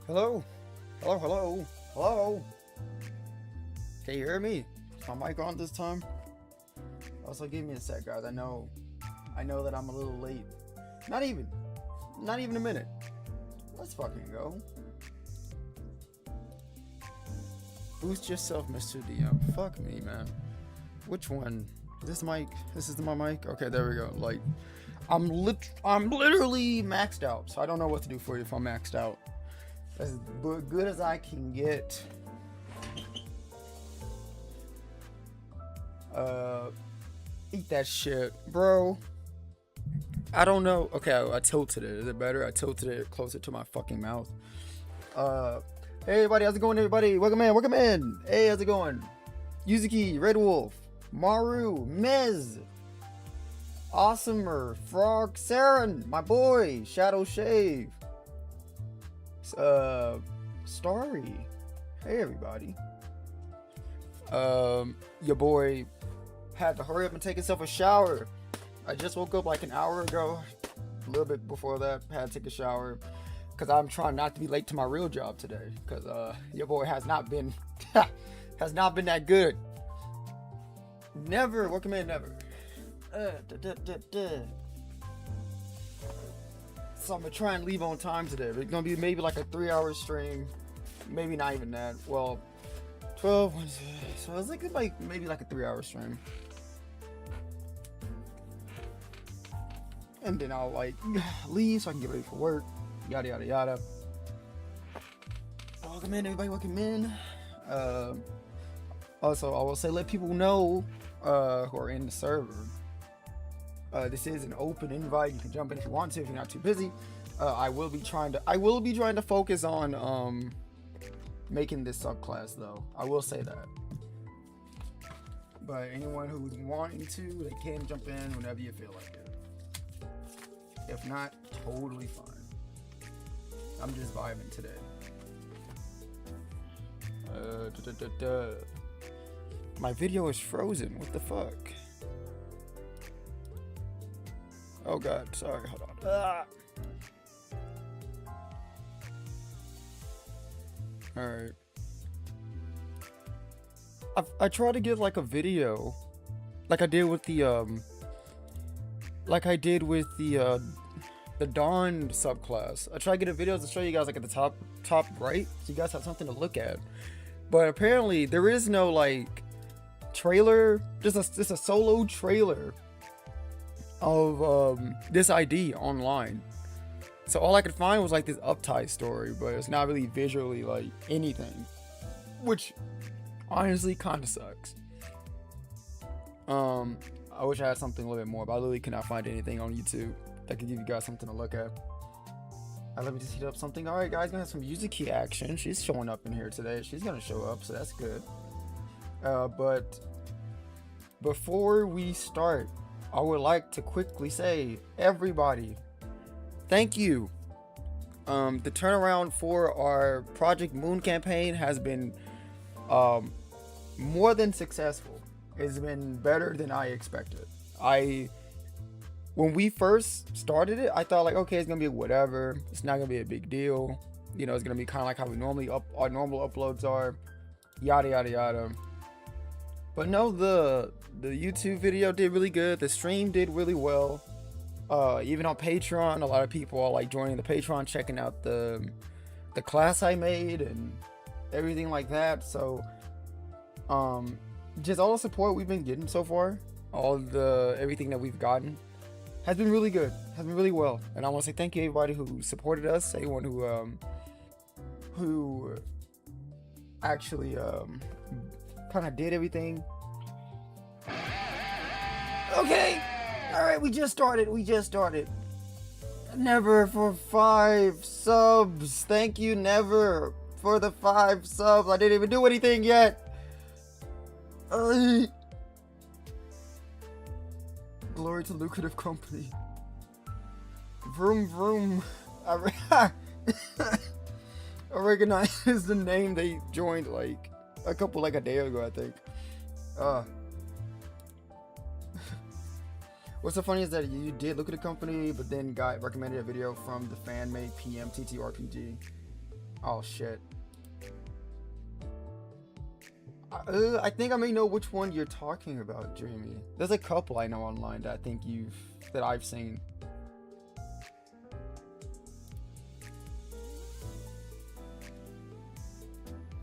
Hello? Hello, hello, hello? Can you hear me? Is my mic on this time? Also, give me a sec, guys. I know that I'm a little late. Not even a minute. Let's fucking go. Boost yourself, Mr. DM. Fuck me, man. Which one? This mic? This is my mic? Okay, there we go. Like, I'm literally maxed out, so I don't know what to do for you if I'm maxed out. As good as I can get. Eat that shit, bro. I don't know. Okay, I tilted it. Is it better? I tilted it closer to my fucking mouth. Hey everybody, how's it going, everybody? Welcome in. Hey, how's it going? Yuzuki, Red Wolf, Maru, Mez, Awesomer, Frog, Saren, my boy, Shadow Shave, Starry. Hey everybody. Your boy had to hurry up and take himself a shower. I just woke up like an hour ago, a little bit before that. Had to take a shower because I'm trying not to be late to my real job today. Because your boy has not been that good. Never, welcome in, never. So I'm gonna try and leave on time today. It's gonna be maybe like a 3-hour stream, maybe not even that. Well, 12, so it's like maybe like a 3-hour stream. And then I'll like leave so I can get ready for work. Yada yada yada. Welcome in, everybody. Welcome in. Also, I will say, let people know who are in the server. This is an open invite. You can jump in if you want to, if you're not too busy. I will be trying to focus on making this subclass, though. I will say that. But anyone who's wanting to, they can jump in whenever you feel like it. If not, totally fine. I'm just vibing today. My video is frozen. What the fuck? Oh god, sorry. Hold on. Alright. I tried to get like a video, like I did with the Dawn subclass. I tried to get a video to show you guys like at the top right, so you guys have something to look at. But apparently there is no like trailer, just a solo trailer of this ID online. So all I could find was like this Uptight story, but it's not really visually like anything, which honestly kind of sucks. I wish I had something a little bit more, but I literally could not find anything on YouTube that could give you guys something to look at. Let me just heat up something. All right, guys, gonna have some Yuzuki action. She's showing up in here today. She's gonna show up, so that's good. But before we start, I would like to quickly say, everybody, thank you. The turnaround for our Project Moon campaign has been more than successful. It's been better than I expected. When we first started it, I thought like, okay, it's gonna be whatever. It's not gonna be a big deal. You know, it's gonna be kind of like how we normally our normal uploads are. Yada yada yada. But no, the YouTube video did really good. The stream did really well. Even on Patreon, a lot of people are like joining the Patreon, checking out the class I made and everything like that. So, just all the support we've been getting so far, everything that we've gotten has been really good, has been really well. And I want to say thank you everybody who supported us, everyone who actually kind of did everything. Okay, all right, we just started. Never for 5 subs. Thank you, Never, for the 5 subs. I didn't even do anything yet. Glory to lucrative company. Vroom vroom. I recognize the name. They joined like a day ago, I think. What's so funny is that you did look at the company, but then got recommended a video from the fan made PM TTRPG. Oh shit. I think I may know which one you're talking about, Dreamy. There's a couple I know online that I think that I've seen.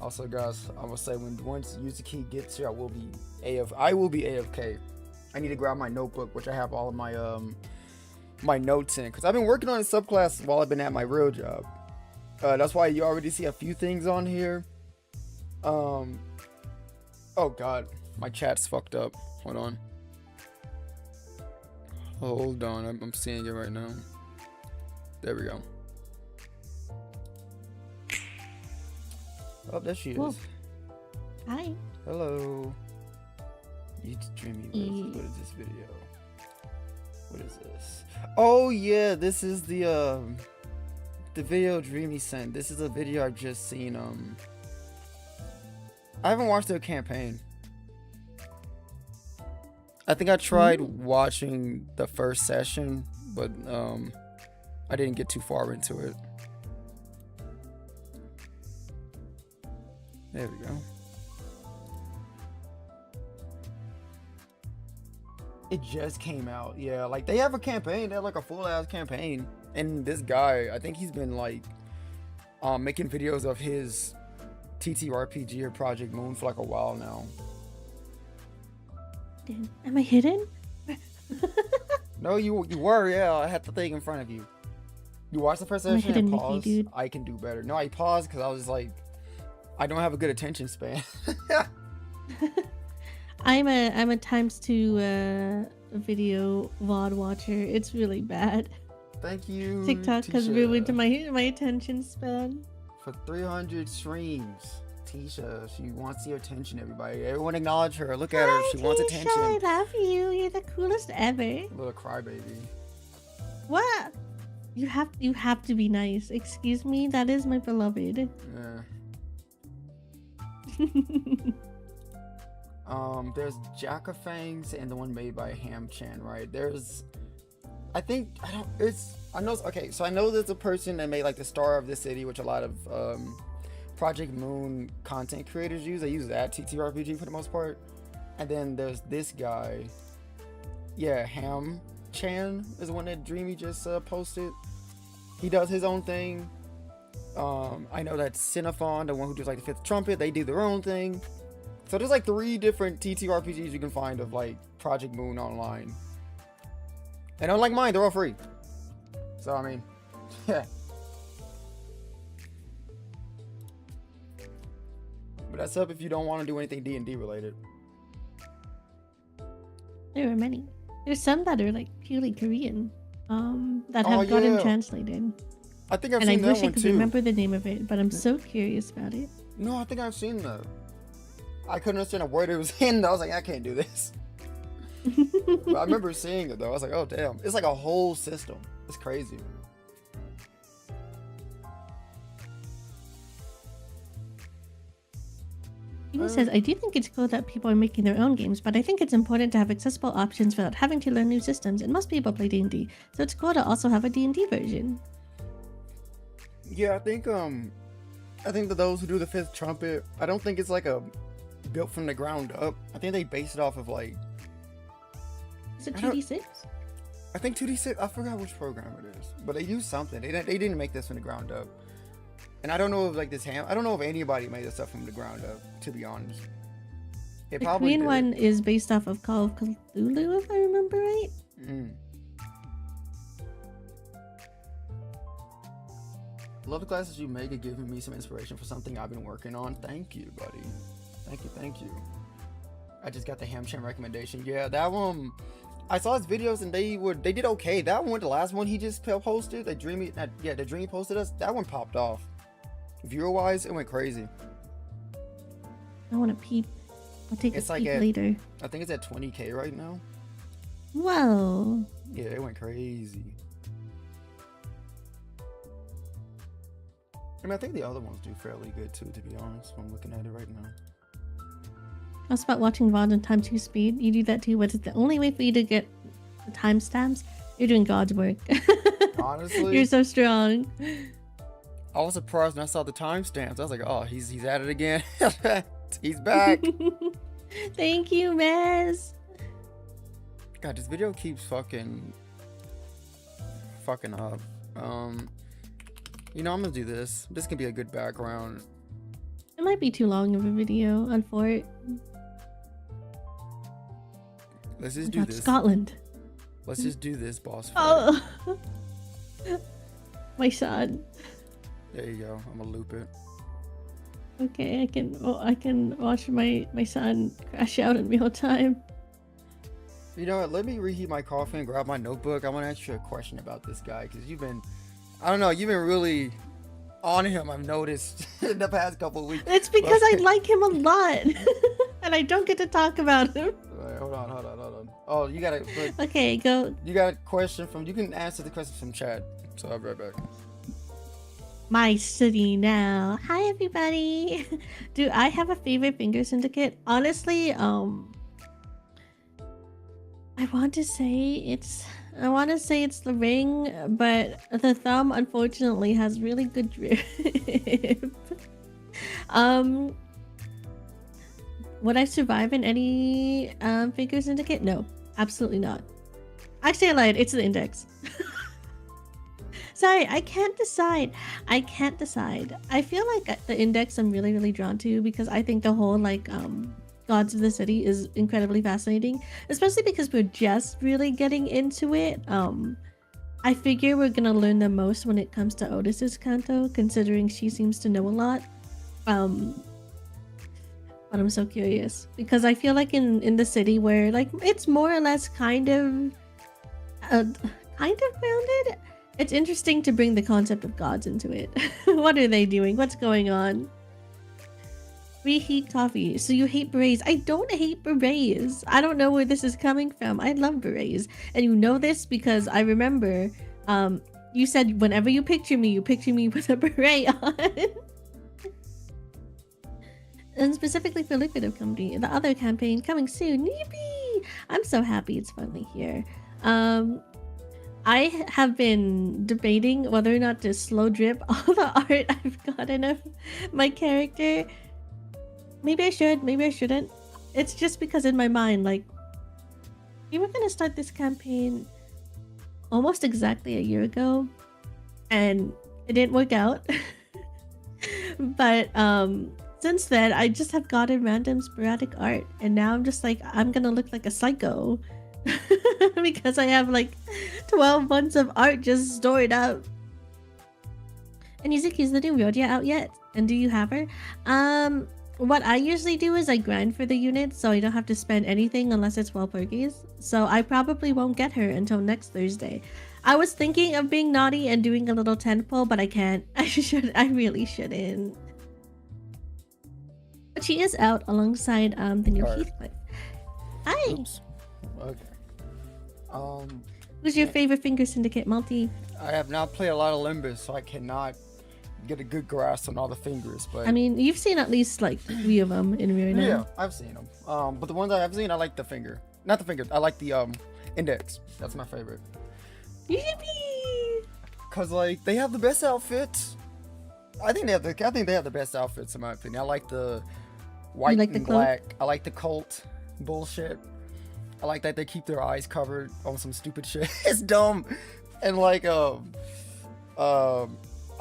Also, guys, I will say once Yuzuki gets here, I will be AFK. I need to grab my notebook, which I have all of my my notes in, because I've been working on a subclass while I've been at my real job. That's why you already see a few things on here. Oh god, my chat's fucked up. Hold on. Hold on, I'm seeing it right now. There we go. Oh, there she is. Whoa. Hi. Hello. You Dreamy. What is this video? What is this? Oh yeah, this is the video Dreamy sent. This is a video I've just seen. I haven't watched their campaign. I think I tried watching the first session, but I didn't get too far into it. There we go. It just came out. Yeah, like they have a campaign. They have like a full ass campaign. And this guy, I think he's been like making videos of his TTRPG or Project Moon for like a while now. Am I hidden? No, you were. Yeah, I had the thing in front of you. You watched the first session and paused. Dude. I can do better. No, I paused because I was like, I don't have a good attention span. I'm a ×2 video VOD watcher. It's really bad. Thank you. TikTok has ruined my attention span. For 300 streams, Tisha, she wants your attention. Everybody, everyone acknowledge her. Look at her. She wants attention. I love you. You're the coolest ever. Little crybaby. What? You have to be nice. Excuse me. That is my beloved. Yeah. There's Jackafangs and the one made by Ham Chan, right? I know there's a person that made like the Star of the City, which a lot of Project Moon content creators use. They use that TTRPG for the most part. And then there's this guy. Yeah, Ham Chan is the one that Dreamy just posted. He does his own thing. I know that Cinephon, the one who does like the Fifth Trumpet, they do their own thing. So there's like 3 different TTRPGs you can find of like Project Moon online. And unlike mine, they're all free. So I mean, yeah. But that's up if you don't want to do anything D&D related. There are many. There's some that are like purely Korean, that have gotten translated. I think I've seen that one too. And I wish I could remember the name of it, but I'm so curious about it. No, I think I've seen that. I couldn't understand a word it was in. I was like, I can't do this. But I remember seeing it though. I was like, oh damn. It's like a whole system. It's crazy. He says, I do think it's cool that people are making their own games, but I think it's important to have accessible options without having to learn new systems, and most people play D&D, so it's cool to also have a D&D version. Yeah, I think that those who do the Fifth Trumpet, I don't think it's like a built from the ground up. I think they base it off of like... Is it 2D6? I think 2D6, I forgot which program it is, but they used something. They didn't make this from the ground up. And I don't know if like I don't know if anybody made this stuff from the ground up, to be honest. The Korean one is based off of Call of Cthulhu, if I remember right. Love the classes you make. It giving me some inspiration for something I've been working on. Thank you, buddy. Thank you. I just got the Hamchan recommendation. Yeah, that one. I saw his videos and they did okay. That one, the last one he just posted, the Dreamy posted us. That one popped off. Viewer wise, it went crazy. I want to peep. I'll take a peep later. I think it's at 20K right now. Whoa. Yeah, it went crazy. I mean, I think the other ones do fairly good too, to be honest. I'm looking at it right now. That's about watching VOD on ×2 speed. You do that too. What is the only way for you to get the timestamps? You're doing God's work. Honestly. You're so strong. I was surprised when I saw the timestamps. I was like, oh, he's at it again. He's back. Thank you, Mez. God, this video keeps fucking up. You know, I'm gonna do this. This can be a good background. It might be too long of a video on Fort. Let's just do this. Scotland. Let's just do this, boss. Oh, my son. There you go. I'm gonna loop it. Okay, I can watch my son crash out in real time. You know what? Let me reheat my coffee and grab my notebook. I want to ask you a question about this guy because you've been really on him. I've noticed in the past couple of weeks. It's because I like him a lot, and I don't get to talk about him. Right, hold on. Oh, you got it. Okay, go. You got a question from? You can answer the question from chat. So I'll be right back. My city now. Hi everybody. Do I have a favorite finger syndicate? Honestly, I want to say it's the ring, but the thumb unfortunately has really good drip. Would I survive in any finger syndicate? No, absolutely not. Actually, I lied. It's the index. Sorry, I can't decide. I feel like the index I'm really, really drawn to because I think the whole like Gods of the City is incredibly fascinating, especially because we're just really getting into it. I figure we're gonna learn the most when it comes to Otis's Kanto, considering she seems to know a lot. But I'm so curious because I feel like in the city where like it's more or less kind of grounded. It's interesting to bring the concept of gods into it. What are they doing? What's going on? Reheat coffee. So you hate berets. I don't hate berets. I don't know where this is coming from. I love berets. And you know this because I remember you said whenever you picture me with a beret on. And specifically for Liquidative Company, the other campaign coming soon. Yippee! I'm so happy it's finally here. I have been debating whether or not to slow drip all the art I've gotten of my character. Maybe I should, maybe I shouldn't. It's just because in my mind, like, we were gonna start this campaign almost exactly a year ago, and it didn't work out. But since then, I just have gotten random sporadic art, and now I'm just like, I'm gonna look like a psycho. Because I have like 12 months of art just stored up. And Yuzuki's the new Ryodia out yet? And do you have her? What I usually do is I grind for the units so I don't have to spend anything unless it's well perkies. So I probably won't get her until next Thursday. I was thinking of being naughty and doing a little tentpole, but I can't. I really shouldn't. But she is out alongside the new Heathcliff. Hi! Oops. Okay. Who's your favorite finger syndicate, Multi? I have not played a lot of Limbus, so I cannot get a good grasp on all the fingers. But I mean, you've seen at least like 3 of them in Rear now. yeah, I've seen them. But the ones I have seen, I like the finger. Not the finger. I like the index. That's my favorite. Yippee! Cause like they have the best outfits. I think they have the best outfits in my opinion. I like the white and black. I like the cult bullshit. I like that they keep their eyes covered on some stupid shit. It's dumb. And like I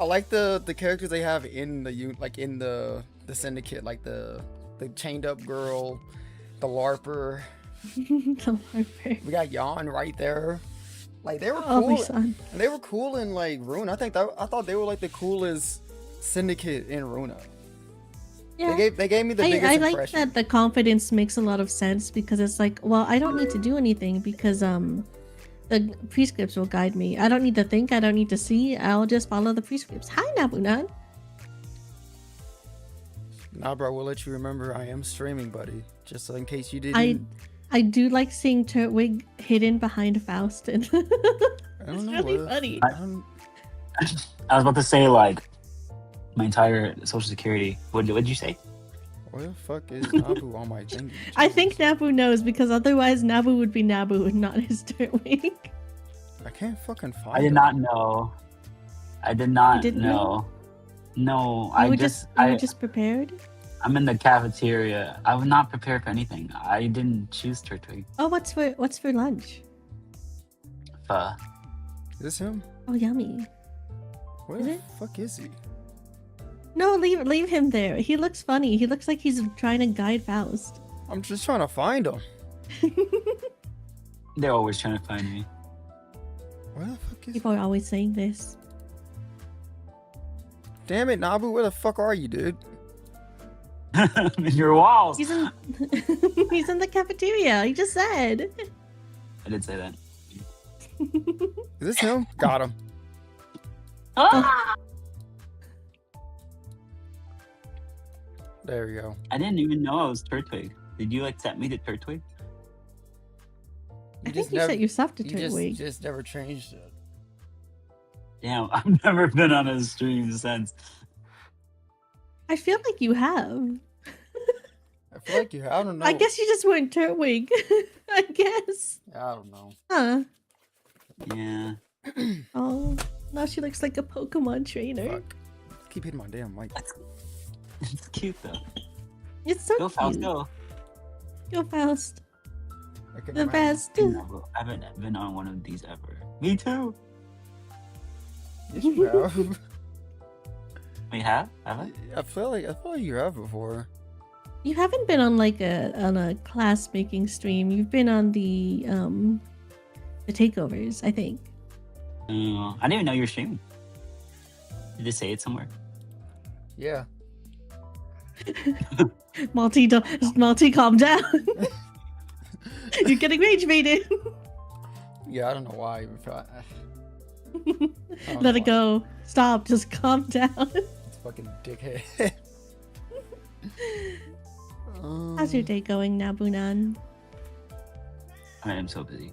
like the characters they have in the syndicate, like the chained up girl, the LARPer. The LARPer. We got Yan right there. Like they were cool. And they were cool in like Runa. I thought they were like the coolest syndicate in Runa. Yeah. They gave me the biggest I impression. like that the confidence makes a lot of sense because it's like, well, I don't need to do anything because the prescripts will guide me. I don't need to think, I don't need to see, I'll just follow the prescripts. Hi, Nabunan. Nah, bro, we'll let you remember I am streaming, buddy. Just so in case you didn't. I do like seeing Turtwig hidden behind Faust, and it's really funny. I was about to say like my entire social security. What did you say? Where the fuck is Nabu on my thingy? I think Nabu knows because otherwise Nabu would be Nabu and not his Turtwig. I can't fucking find I did not know. I did not know. No, You I were just you were just prepared. I'm in the cafeteria. I was not prepared for anything. I didn't choose Turtwig. Oh, what's for lunch? Pho. Is this him? Oh, yummy. Where Is the it? fuck is he? No, leave him there. He looks funny. He looks like he's trying to guide Faust. I'm just trying to find him. They're always trying to find me. Where the fuck is he? People are always saying this. Damn it, Nabu, where the fuck are you, dude? In your walls. He's in he's in the cafeteria. He just said. I did say that. Is this him? Got him. Ah! There we go. I didn't even know I was Turtwig. Did you like set me to Turtwig? I think you set yourself to Turtwig. just never changed it. Damn, I've never been on a stream since. I feel like you have. I feel like you. I don't know. I guess you just weren't Turtwig. I guess. I don't know. Huh. Yeah. Oh, now she looks like a Pokemon trainer. Fuck. Keep hitting my damn mic. It's cute though. It's so Go cute. Faust, go. Go Faust. I can The imagine. best. I haven't been on one of these ever. Me too. Yes, you have. We have? Have I? I feel like you have before. You haven't been on like a class making stream. You've been on the takeovers, I think. I didn't even know you were streaming. Did it say it somewhere? Yeah. Malty, calm down. You're getting rage baited. Yeah, I don't know why. Let it go. Stop. Just calm down. It's fucking dickhead. How's your day going now, Bunan? I am so busy.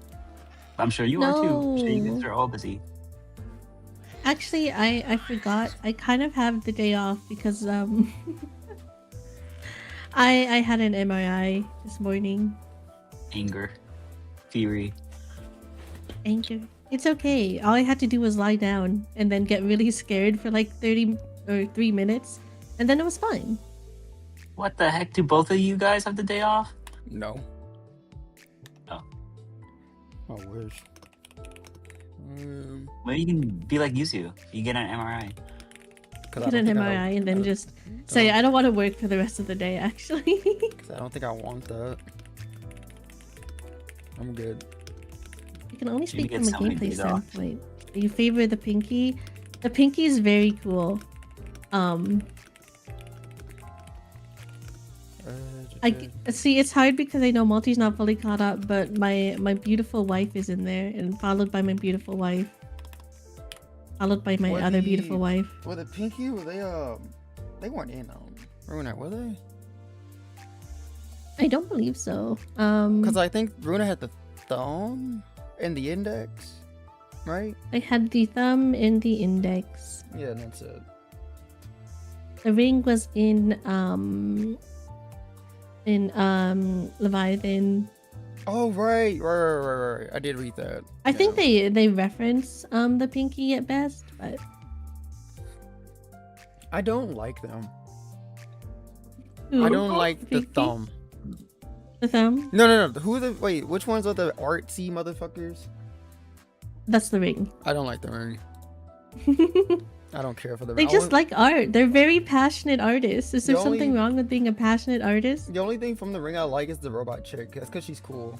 I'm sure you are too. I'm sure you guys are all busy. Actually, I forgot. I kind of have the day off because I had an MRI this morning. Anger. Fury. Anger. It's okay. All I had to do was lie down and then get really scared for like 30 or 3 minutes, and then it was fine. What the heck? Do both of you guys have the day off? No. Oh. I wish. Well, you can be like Yuzu. You get an MRI. Get an MRI and then just say, I don't want to work for the rest of the day, actually. I don't think I want that. I'm good. You can only speak get from a so many gameplay days off. standpoint. You favor the Pinky. The Pinky is very cool. I see. It's hard because I know Malty's not fully caught up, but my beautiful wife is in there, and followed by my beautiful wife, followed by my other beautiful wife. Well, the Pinky, were they weren't in Runa, were they? I don't believe so. Because I think Runa had the thumb and the index, right? I had the thumb and the index. Yeah, that's it. The ring was in Leviathan. Oh right. I did read that. I think they reference the Pinky at best, but I don't like them. Ooh. I don't like the Pinky? thumb. The thumb? No. Wait, which ones are the artsy motherfuckers? That's the ring. I don't like the ring. I don't care for the They ring. just like art. They're very passionate artists. Is there The something only- wrong with being a passionate artist? The only thing from the ring I like is the robot chick. That's because she's cool.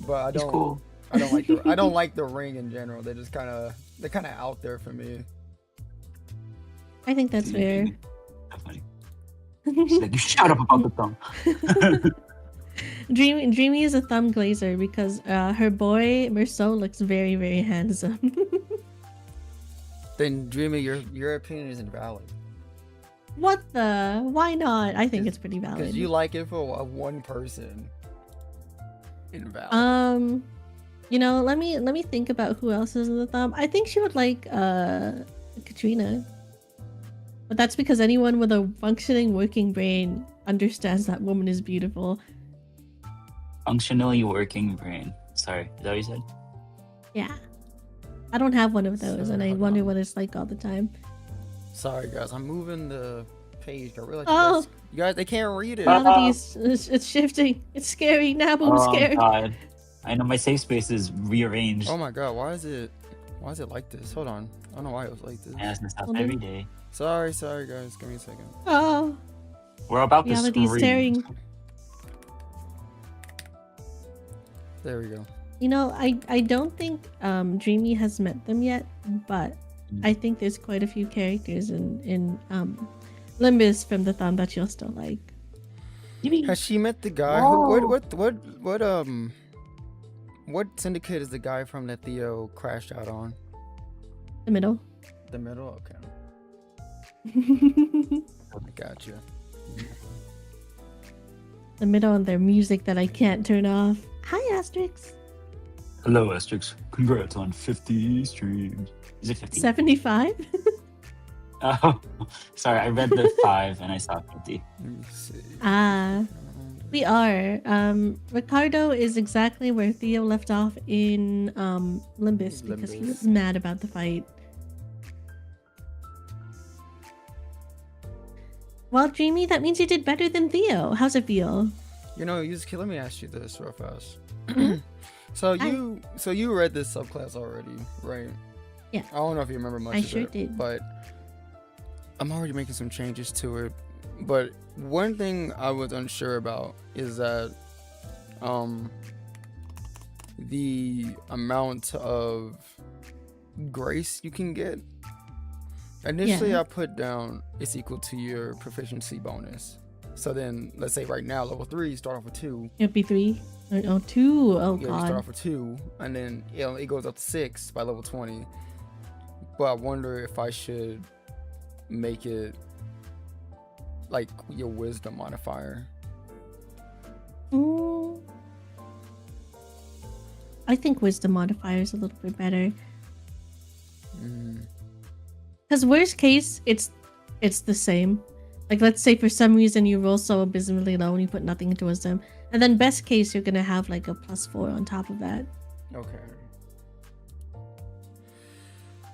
But I He's don't. cool. I don't like the. I don't like the ring in general. They're just kind of. They're kind of out there for me. I think that's fair. That's funny. She's like, you shut up about the thumb. Dreamy is a thumb glazer because her boy Merceau looks very, very handsome. Then Dreamy, your opinion is invalid. What the? Why not? I think it's pretty valid. Because you like it for one person. Invalid. You know, let me think about who else is in the thumb. I think she would like Katrina. But that's because anyone with a functioning working brain understands that woman is beautiful. Functionally working brain. Sorry, is that what you said? Yeah. I don't have one of those, and I Sorry, wonder what it's like all the time. Sorry guys, I'm moving the page. I realize Oh. you guys they can't read it. Reality it's shifting. It's scary. Now I'm Oh scared. god. I know my safe space is rearranged. Oh my god, why is it like this? Hold on. I don't know why it was like this. I ask myself Hold on. every day. Sorry guys. Give me a second. Oh, We're about to reality's scream. tearing. There we go. You know, I don't think Dreamy has met them yet, but I think there's quite a few characters in Limbus from the thumb that you'll still like. Has she met the guy what syndicate is the guy from that Theo crashed out on? The middle. The middle? Okay. I got you. The middle and their music that I can't turn off. Hi, Asterix. Hello, Asterix. Congrats on 50 streams. Is it 50? 75? Oh, sorry. I read the 5 and I saw 50. Let me see. We are. Ricardo is exactly where Theo left off in Limbus because he was mad about the fight. Well, Dreamy, that means you did better than Theo. How's it feel? You know, let me ask you this real fast. So you read this subclass already, right? Yeah. I don't know if you remember much I of sure it, did. but I'm already making some changes to it. But one thing I was unsure about is that the amount of grace you can get. Initially, Yeah. I put down it's equal to your proficiency bonus. So then, let's say right now, level 3, you start off with 2. It'll be 3. Oh, 2. Oh, Yeah, you start God. off with 2, and then it goes up to 6 by level 20. But I wonder if I should make it like your wisdom modifier. I think wisdom modifier is a little bit better. Mm. Because worst case, it's the same. Like, let's say for some reason you roll so abysmally low and you put nothing into wisdom. And then best case, you're going to have like a +4 on top of that. Okay.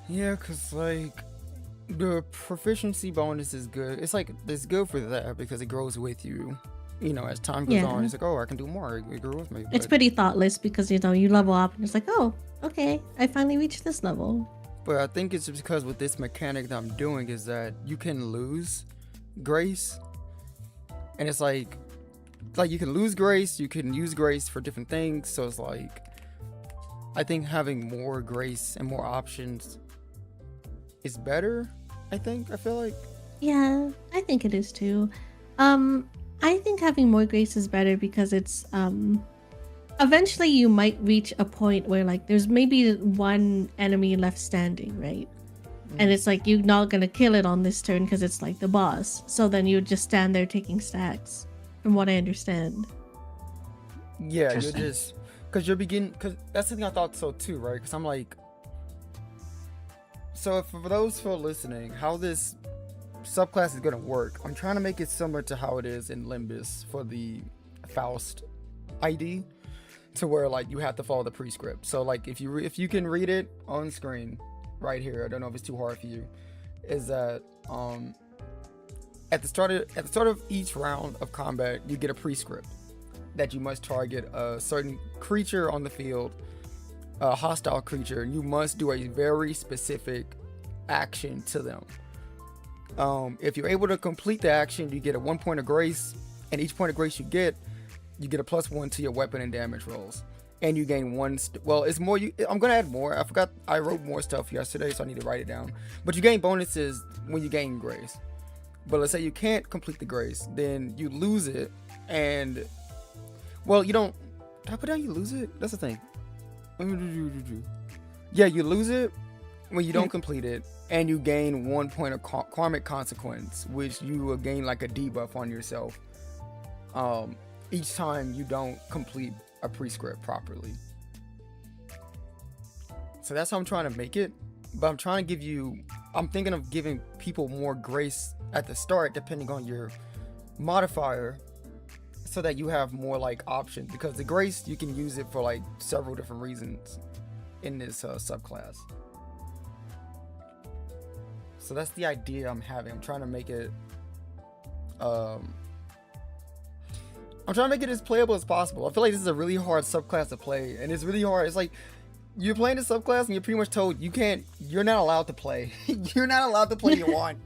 Yeah, because like the proficiency bonus is good. It's good for that because it grows with you. You know, as time goes on, it's like, oh, I can do more. It grew with me. It's pretty thoughtless because, you know, you level up and it's like, oh, okay, I finally reached this level. But I think it's because with this mechanic that I'm doing is that you can lose grace. And it's like you can lose grace, you can use grace for different things. So it's like, I think having more grace and more options is better. I feel like. Yeah, I think it is too. I think having more grace is better because it's eventually you might reach a point where like there's maybe one enemy left standing, right? And it's like you're not gonna kill it on this turn because it's like the boss. So then you would just stand there taking stacks, from what I understand. Yeah, you're just because that's the thing I thought so too, right? Because I'm like, so for those who are listening, how this subclass is gonna work, I'm trying to make it similar to how it is in Limbus for the Faust ID, to where like you have to follow the prescript. So like if you can read it on screen right here, I don't know if it's too hard for you, is that at the start of each round of combat you get a prescript that you must target a certain creature on the field, a hostile creature. You must do a very specific action to them. If you're able to complete the action, you get a 1 point of grace, and each point of grace you get a +1 to your weapon and damage rolls, and you gain one. It's more. I'm gonna add more. I forgot. I wrote more stuff yesterday, so I need to write it down. But you gain bonuses when you gain grace. But let's say you can't complete the grace, then you lose it, and you don't. Did I put down you lose it? That's the thing. Yeah, you lose it when you don't complete it, and you gain 1 point of karmic consequence, which you will gain like a debuff on yourself each time you don't complete a prescript properly. So that's how I'm trying to make it, but I'm thinking of giving people more grace at the start depending on your modifier, so that you have more like options, because the grace, you can use it for like several different reasons in this subclass. So that's the idea I'm having. I'm trying to make it as playable as possible. I feel like this is a really hard subclass to play, and it's really hard. It's like you're playing the subclass and you're pretty much told you're not allowed to play. You're not allowed to play you want.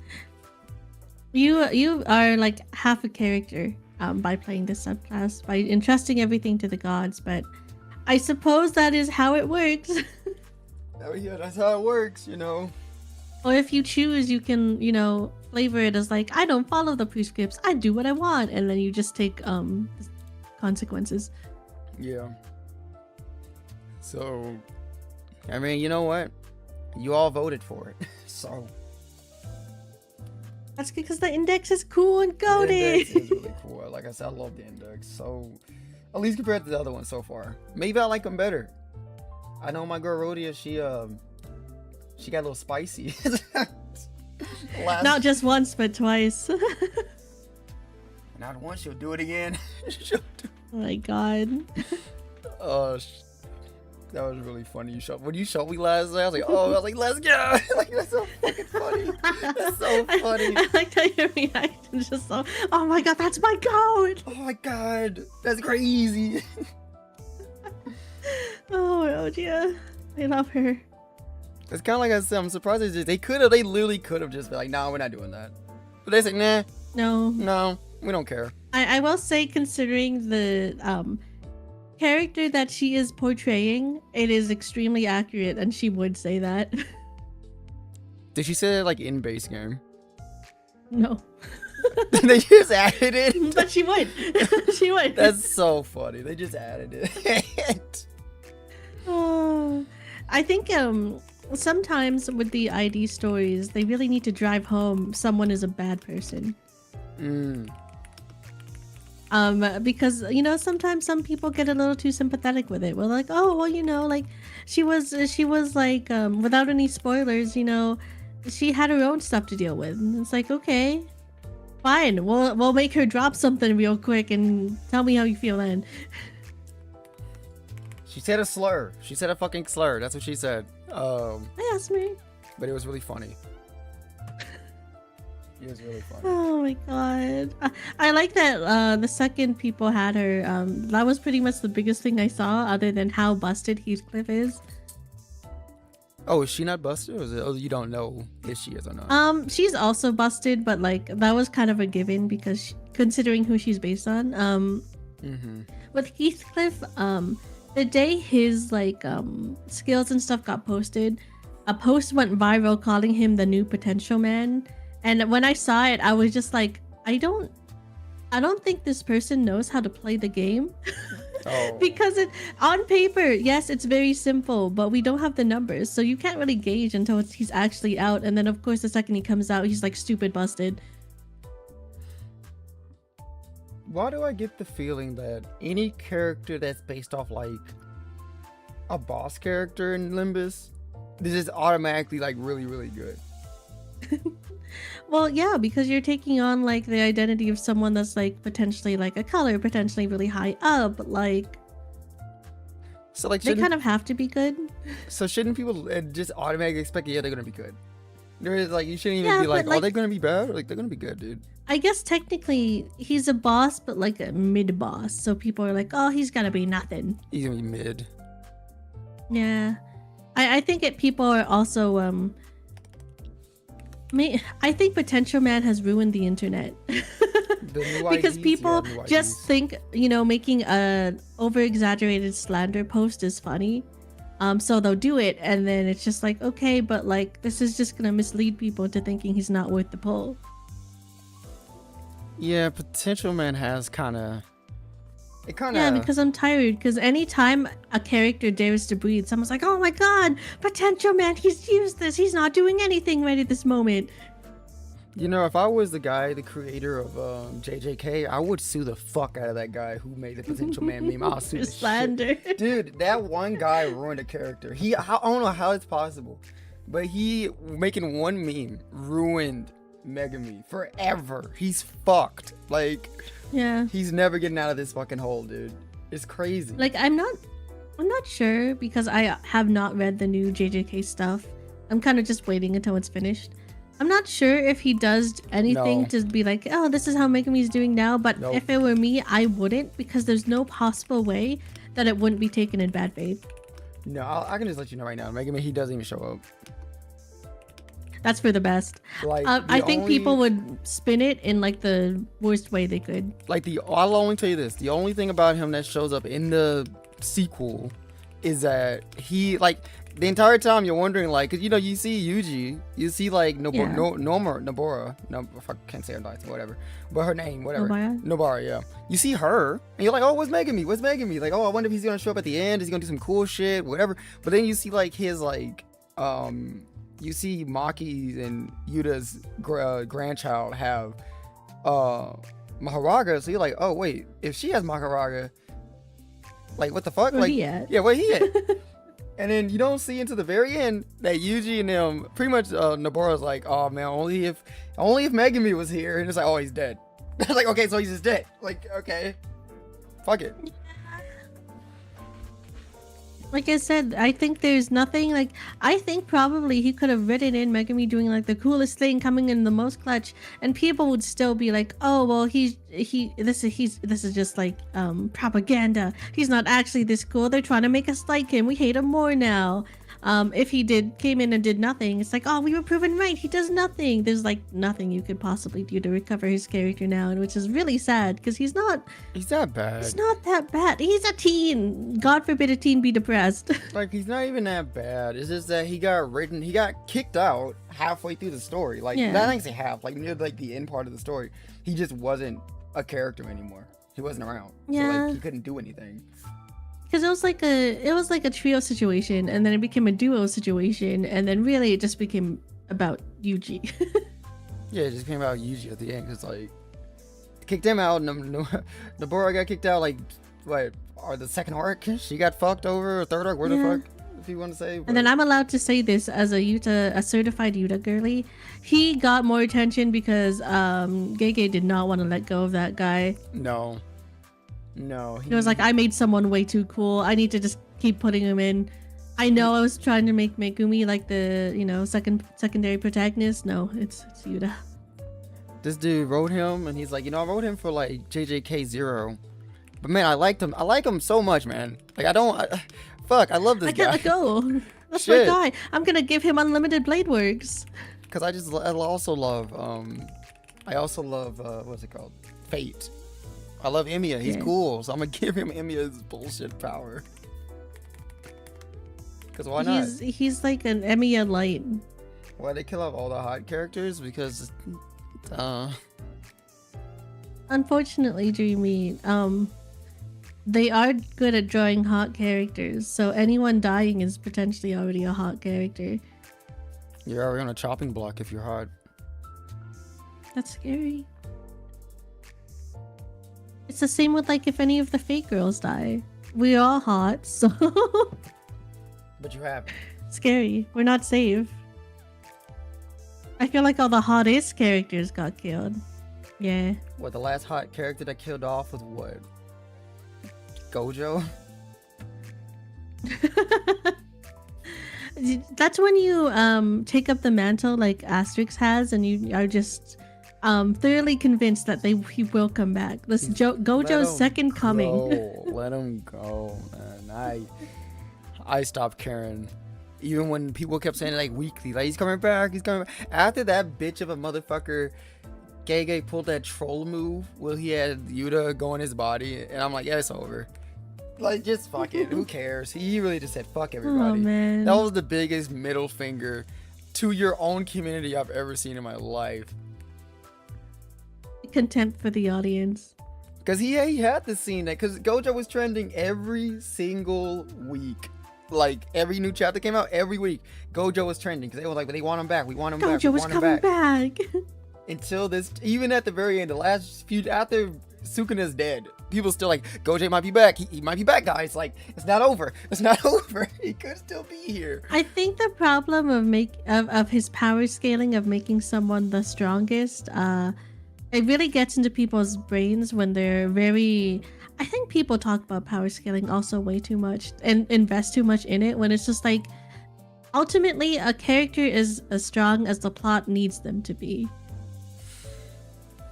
You are like half a character by playing this subclass, by entrusting everything to the gods, but I suppose that is how it works. Oh yeah, that's how it works, you know. Or if you choose, you can, flavor it as like, I don't follow the prescripts, I do what I want, and then you just take consequences. Yeah. So, I mean, you know what? You all voted for it, so. That's because the index is cool and The goated. index is really cool. Like I said, I love the index. So, at least compared to the other one so far. Maybe I like them better. I know my girl Rhodia, she got a little spicy. Not just once, but twice. Not once, she'll do it again. Oh my god. That was really funny. When you showed me last night, I was like, let's go. Like, that's so fucking funny. That's so funny. I liked how your reaction just so, oh my god, that's my goat. Oh my god, that's crazy. Oh, Rhodia. I love her. It's kind of like I said, I'm surprised they literally could have just been like, nah, we're not doing that. But they said, nah, No, we don't care. I will say, considering the character that she is portraying, it is extremely accurate, and she would say that. Did she say that like in base game? No. They just added it. But she would. She would. That's so funny. They just added it. Oh, I think sometimes with the ID stories, they really need to drive home someone is a bad person. Because sometimes some people get a little too sympathetic with it. We're like, oh well, like she was like without any spoilers, she had her own stuff to deal with. And it's like, okay, fine, we'll make her drop something real quick and tell me how you feel then. She said a slur. She said a fucking slur. That's what she said. I asked me. But it was really funny. It was really funny. Oh my god. I like that the second people had her. That was pretty much the biggest thing I saw, other than how busted Heathcliff is. Oh, is she not busted? Or is it, oh, you don't know if she is or not? She's also busted, but like that was kind of a given because considering who she's based on. With Heathcliff, the day his skills and stuff got posted, a post went viral calling him the new potential man. And when I saw it, I was just like, I don't think this person knows how to play the game. Oh. Because on paper, yes, it's very simple, but we don't have the numbers, so you can't really gauge until he's actually out. And then of course the second he comes out, he's like stupid busted. Why do I get the feeling that any character that's based off like a boss character in Limbus, this is automatically like really, really good? Well, yeah, because you're taking on like the identity of someone that's like potentially like a color, potentially really high up, like. So like they kind of have to be good. So shouldn't people just automatically expect, yeah, they're gonna be good? There is like, you shouldn't even be like, are they gonna be bad? Like, they're gonna be good, dude. I guess technically he's a boss, but like a mid boss. So people are like, oh, he's gotta be nothing. He's gonna be mid. Yeah, I think people are also I think Potential Man has ruined the internet. Because people just think, making a over exaggerated slander post is funny. So they'll do it, and then it's just like, okay, but like this is just gonna mislead people into thinking he's not worth the pull. Yeah, Potential Man has Yeah, because I'm tired. Because anytime a character dares to breathe, someone's like, oh my god, Potential Man, he's useless. He's not doing anything right at this moment. If I was the creator of JJK, I would sue the fuck out of that guy who made the Potential Man meme. I'll sue the slander. shit. Dude, that one guy ruined a character. I don't know how it's possible, but he making one meme ruined Megami forever. He's fucked. Like, yeah, he's never getting out of this fucking hole, dude. It's crazy. Like, I'm not sure because I have not read the new JJK stuff. I'm kind of just waiting until it's finished. I'm not sure if he does anything No. to be like, oh, this is how Megumi's doing now. But Nope. if it were me, I wouldn't, because there's no possible way that it wouldn't be taken in bad faith. No, I can just let you know right now. Megami, he doesn't even show up. That's for the best. Like, I think people would spin it in like the worst way they could. Like I'll only tell you this: the only thing about him that shows up in the sequel is that he like the entire time you're wondering like, 'cause, you know, you see Yuji, you see like Nobara, no, if I can't say her last name, whatever, but her name, whatever, Nobara, yeah. You see her, and you're like, oh, where's Megami? Where's Megami? Like, oh, I wonder if he's gonna show up at the end. Is he gonna do some cool shit, whatever? But then you see like his like you see Maki and Yuta's grandchild have Maharaga, so you're like, oh wait, if she has Maharaga, like what the fuck? Where like he at? Yeah, where he at? And then you don't see until the very end that Yuji and them pretty much Nobara's like, oh man, only if Megami was here, and it's like, oh, he's dead. Like, okay, so he's just dead. Like, okay, fuck it. Like I said, I think there's nothing like, I think probably he could have written in Megami doing like the coolest thing, coming in the most clutch, and people would still be like, oh well, this is just like propaganda. He's not actually this cool. They're trying to make us like him. We hate him more now. If he came in and did nothing, it's like, oh, we were proven right. He does nothing. There's like nothing you could possibly do to recover his character now, and which is really sad because he's not bad. He's not that bad. He's a teen. God forbid a teen be depressed. Like, he's not even that bad. It's just that he got kicked out halfway through the story. Like, Yeah. not say half, like near like the end part of the story. He just wasn't a character anymore. He wasn't around. Yeah. So like he couldn't do anything. Because it was like a trio situation, and then it became a duo situation, and then really it just became about Yuji. Yeah, it just came out Yuji at the end. It's like kicked him out, and Nobara got kicked out. Like, what? Or the second arc, she got fucked over. Or third arc, where the fuck, if you want to say. But... And then I'm allowed to say this as a certified Yuta girly. He got more attention because Gege did not want to let go of that guy. No. He was like, I made someone way too cool. I need to just keep putting him in. I know I was trying to make Megumi like the, you know, secondary protagonist. No, it's Yuta. This dude wrote him, and he's like, you know, I wrote him for like JJK0. But man, I liked him. I like him so much, man. Like, I love this guy. I can't let go. That's Shit. my guy. I'm gonna give him unlimited blade works. Because I also love what's it called? Fate. I love Emiya. He's cool, so I'm gonna give him Emiya's bullshit power. Because why not? He's like an Emiya light. Why they kill off all the hot characters? Because Unfortunately, Dreamy, they are good at drawing hot characters, so anyone dying is potentially already a hot character. You're already on a chopping block if you're hot. That's scary. It's the same with like if any of the fake girls die. We're all hot, so But you haven't. scary. We're not safe. I feel like all the hottest characters got killed. Yeah. What, the last hot character that killed off was what? Gojo? That's when you take up the mantle like Asterix has, and you are just thoroughly convinced that he will come back. This Gojo's second coming. Let him go, man. I stopped caring. Even when people kept saying like weekly, like he's coming back. After that bitch of a motherfucker, Gege pulled that troll move where he had Yuta go in his body, and I'm like, yeah, it's over. Like, just fuck it. Who cares? He really just said fuck everybody. Oh, man. That was the biggest middle finger to your own community I've ever seen in my life. Contempt for the audience. Because he had this scene that, because Gojo was trending every single week. Like, every new chapter came out every week. Gojo was trending because they were like, they want him back. We want him back. Gojo was coming back. Until this, even at the very end, the last few, after Sukuna's dead, people still like, Gojo might be back. He might be back, guys. Like, it's not over. It's not over. He could still be here. I think the problem of his power scaling, of making someone the strongest, it really gets into people's brains when they're very... I think people talk about power scaling also way too much and invest too much in it, when it's just like, ultimately, a character is as strong as the plot needs them to be.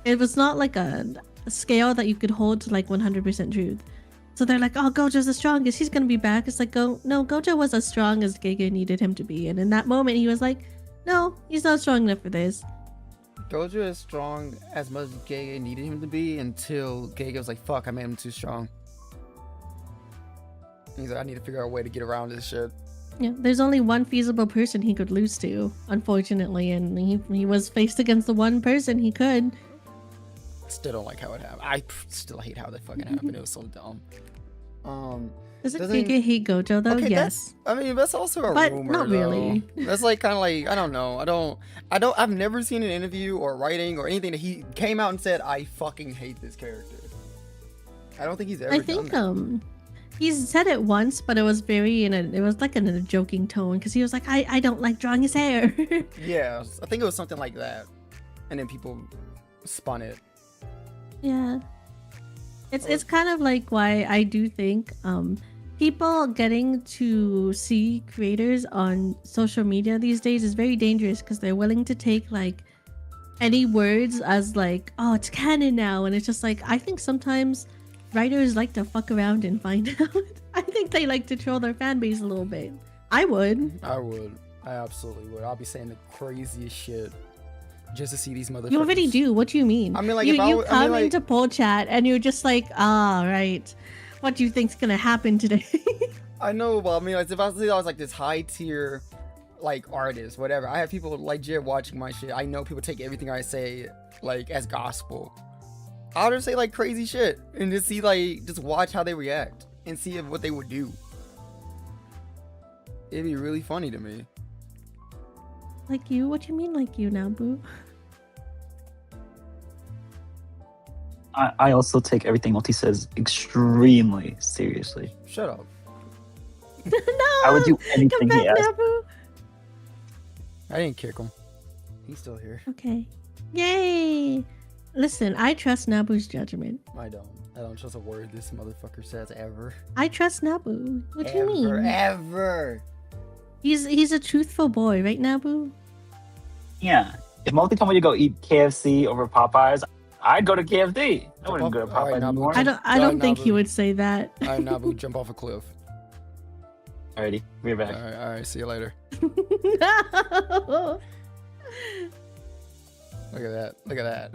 It was not like a scale that you could hold to like 100% truth. So they're like, oh, Gojo's the strongest. He's gonna be back. It's like, no, Gojo was as strong as Gege needed him to be. And in that moment, he was like, no, he's not strong enough for this. Gojo is strong as much as Gege needed him to be until Gege was like, fuck, I made him too strong. He's like, I need to figure out a way to get around this shit. Yeah, there's only one feasible person he could lose to, unfortunately, and he was faced against the one person he could. Still don't like how it happened. I still hate how that fucking happened. It was so dumb. Doesn't Gege hate Gojo though? Okay, yes. I mean, that's also a but rumor. Not really. That's like kind of like, I don't know. I've never seen an interview or writing or anything that he came out and said, I fucking hate this character. I don't think he's ever. I think he's said it once, but it was very it was like in a joking tone because he was like, I don't like drawing his hair. Yeah, I think it was something like that, and then people spun it. Yeah, it's kind of like why I do think people getting to see creators on social media these days is very dangerous because they're willing to take like any words as like, oh, it's canon now, and it's just like, I think sometimes writers like to fuck around and find out. I think they like to troll their fan base a little bit. I would. I absolutely would. I'll be saying the craziest shit just to see these motherfuckers. You already do. What do you mean? I mean, like, you if come into poll chat and you're just like, right. What do you think's gonna happen today? I know, but I mean, like, if I was like this high tier, like, artist, whatever. I have people legit watching my shit. I know people take everything I say like as gospel. I'll just say like crazy shit and just see like just watch how they react and see what they would do. It'd be really funny to me. Like you? What you mean like you now, boo? I also take everything Multi says extremely seriously. Shut up. No! I would do anything Come back, he asks. Nabu. I didn't kick him. He's still here. Okay. Yay! Listen, I trust Nabu's judgment. I don't trust a word this motherfucker says ever. I trust Nabu. What do you mean? Ever. He's a truthful boy, right, Nabu? Yeah. If Multi told me to go eat KFC over Popeyes, I'd go to KFC. I wouldn't go to All right, Popeyes Nabu. anymore. I don't think Nabu. he would say that. Alright, Nabu, jump off a cliff. Alrighty, we're back. Alright, see you later. No! Look at that.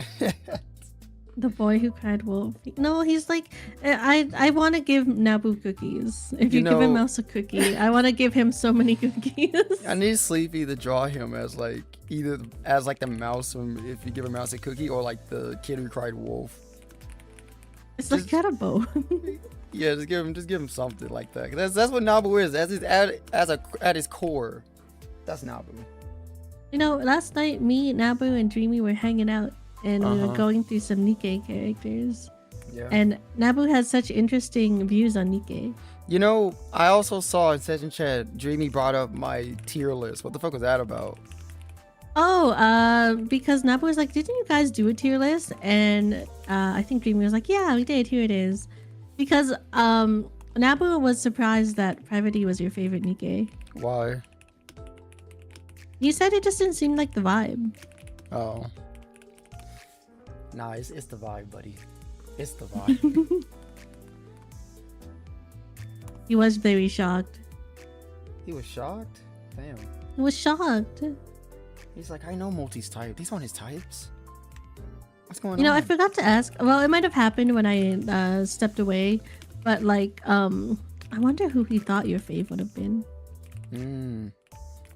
The boy who cried wolf. No, he's like, I want to give Nabu cookies. If you give him Mouse a cookie, I want to give him so many cookies. I need Sleepy to draw him as like either as like the mouse if you give a mouse a cookie, or like the kid who cried wolf. It's like got a bow. Yeah, just give him something like that. That's what Nabu is. At his core, that's Nabu. You know, last night me, Nabu, and Dreamy were hanging out, and we were going through some Nikkei characters. Yeah. And Nabu has such interesting views on Nikkei. You know, I also saw in session chat, Dreamy brought up my tier list. What the fuck was that about? Oh, because Nabu was like, didn't you guys do a tier list? And I think Dreamy was like, yeah, we did. Here it is. Because Nabu was surprised that Private was your favorite Nikkei. Why? You said it just didn't seem like the vibe. Oh. Nah, it's the vibe, buddy. It's the vibe. He was very shocked. He was shocked? Damn. He was shocked. He's like, I know Multi's type. These aren't his types. What's going on? You know, I forgot to ask. Well, it might have happened when I stepped away. But, like, I wonder who he thought your fave would have been.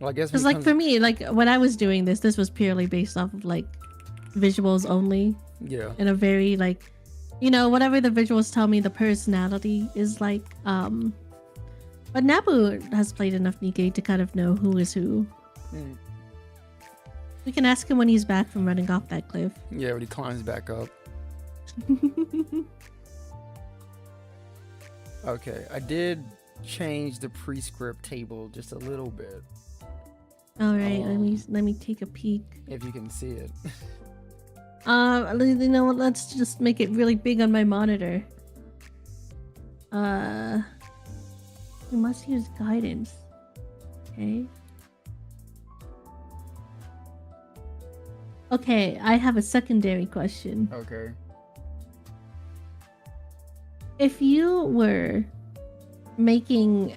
Well, I guess because, like, for me, like, when I was doing this was purely based off of, like, visuals only. Yeah. In a very, like, you know, whatever the visuals tell me, the personality is like, but Nabu has played enough Nikkei to kind of know who is who. We can ask him when he's back from running off that cliff. Yeah, when he climbs back up. Okay, I did change the prescript table just a little bit. All right, let me take a peek. If you can see it. You know what? Let's just make it really big on my monitor. You must use guidance. Okay. Okay, I have a secondary question. Okay. If you were making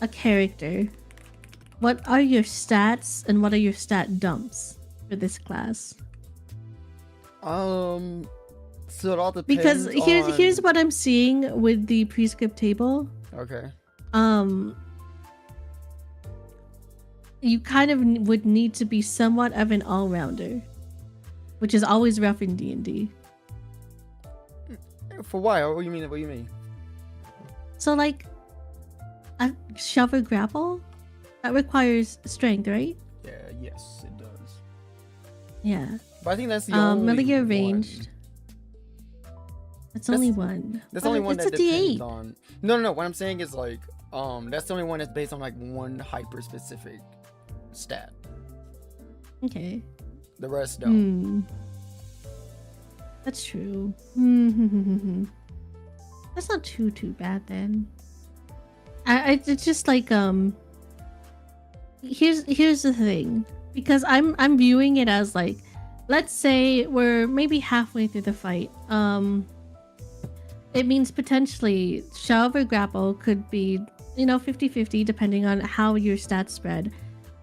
a character, what are your stats and what are your stat dumps for this class? So it all Because depends here's on... what I'm seeing with the prescript table. Okay. You kind of would need to be somewhat of an all-rounder, which is always rough in D&D. For why? What do you mean? What do you mean? So like a shove or grapple, that requires strength, right? Yeah. Yes, it does. Yeah. But I think that's the only melee one. ranged. That's only one. That's But the only one it's that a depends D8. on. No. What I'm saying is like, that's the only one that's based on like one hyper specific stat. Okay. The rest don't. That's true. That's not too bad then. It's just like here's the thing, because I'm viewing it as like, let's say we're maybe halfway through the fight. It means potentially shove or grapple could be, 50-50 depending on how your stats spread.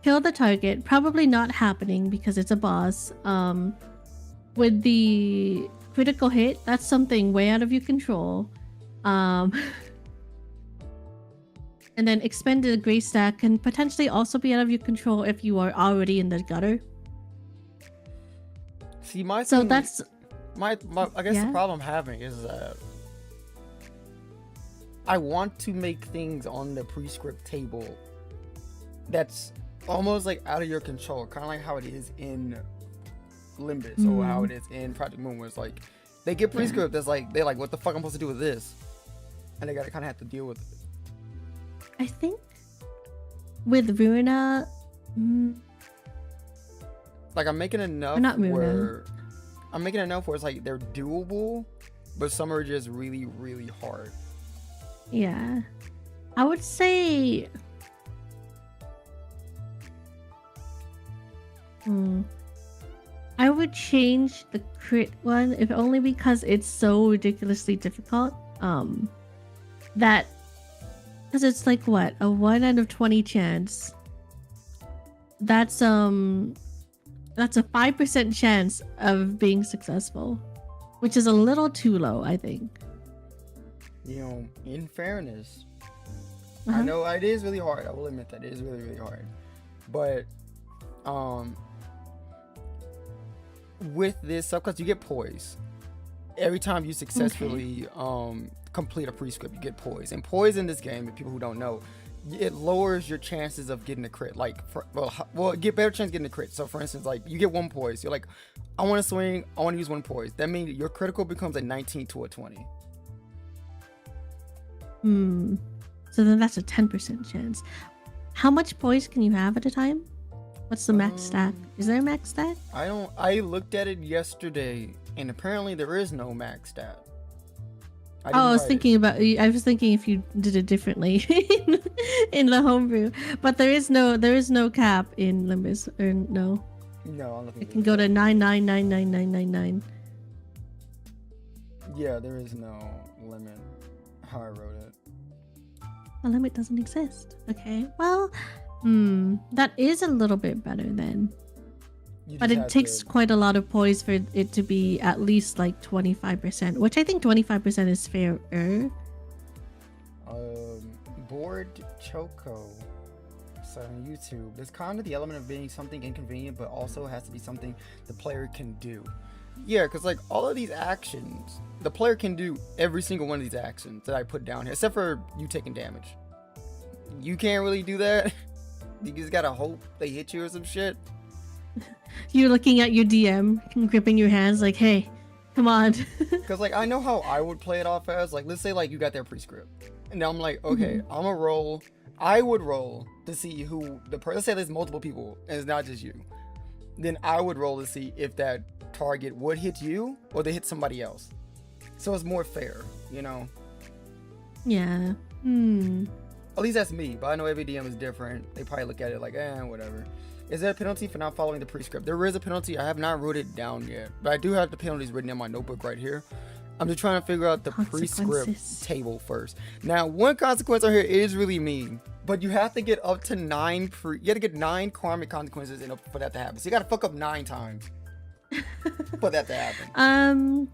Kill the target, probably not happening because it's a boss. With the critical hit, that's something way out of your control. And then expended grace stack can potentially also be out of your control if you are already in the gutter. See, my So thing, that's my I guess Yeah? the problem I'm having is that I want to make things on the prescript table that's almost like out of your control, kind of like how it is in Limbus or how it is in Project Moon, where it's like they get prescript that's like they're like, what the fuck I'm supposed to do with this, and they gotta kind of have to deal with it. I think with Ruina, Like I'm making enough not Ruina. where I'm making enough where it's like they're doable, but some are just really, really hard. yeah, I would say. I would change the crit one, if only because it's so ridiculously difficult. That because it's like what, a 1 out of 20 chance. That's a 5% chance of being successful, which is a little too low, I think. In fairness, I know it is really hard. I will admit that it is really, really hard. But with this subclass, you get poise. Every time you successfully complete a prescript, you get poise. And poise in this game, if people who don't know, it lowers your chances of getting a crit. Like, get better chance of getting a crit. So, for instance, like you get 1 poise. You're like, I want to swing. I want to use 1 poise. That means your critical becomes a 19 to a 20. So then that's a 10% chance. How much poise can you have at a time? What's the max stack? Is there a max stack? I looked at it yesterday, and apparently there is no max stat. I was thinking if you did it differently in the homebrew, but there is no cap in Limbus, or no. No, I'm looking. It can go to 9999999. Yeah, there is no limit. How I wrote it. The limit doesn't exist. Okay, well, that is a little bit better then. But it takes quite a lot of poise for it to be at least like 25%, which I think 25% is fairer. Bored Choco said on YouTube, there's kind of the element of being something inconvenient, but also has to be something the player can do. Yeah, because like all of these actions, the player can do every single one of these actions that I put down here, except for you taking damage. You can't really do that. You just gotta hope they hit you or some shit. You're looking at your DM and gripping your hands like, hey, come on. Because like I know how I would play it off as, like, let's say like you got their prescript, and now I'm like, okay, I'm gonna roll. I would roll to see who the person. Let's say there's multiple people and it's not just you. Then I would roll to see if that target would hit you or they hit somebody else. So it's more fair, you know. Yeah. At least that's me, but I know every DM is different. They probably look at it like, whatever. Is there a penalty for not following the prescript? There is a penalty. I have not wrote it down yet, but I do have the penalties written in my notebook right here. I'm just trying to figure out the prescript table first. Now, one consequence on here is really mean, but you have to get up to 9. You got to get 9 karmic consequences for that to happen. So you got to fuck up 9 times for that to happen.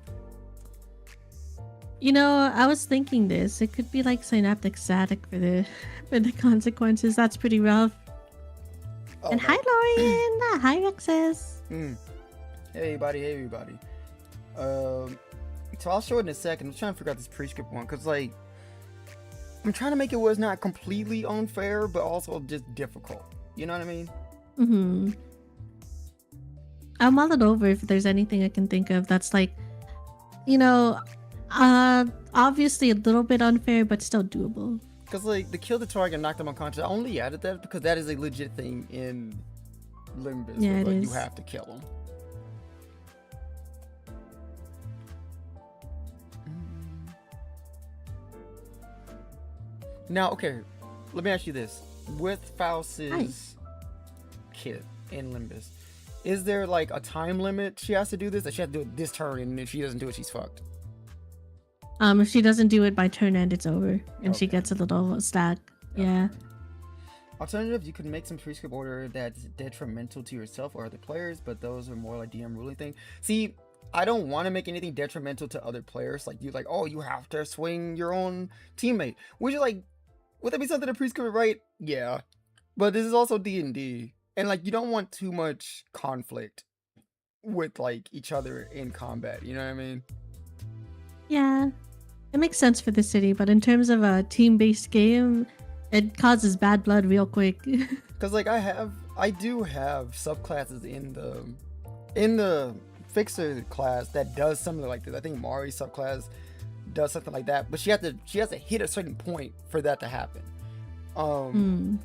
You know, I was thinking this. It could be like synaptic static for the consequences. That's pretty rough. Oh, and no. Hi, Lorian. Hi, Rexes. Hey, everybody. So I'll show it in a second. I'm trying to figure out this prescript one because, like, I'm trying to make it where it's not completely unfair, but also just difficult. You know what I mean? Mm-hmm. I'll mull it over if there's anything I can think of that's like, you know, obviously a little bit unfair, but still doable. Because, like, the kill the target and knock them unconscious, I only added that because that is a legit thing in Limbus. Yeah, where, it is. You have to kill them. Now, okay, let me ask you this. With Faust's kit in Limbus, is there, like, a time limit she has to do this? That she has to do it this turn, and if she doesn't do it, she's fucked? If she doesn't do it by turn end, it's over, and she gets a little stack. Okay. Yeah. Alternative, you could make some prescript order that's detrimental to yourself or other players, but those are more like DM ruling thing. See, I don't want to make anything detrimental to other players. Like, you have to swing your own teammate. Which is like, would that be something the priest could write? Yeah. But this is also D&D. And, like, you don't want too much conflict with, like, each other in combat. You know what I mean? Yeah. It makes sense for the city, but in terms of a team-based game, it causes bad blood real quick. Because, like, I do have subclasses in the Fixer class that does something like this. I think Mari's subclass does something like that, but she has to hit a certain point for that to happen. And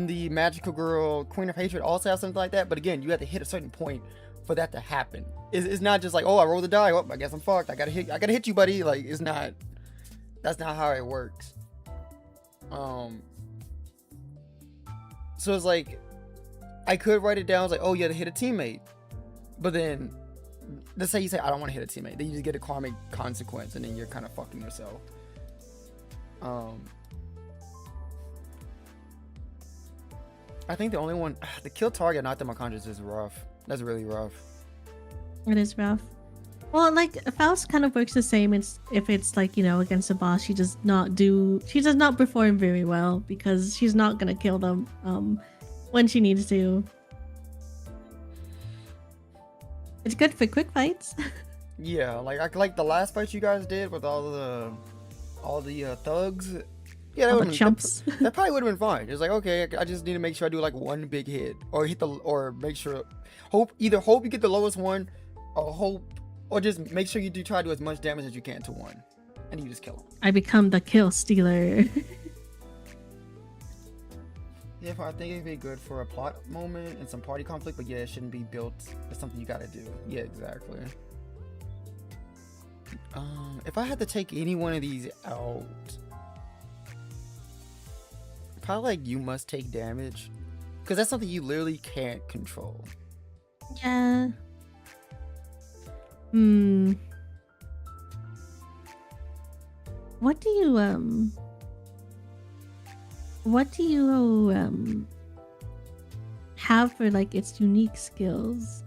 the Magical Girl Queen of Hatred also has something like that, but again, you have to hit a certain point for that to happen. It's not just like, oh, I rolled the die, oh, I guess I'm fucked, I gotta hit you, buddy. Like, that's not how it works. So it's like, I could write it down, it's like, oh, you have to hit a teammate, but then let's say you say, I don't want to hit a teammate, then you just get a karmic consequence, and then you're kind of fucking yourself. I think the only one, the kill target, knock them unconscious is rough. That's really rough. It is rough. Well, like, Faust kind of works the same. If it's like, you know, against a boss, she does not perform very well because she's not gonna kill them when she needs to. It's good for quick fights. Yeah, like the last fight you guys did with all the thugs. Yeah, all the chumps. That probably would have been fine. It's like, okay, I just need to make sure I do like one big hit, or make sure, hope you get the lowest one, or just make sure you try to do as much damage as you can to one, and you just kill him. I become the kill stealer. Yeah, I think it'd be good for a plot moment and some party conflict, but yeah, it shouldn't be built as something you gotta do. Yeah, exactly. If I had to take any one of these out, probably like you must take damage, because that's something you literally can't control. Yeah. What do you have for like its unique skills?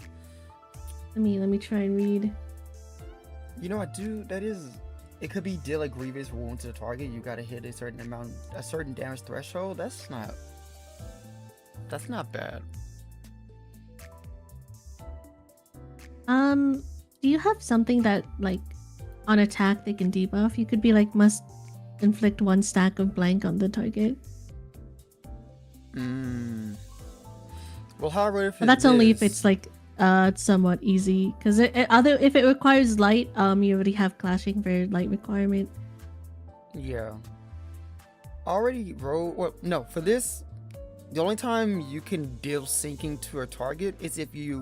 Let me try and read. You know, it could be deal a grievous wound to the target. You gotta hit a certain damage threshold. That's not bad. Do you have something that, like, on attack they can debuff? You could be like, must inflict 1 stack of blank on the target. Well, however, that's only if it's like somewhat easy, because if it requires light, you already have clashing for light requirement. Yeah. Already roll. Well, no, for this, the only time you can deal sinking to a target is if you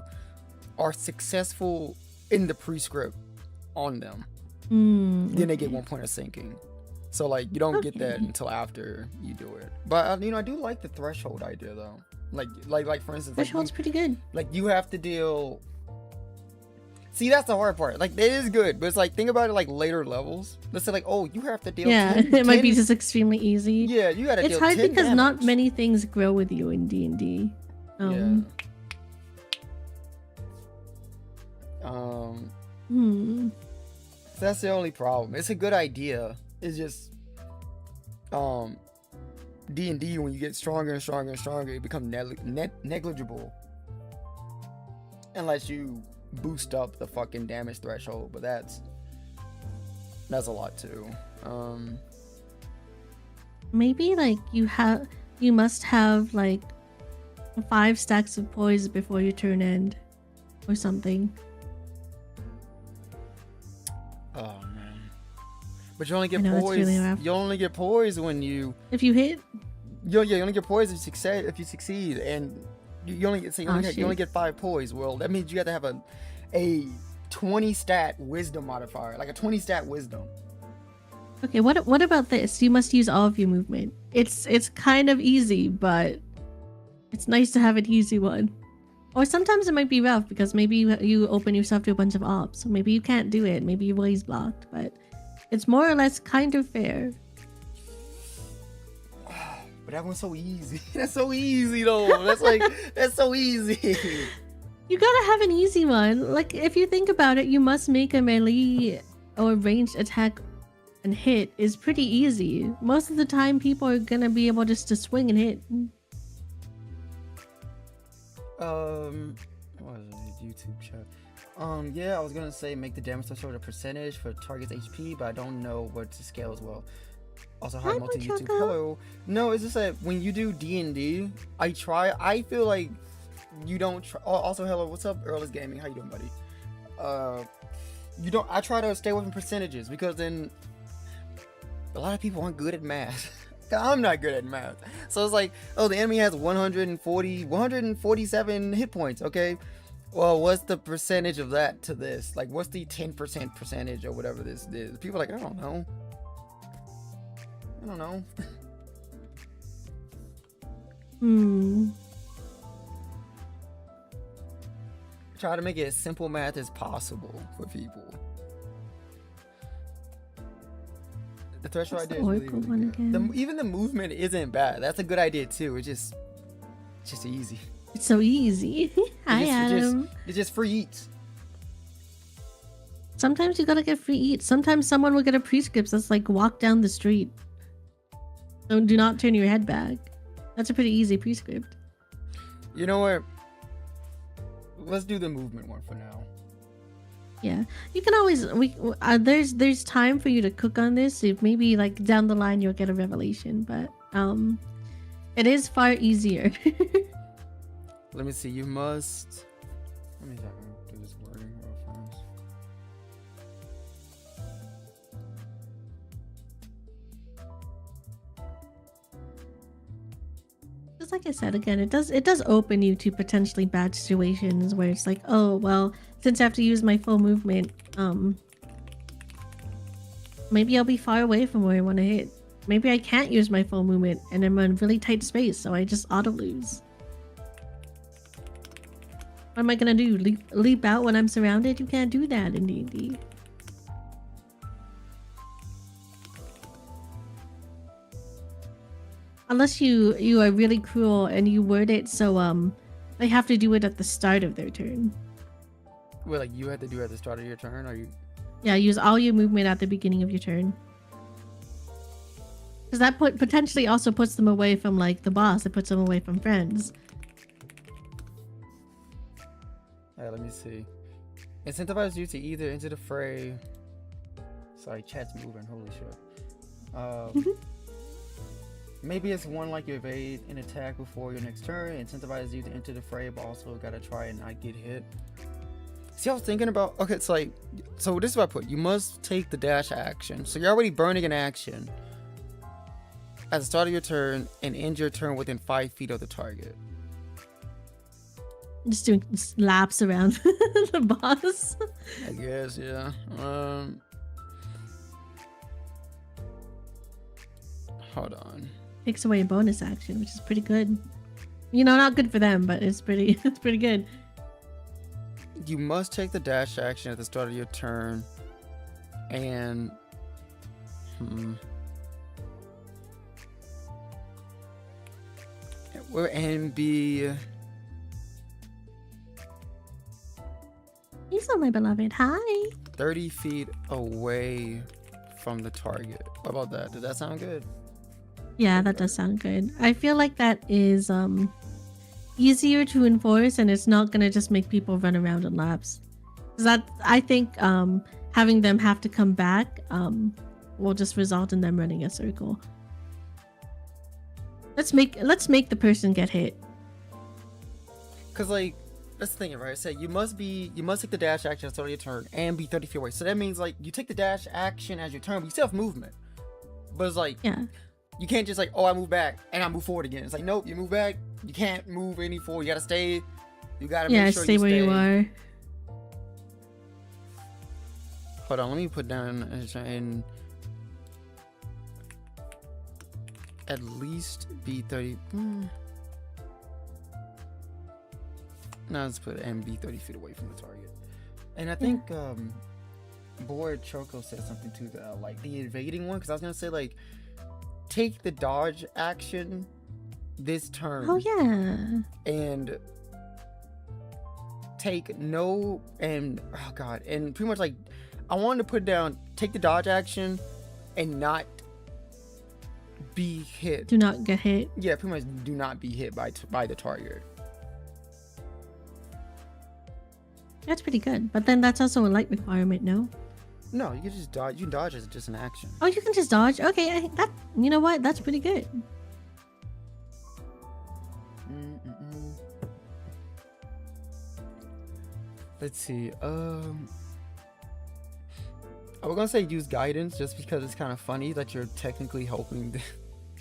are successful in the prescript on them. Then they get 1 point of sinking. So, like, you don't get that until after you do it. But, you know, I do like the threshold idea, though. Like for instance, Threshold's pretty good. like you have to deal. See, that's the hard part. Like, it is good, but it's like, think about it like later levels. Let's say, like, oh, you have to deal. Yeah, 10, it might 10 be just extremely easy. Yeah, you gotta. It's deal hard 10 because damage. not many things grow with you in D&D. Yeah. Hmm. So that's the only problem. It's a good idea. It's just, D&D, when you get stronger and stronger and stronger, it becomes negligible. Unless you boost up the fucking damage threshold, but that's a lot too. Maybe like you must have like 5 stacks of poise before your turn end, or something. Oh man! But you only get I know, it's poise. really rough. You only get poise when you. If you hit, You only get poise if you succeed, and you only get you only get 5 poise. Well, that means you have to have a 20 stat wisdom modifier, like a 20 stat wisdom. okay, what about this? You must use all of your movement. It's kind of easy, but it's nice to have an easy one. Or sometimes it might be rough because maybe you open yourself to a bunch of ops. So maybe you can't do it. Maybe your way's blocked, but it's more or less kind of fair. But that one's so easy. That's so easy though. That's so easy. You gotta have an easy one. Like, if you think about it, you must make a melee or ranged attack and hit is pretty easy. Most of the time, people are gonna be able just to swing and hit. What is it? YouTube chat. Yeah, I was gonna say make the damage threshold a percentage for target's HP, but I don't know what to scale as well. Also, hi, multi YouTube. Machoka. Hello. No, it's just that when you do D&D, I feel like you don't try. Also, hello, what's up, Earl's Gaming? How you doing, buddy? I try to stay away from percentages because then a lot of people aren't good at math. I'm not good at math. So it's like, oh, the enemy has 147 hit points. Okay. Well, what's the percentage of that to this? Like, what's the 10% percentage or whatever this is? People are like, I don't know. Try to make it as simple math as possible for people. The threshold idea is really, really good. Even the movement isn't bad. That's a good idea too. It's just easy. It's so easy. Hi, Adam. It's just free eats. Sometimes you gotta get free eats. Sometimes someone will get a prescript that's like walk down the street. So do not turn your head back. That's a pretty easy prescript. You know what? Let's do the movement one for now. Yeah, you can always there's time for you to cook on this. If maybe like down the line you'll get a revelation, but it is far easier. Let me see. You must. Let me do this wording real fast. Just like I said again, it does open you to potentially bad situations where it's like, oh well, since I have to use my full movement, maybe I'll be far away from where I want to hit. Maybe I can't use my full movement and I'm in really tight space, so I just auto lose. What am I gonna do? Leap out when I'm surrounded? You can't do that in D&D. Unless you are really cruel and you word it so they have to do it at the start of their turn. Well, like you had to do it at the start of your turn, or you? Yeah, use all your movement at the beginning of your turn. Because that potentially also puts them away from like the boss. It puts them away from friends. Alright, let me see. Incentivize you to either enter the fray. Sorry, chat's moving. Holy shit. Maybe it's one like you evade an attack before your next turn. Incentivize you to enter the fray, but also gotta try and not get hit. See, I was thinking about. Okay, it's like. So this is what I put. You must take the dash action. So you're already burning an action at the start of your turn and end your turn within 5 feet of the target. Just doing laps around the boss. I guess, yeah. Hold on. Takes away a bonus action, which is pretty good. You know, not good for them, but it's pretty it's pretty good. You must take the dash action at the start of your turn, and and be. Hello, my beloved. Hi. 30 feet away from the target. What about that? Did that sound good? Yeah, that does sound good. I feel like that is easier to enforce, and it's not gonna just make people run around in laps. 'Cause that I think having them have to come back will just result in them running a circle. Let's make the person get hit. Cause like that's the thing, right? I said you must take the dash action at the start of your turn and be 30 feet away. So that means like you take the dash action as your turn, but you still have movement. But it's like you can't just like, oh, I move back and I move forward again. It's like, nope, you move back. You can't move any forward. You gotta stay. You gotta make sure stay you where you are. Hold on, let me put down and at least be 30. Now let's put and be 30 feet away from the target. And I think Board Choco said something to the like the invading one, because I was gonna say like take the dodge action this turn. Oh yeah. And take no and oh god, and pretty much like I wanted to put down take the dodge action and not be hit. Do not get hit. Yeah, pretty much do not be hit by the target. That's pretty good. But then that's also a light requirement, no? No, you can just dodge. You can dodge as just an action. Oh, you can just dodge? Okay, that you know what? That's pretty good. Let's see. I was gonna say use guidance just because it's kind of funny that you're technically helping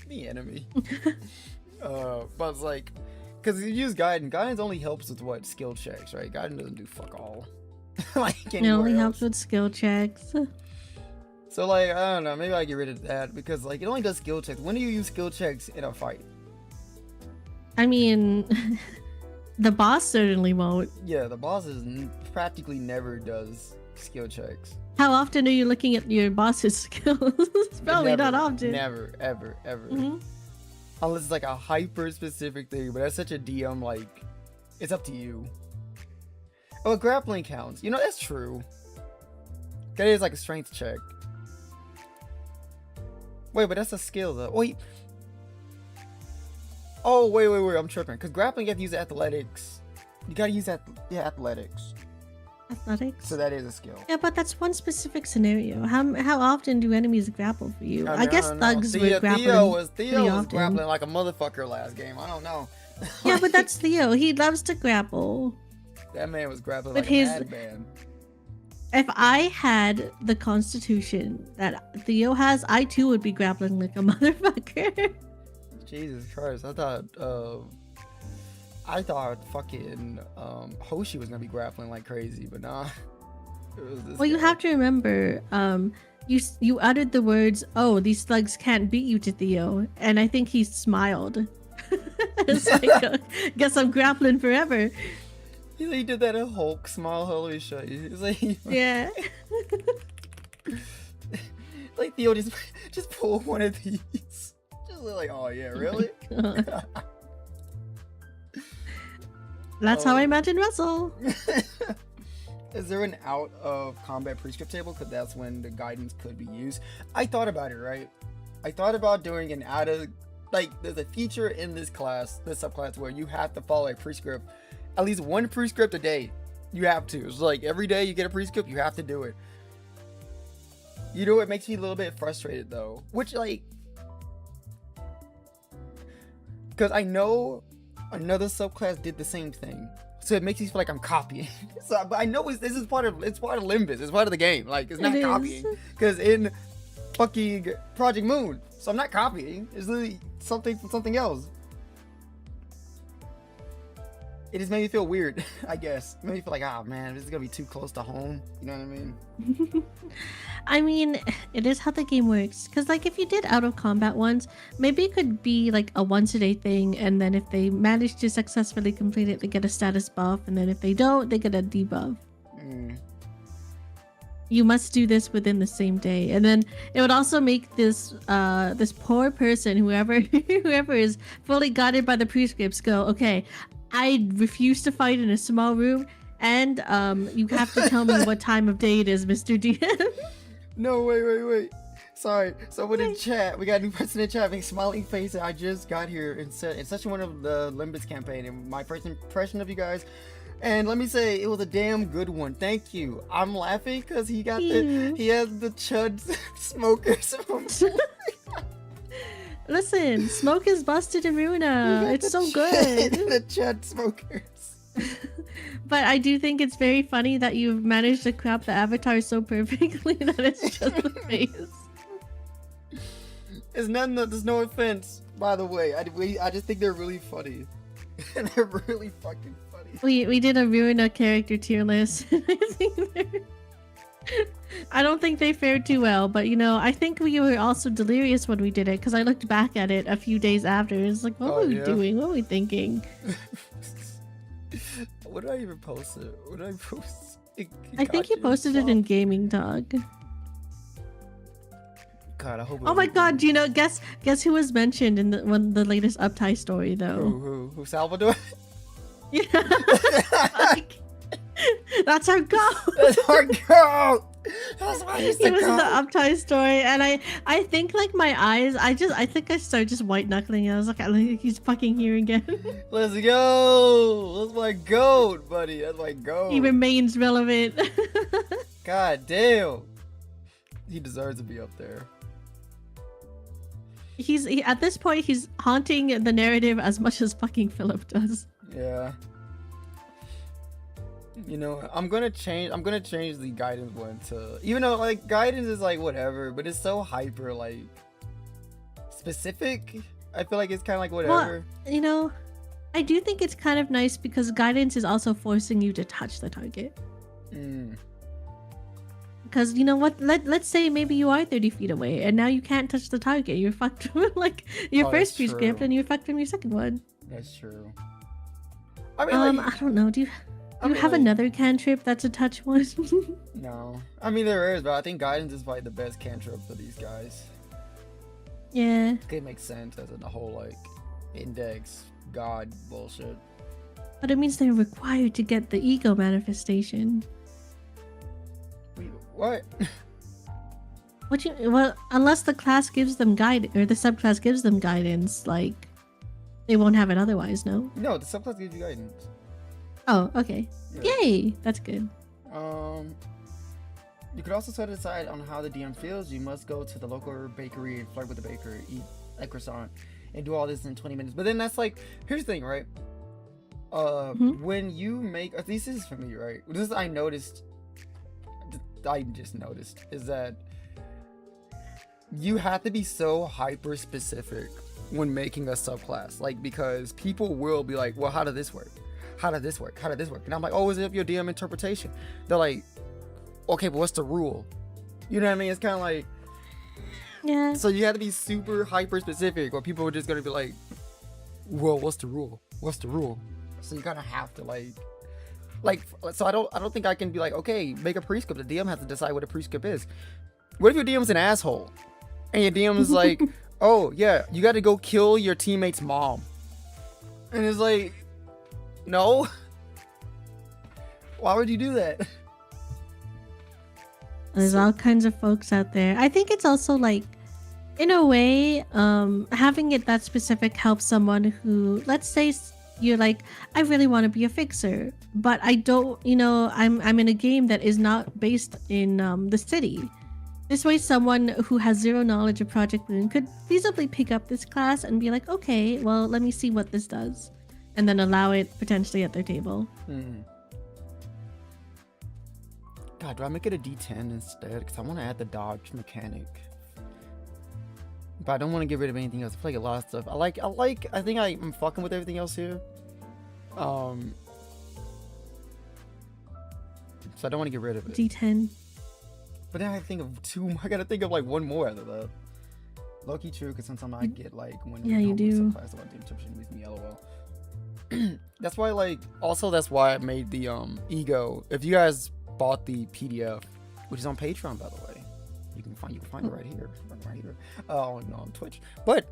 the enemy. But it's like, because you use guidance only helps with what skill checks, right? Guidance doesn't do fuck all. Like it only helps with skill checks. So like I don't know, maybe I get rid of that because like it only does skill checks. When do you use skill checks in a fight? I mean, the boss certainly won't. Yeah, the boss practically never does skill checks. How often are you looking at your boss's skills? It's probably never, not often. Never, ever. Mm-hmm. Unless it's like a hyper specific thing, but that's such a DM, like, it's up to you. Oh, grappling counts. You know, that's true. That is like a strength check. Wait, but that's a skill though. Wait. Oh, wait. I'm tripping. Because grappling, you have to use athletics. You gotta use that. Yeah, athletics. Athletics? So that is a skill. Yeah, but that's one specific scenario. How often do enemies grapple for you? I guess thugs were grappling. Theo was grappling like a motherfucker last game. I don't know. Yeah, but that's Theo. He loves to grapple. That man was grappling But like a madman. If I had the constitution that Theo has, I too would be grappling like a motherfucker. Jesus Christ, I thought fucking Hoshi was gonna be grappling like crazy, but nah. It was this Well, you guy. have to remember, you uttered the words, "Oh, these thugs can't beat you," to Theo, and I think he smiled. It's like, guess I'm grappling forever. He did that in Hulk smile. Holy shit! He's like, Yeah. like Theo just pull one of these. Just like, oh yeah, really? That's how I imagine Russell. Is there an out of combat prescript table? Because that's when the guidance could be used. I thought about it, right? I thought about doing an out of, like, there's a feature in this class, this subclass, where you have to follow a prescript, at least one prescript a day. You have to. It's like every day you get a prescript, you have to do it. You know, it makes me a little bit frustrated though, which like, because I know another subclass did the same thing, so it makes me feel like I'm copying. So, but I know this is part of Limbus. It's part of the game. Like it's not copying, because in fucking Project Moon, so I'm not copying. It's literally something from something else. it just made me feel weird. I guess it made me feel like, oh man, this is gonna be too close to home. You know what I mean? I mean, it is how the game works. Because, like, if you did out of combat ones, maybe it could be like a once a day thing. And then if they manage to successfully complete it, they get a status buff. And then if they don't, they get a debuff. You must do this within the same day. And then it would also make this this poor person, whoever is fully guided by the prescripts, go, okay, I refuse to fight in a small room. And you have to tell me what time of day it is, Mr. DM. No, wait. Sorry. Someone in chat, we got a new person in chat making smiling face. I just got here in such one of the Limbus campaign, and my first impression of you guys. And let me say, it was a damn good one. Thank you. I'm laughing because he has the chud smokers. Listen, smoke is busted in Runa. It's so good. The chud smokers. But I do think it's very funny that you've managed to crop the avatar so perfectly that it's just the face. It's nothing. There's no offense, by the way. I just think they're really funny. They're really fucking funny. We did a Runa character tier list. I don't think they fared too well, but you know, I think we were also delirious when we did it because I looked back at it a few days after. It's like, what were we doing? What were we thinking? What did I even post it? What did I post? I think you posted it in Gaming Dog. God, I hope. Oh my God! Do you know? Guess who was mentioned in the latest Uptie story though? Who? Salvador? Yeah. That's our goal. That's our goal. That's why he's He was in the Uptie story, and I think like my eyes. I think I started just white knuckling. I was like, he's fucking here again. Let's go. That's my goat, buddy. That's my goat. He remains relevant. God damn. He deserves to be up there. At this point, he's haunting the narrative as much as fucking Philip does. Yeah. You know, I'm gonna change the guidance one to, even though like guidance is like whatever, but it's so hyper like specific. I feel like it's kind of like whatever. Well, you know, I do think it's kind of nice because guidance is also forcing you to touch the target. Because you know what? Let's say maybe you are 30 feet away and now you can't touch the target. You're fucked from like your first prescript and you're fucked from your second one. That's true. I mean, I don't know. Do you have another cantrip that's a touch one? No. I mean, there is, but I think guidance is probably the best cantrip for these guys. Yeah. It makes sense as in the whole like index god bullshit. But it means they're required to get the ego manifestation. What? Well, unless the class gives them guide or the subclass gives them guidance, like they won't have it otherwise. No. No, the subclass gives you guidance. Oh, okay. Yeah. Yay, that's good. You could also set it aside on how the DM feels. You must go to the local bakery and flirt with the baker, eat a croissant, and do all this in 20 minutes. But then that's like, here's the thing, right? When you make, at least this is for me, right? This I just noticed is that you have to be so hyper specific when making a subclass, like, because people will be like, well, how did this work? How did this work? How did this work? And I'm like, oh, is it your DM interpretation? They're like, okay, but what's the rule? You know what I mean? It's kind of like, yeah. So you have to be super hyper specific, or people are just gonna be like, well, what's the rule? What's the rule? So you kind of have to like, so I don't think I can be like, okay, make a prescript. The DM has to decide what a prescript is. What if your DM's an asshole, and your DM is like, oh yeah, you got to go kill your teammate's mom, and it's like, no, why would you do that? There's all kinds of folks out there. I think it's also like, in a way, having it that specific helps someone who, let's say you're like, I really want to be a fixer, but I don't, you know, I'm in a game that is not based in the city. This way, someone who has zero knowledge of Project Moon could feasibly pick up this class and be like, okay, well, let me see what this does, and then allow it potentially at their table. God, do I make it a D10 instead? Because I want to add the dodge mechanic, but I don't want to get rid of anything else. I feel like a lot of stuff. I think I'm fucking with everything else here. So I don't want to get rid of it. D10. But then I think of two. I gotta think of like one more after that. Low-key true, because sometimes I get like when Yeah, you do. Subclass about the interruption with me, lol. That's why that's why I made the ego. If you guys bought the PDF, which is on Patreon by the way, you can find it right here. On Twitch. But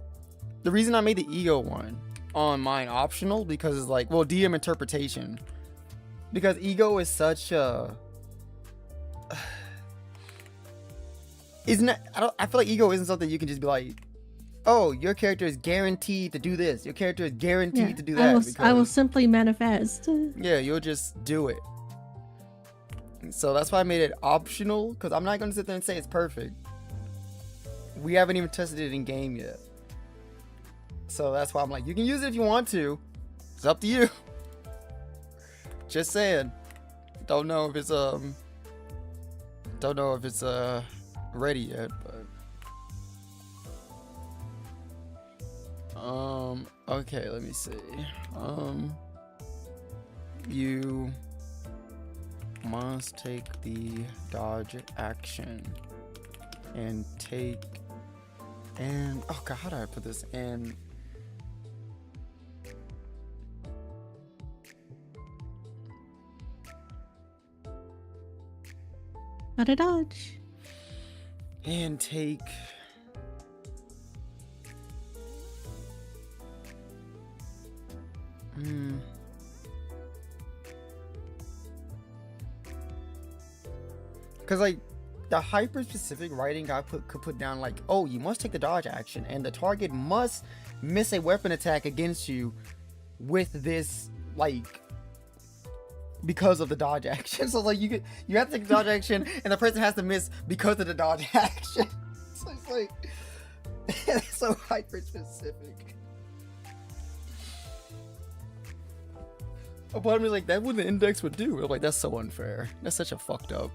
the reason I made the ego one on mine optional because it's like, well, DM interpretation. Because ego is such a I feel like ego isn't something you can just be like, oh, your character is guaranteed to do this. Your character is guaranteed to do that. I will simply manifest. Yeah, you'll just do it. So that's why I made it optional, because I'm not going to sit there and say it's perfect. We haven't even tested it in game yet. So that's why I'm like, you can use it if you want to. It's up to you. Just saying. Don't know if it's ready yet, but okay, let me see. You must take the dodge action and oh god, how do I put this in? Gotta dodge. And take because like the hyper specific writing I could put down like, oh, you must take the dodge action and the target must miss a weapon attack against you with this, like, because of the dodge action. So like you have to take the dodge action and the person has to miss because of the dodge action. So it's like it's so hyper specific. A part of me like, that's what the index would do. I'm like, that's so unfair. That's such a fucked up.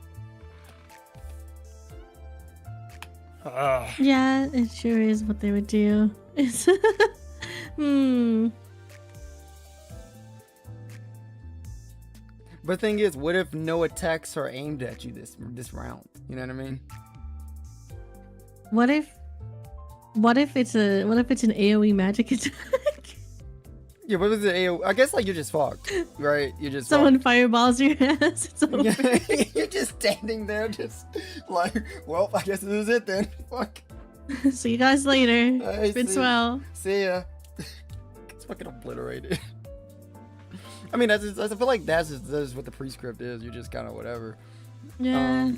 Yeah, it sure is what they would do. It's But the thing is, what if no attacks are aimed at you this round? You know what I mean? What if it's an AoE magic attack? Yeah, what is it? I guess like you're just fucked, right? You're just someone fireballs your ass. It's over. Yeah, you're just standing there, just like, well, I guess this is it then. Fuck. See you guys later. It's been swell. See ya. It's fucking obliterated. I mean, I feel like that's just what the prescript is. You're just kind of whatever. Yeah.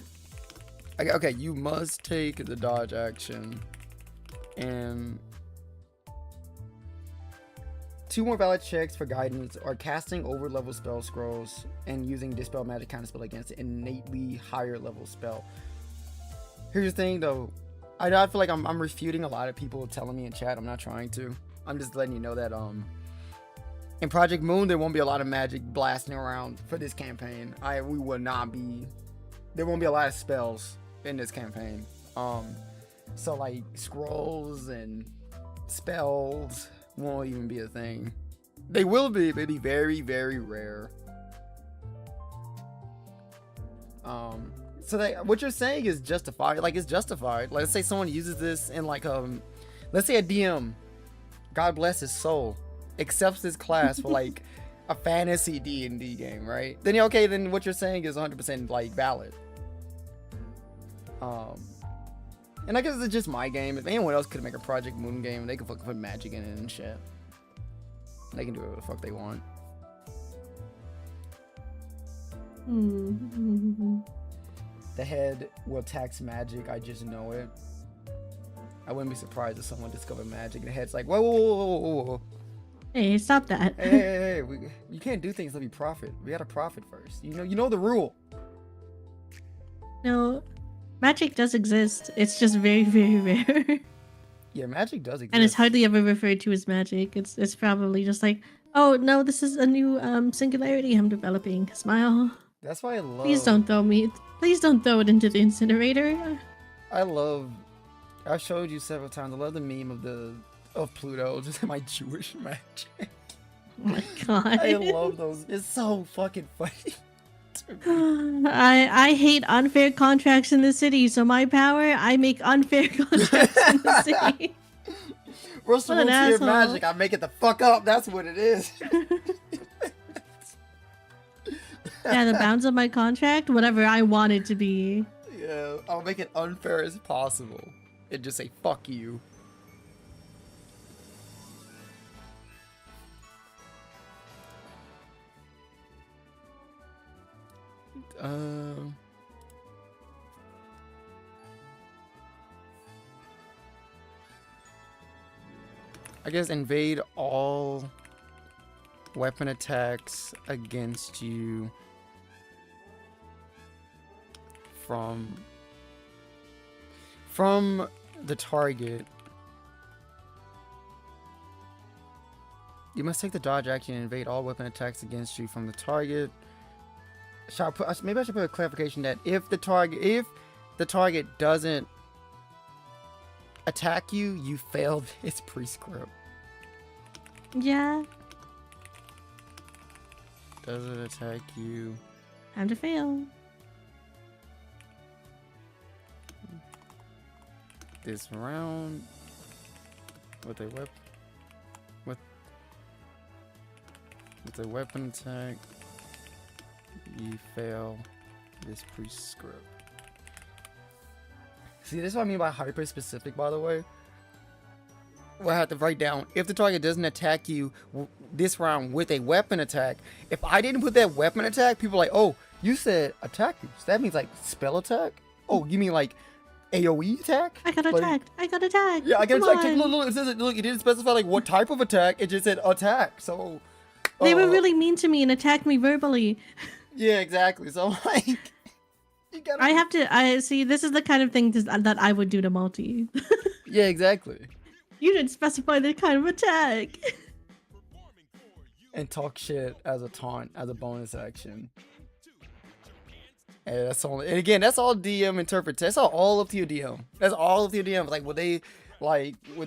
Okay, you must take the dodge action and 2 more valid checks for guidance are casting over level spell scrolls and using dispel magic counterspell against an innately higher level spell. Here's the thing though, I feel like I'm refuting a lot of people telling me in chat. I'm not trying to. I'm just letting you know that in Project Moon there won't be a lot of magic blasting around for this campaign. There won't be a lot of spells in this campaign. So like scrolls and spells won't even be a thing. They will be, but it'll be very, very rare. So that what you're saying is justified. Like, it's justified. Like, let's say someone uses this in like let's say a DM, God bless his soul, accepts this class for like a fantasy D&D game, right? Then okay, then what you're saying is 100% like valid. And I guess it's just my game. If anyone else could make a Project Moon game, they could fucking put magic in it and shit. They can do whatever the fuck they want. The head will tax magic. I just know it. I wouldn't be surprised if someone discovered magic and the head's like, whoa. Hey, stop that. Hey, you can't do things until we profit. We gotta profit first. You know the rule. No. Magic does exist. It's just very, very rare. Yeah, magic does exist. And it's hardly ever referred to as magic. It's probably just like, oh no, this is a new singularity I'm developing. Smile. That's why I love. Please don't throw it into the incinerator. I've showed you several times. I love the meme of Pluto, just my Jewish magic. Oh my god. I love those. It's so fucking funny. I hate unfair contracts in the city, so my power, I make unfair contracts in the city. Russell What an Wilson asshole. magic. I make it the fuck up. That's what it is. Yeah, the bounds of my contract, whatever I want it to be. Yeah, I'll make it unfair as possible. And just say fuck you. I guess invade all weapon attacks against you from the target. You must take the dodge action and invade all weapon attacks against you from the target. Maybe I should put a clarification that if the target doesn't attack you, you failed its prescript. Yeah, Does it attack you? time to fail. This round with a weapon attack, you fail this prescript. See, this is what I mean by hyper specific, by the way. Well, I have to write down, if the target doesn't attack you this round with a weapon attack, if I didn't put that weapon attack, people are like, oh, you said attack you. So that means like spell attack? Oh, you mean like AoE attack? I got Like, attacked. I got attacked. yeah, I got Come attacked. on. Look, it says look, it didn't specify like what type of attack. It just said attack. So They were really mean to me and attacked me verbally. yeah, exactly. So like, you gotta. I see. This is the kind of thing that I would do to multi. Yeah, exactly. You didn't specify the kind of attack. And talk shit as a taunt, as a bonus action. And that's only. And again, that's all DM interprets. That's all up to your DM. That's all up to your DM. Like, would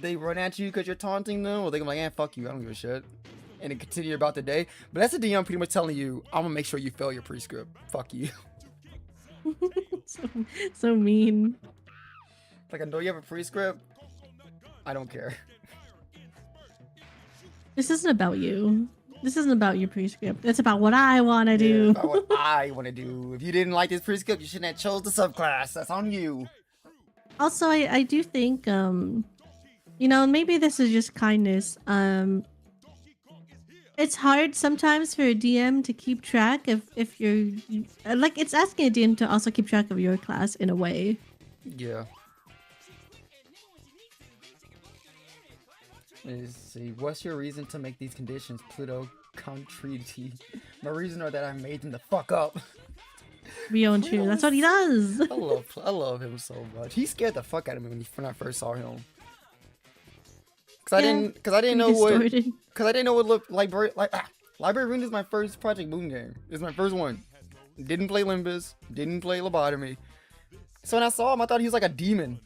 they run at you because you're taunting them, or they gonna be like, fuck you, I don't give a shit, and then continue about the day? But that's the DM pretty much telling you, I'm gonna make sure you fail your prescript. Fuck you. so mean. Like, I know you have a prescript. I don't care. This isn't about you. This isn't about your prescript. It's about what I want to do. About what I want to do. If you didn't like this prescript, you shouldn't have chose the subclass. That's on you. Also, I do think, maybe this is just kindness. It's hard sometimes for a DM to keep track if you're like, it's asking a DM to also keep track of your class in a way. Yeah. Let's see. What's your reason to make these conditions, Pluto Contriti? My reason are that I made them the fuck up. Real and true. That's what he does. I love him so much. He scared the fuck out of me when I first saw him. Cause I didn't know what looked library Rune is my first Project Moon game. It's my first one. Didn't play Limbus. Didn't play Lobotomy. So when I saw him, I thought he was like a demon.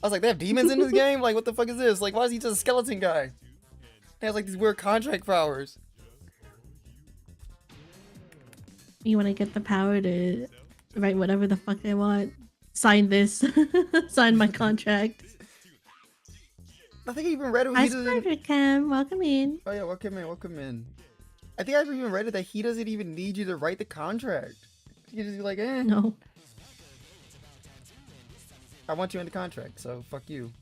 I was like, they have demons in this game? Like, what the fuck is this? Like, why is he just a skeleton guy? He has like these weird contract powers. You want to get the power to write whatever the fuck I want. Sign this. Sign my contract. I think I even read it. Hi, Spider Cam. Welcome in. Oh yeah, welcome in. I think I even read it that he doesn't even need you to write the contract. You just be like, eh. No. I want you in the contract, so fuck you.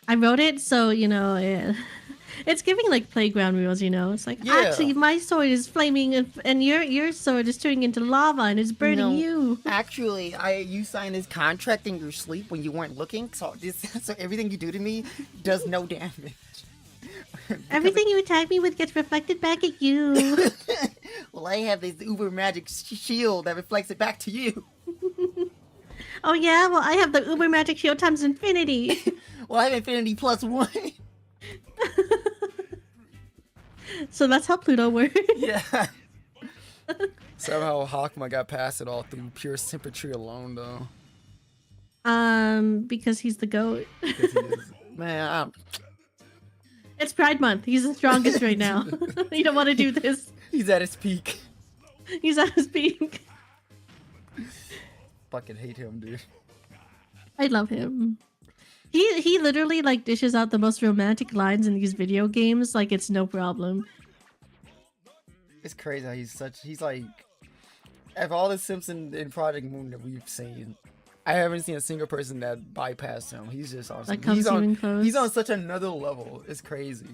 I wrote it so, it's giving like playground rules, It's like, Yeah. actually, my sword is flaming and your sword is turning into lava and it's burning you. Actually, you signed this contract in your sleep when you weren't looking, so everything you do to me does no damage. Everything you attack me with gets reflected back at you. Well, I have this uber magic shield that reflects it back to you. Oh yeah? Well, I have the Uber Magic Shield times infinity. Well, I have infinity +1. So that's how Pluto works. Yeah. Somehow Hawkma got past it all through pure symmetry alone, though. Because he's the GOAT. Man, It's Pride Month. He's the strongest right now. You don't want to do this. He's at his peak. He's at his peak. Fucking hate him, dude. I love him. He literally like dishes out the most romantic lines in these video games like it's no problem. It's crazy how he's like, of all the Simpson and Project Moon that we've seen, I haven't seen a single person that bypassed him. He's just awesome. That comes even close. He's on such another level. It's crazy.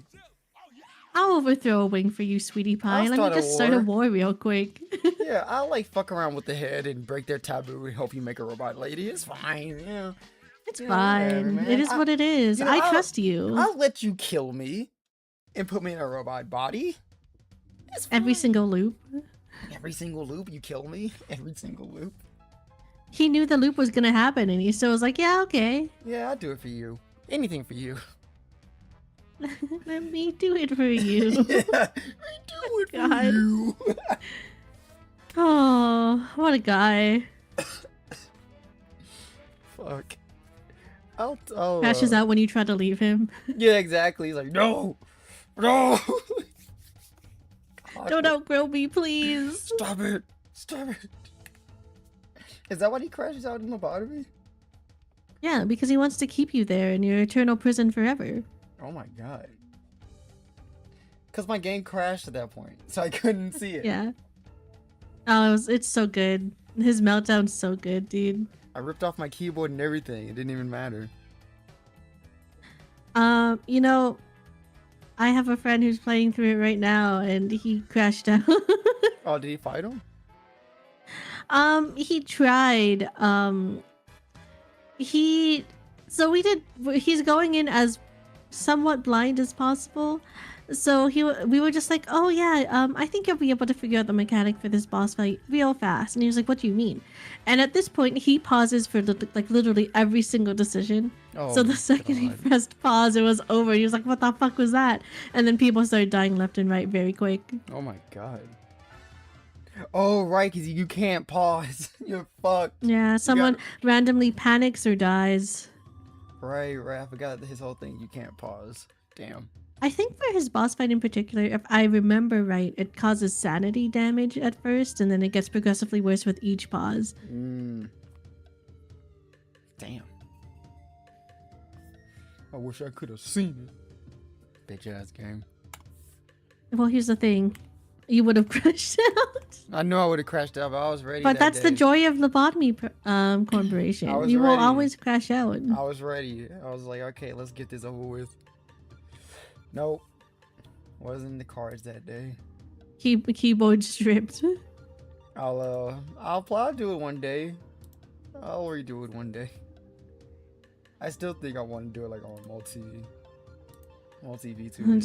I'll overthrow a wing for you, sweetie pie. Let me just start a war real quick. Yeah, I'll like fuck around with the head and break their taboo and help you make a robot lady. It's fine, yeah. It's fine. Whatever, it is what it is. I trust you. I'll let you kill me and put me in a robot body. It's fine. Every single loop. Every single loop, you kill me. Every single loop. He knew the loop was gonna happen, and he still was like, "Yeah, okay." Yeah, I'll do it for you. Anything for you. Let me do it for you. Yeah, do it for you. Oh, what a guy. Fuck. I'll Crashes out when you try to leave him. Yeah, exactly. He's like, no, no. God, Don't outgrow me, please. Stop it. Stop it. Is that why he crashes out in lobotomy? Yeah, because he wants to keep you there in your eternal prison forever. Oh my god. Because my game crashed at that point, so I couldn't see it. Yeah. Oh, it's so good. His meltdown's so good, dude. I ripped off my keyboard and everything. It didn't even matter. You know, I have a friend who's playing through it right now, and he crashed out. Oh, did he fight him? He tried. He's going in as somewhat blind as possible. So we were just like, oh yeah, I think you'll be able to figure out the mechanic for this boss fight real fast. And he was like, what do you mean? And at this point, he pauses for like literally every single decision. Oh, so the second he pressed pause, it was over. He was like, what the fuck was that? And then people started dying left and right very quick. Oh my god. Oh right, because you can't pause. You're fucked. Yeah, someone randomly panics or dies. Right. I forgot his whole thing. You can't pause. Damn. I think for his boss fight in particular, if I remember right, it causes sanity damage at first, and then it gets progressively worse with each pause. Damn. I wish I could have seen it. Bitch ass game. Well, here's the thing. You would have crashed out. I know I would have crashed out, but I was ready. But that's the joy of Lobotomy Corporation. You will always crash out. I was ready. I was like, okay, let's get this over with. Nope. Wasn't in the cards that day. Keyboard stripped. I'll do it one day. I'll redo it one day. I still think I want to do it like on multi V2.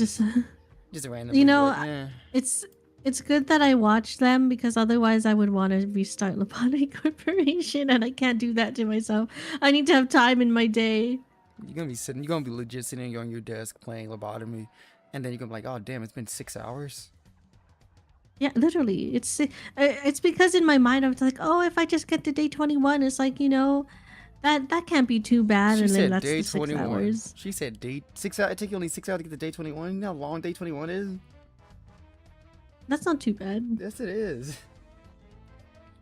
Just randomly. You know, it's good that I watched them, because otherwise I would want to restart Lobotomy Corporation, and I can't do that to myself. I need to have time in my day. You're gonna be legit sitting on your desk playing Lobotomy, and then you're gonna be like, oh damn, it's been 6 hours. Yeah, literally. It's because in my mind I was like, oh, if I just get to day 21, it's like, you know, that can't be too bad. She and said then that's day the 6 21. hours. She said day 6 hours. It take you only 6 hours to get to day 21. You know how long day 21 is? That's not too bad. Yes, it is.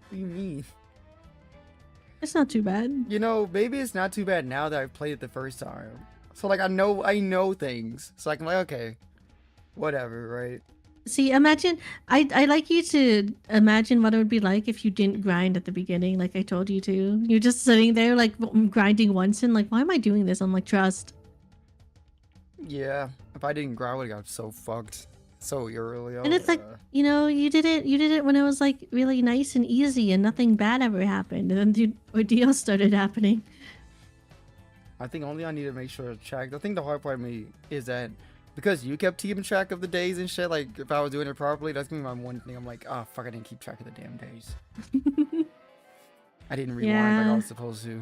What do you mean? It's not too bad. You know, maybe it's not too bad now that I've played it the first time. So like I know things. So I can like, okay, whatever, right? See, imagine I like you to imagine what it would be like if you didn't grind at the beginning, like I told you to. You're just sitting there like grinding once and like, why am I doing this? I'm like, trust. Yeah, if I didn't grind, I would have got so fucked so early. And it's like, you know, you did it when it was like really nice and easy and nothing bad ever happened, and then the ordeal started happening. I think only I need to make sure to check. I think the hard part of me is that because you kept keeping track of the days and shit, like if I was doing it properly, that's gonna be my one thing. I'm like, oh fuck, I didn't keep track of the damn days. I didn't rewind like I was supposed to.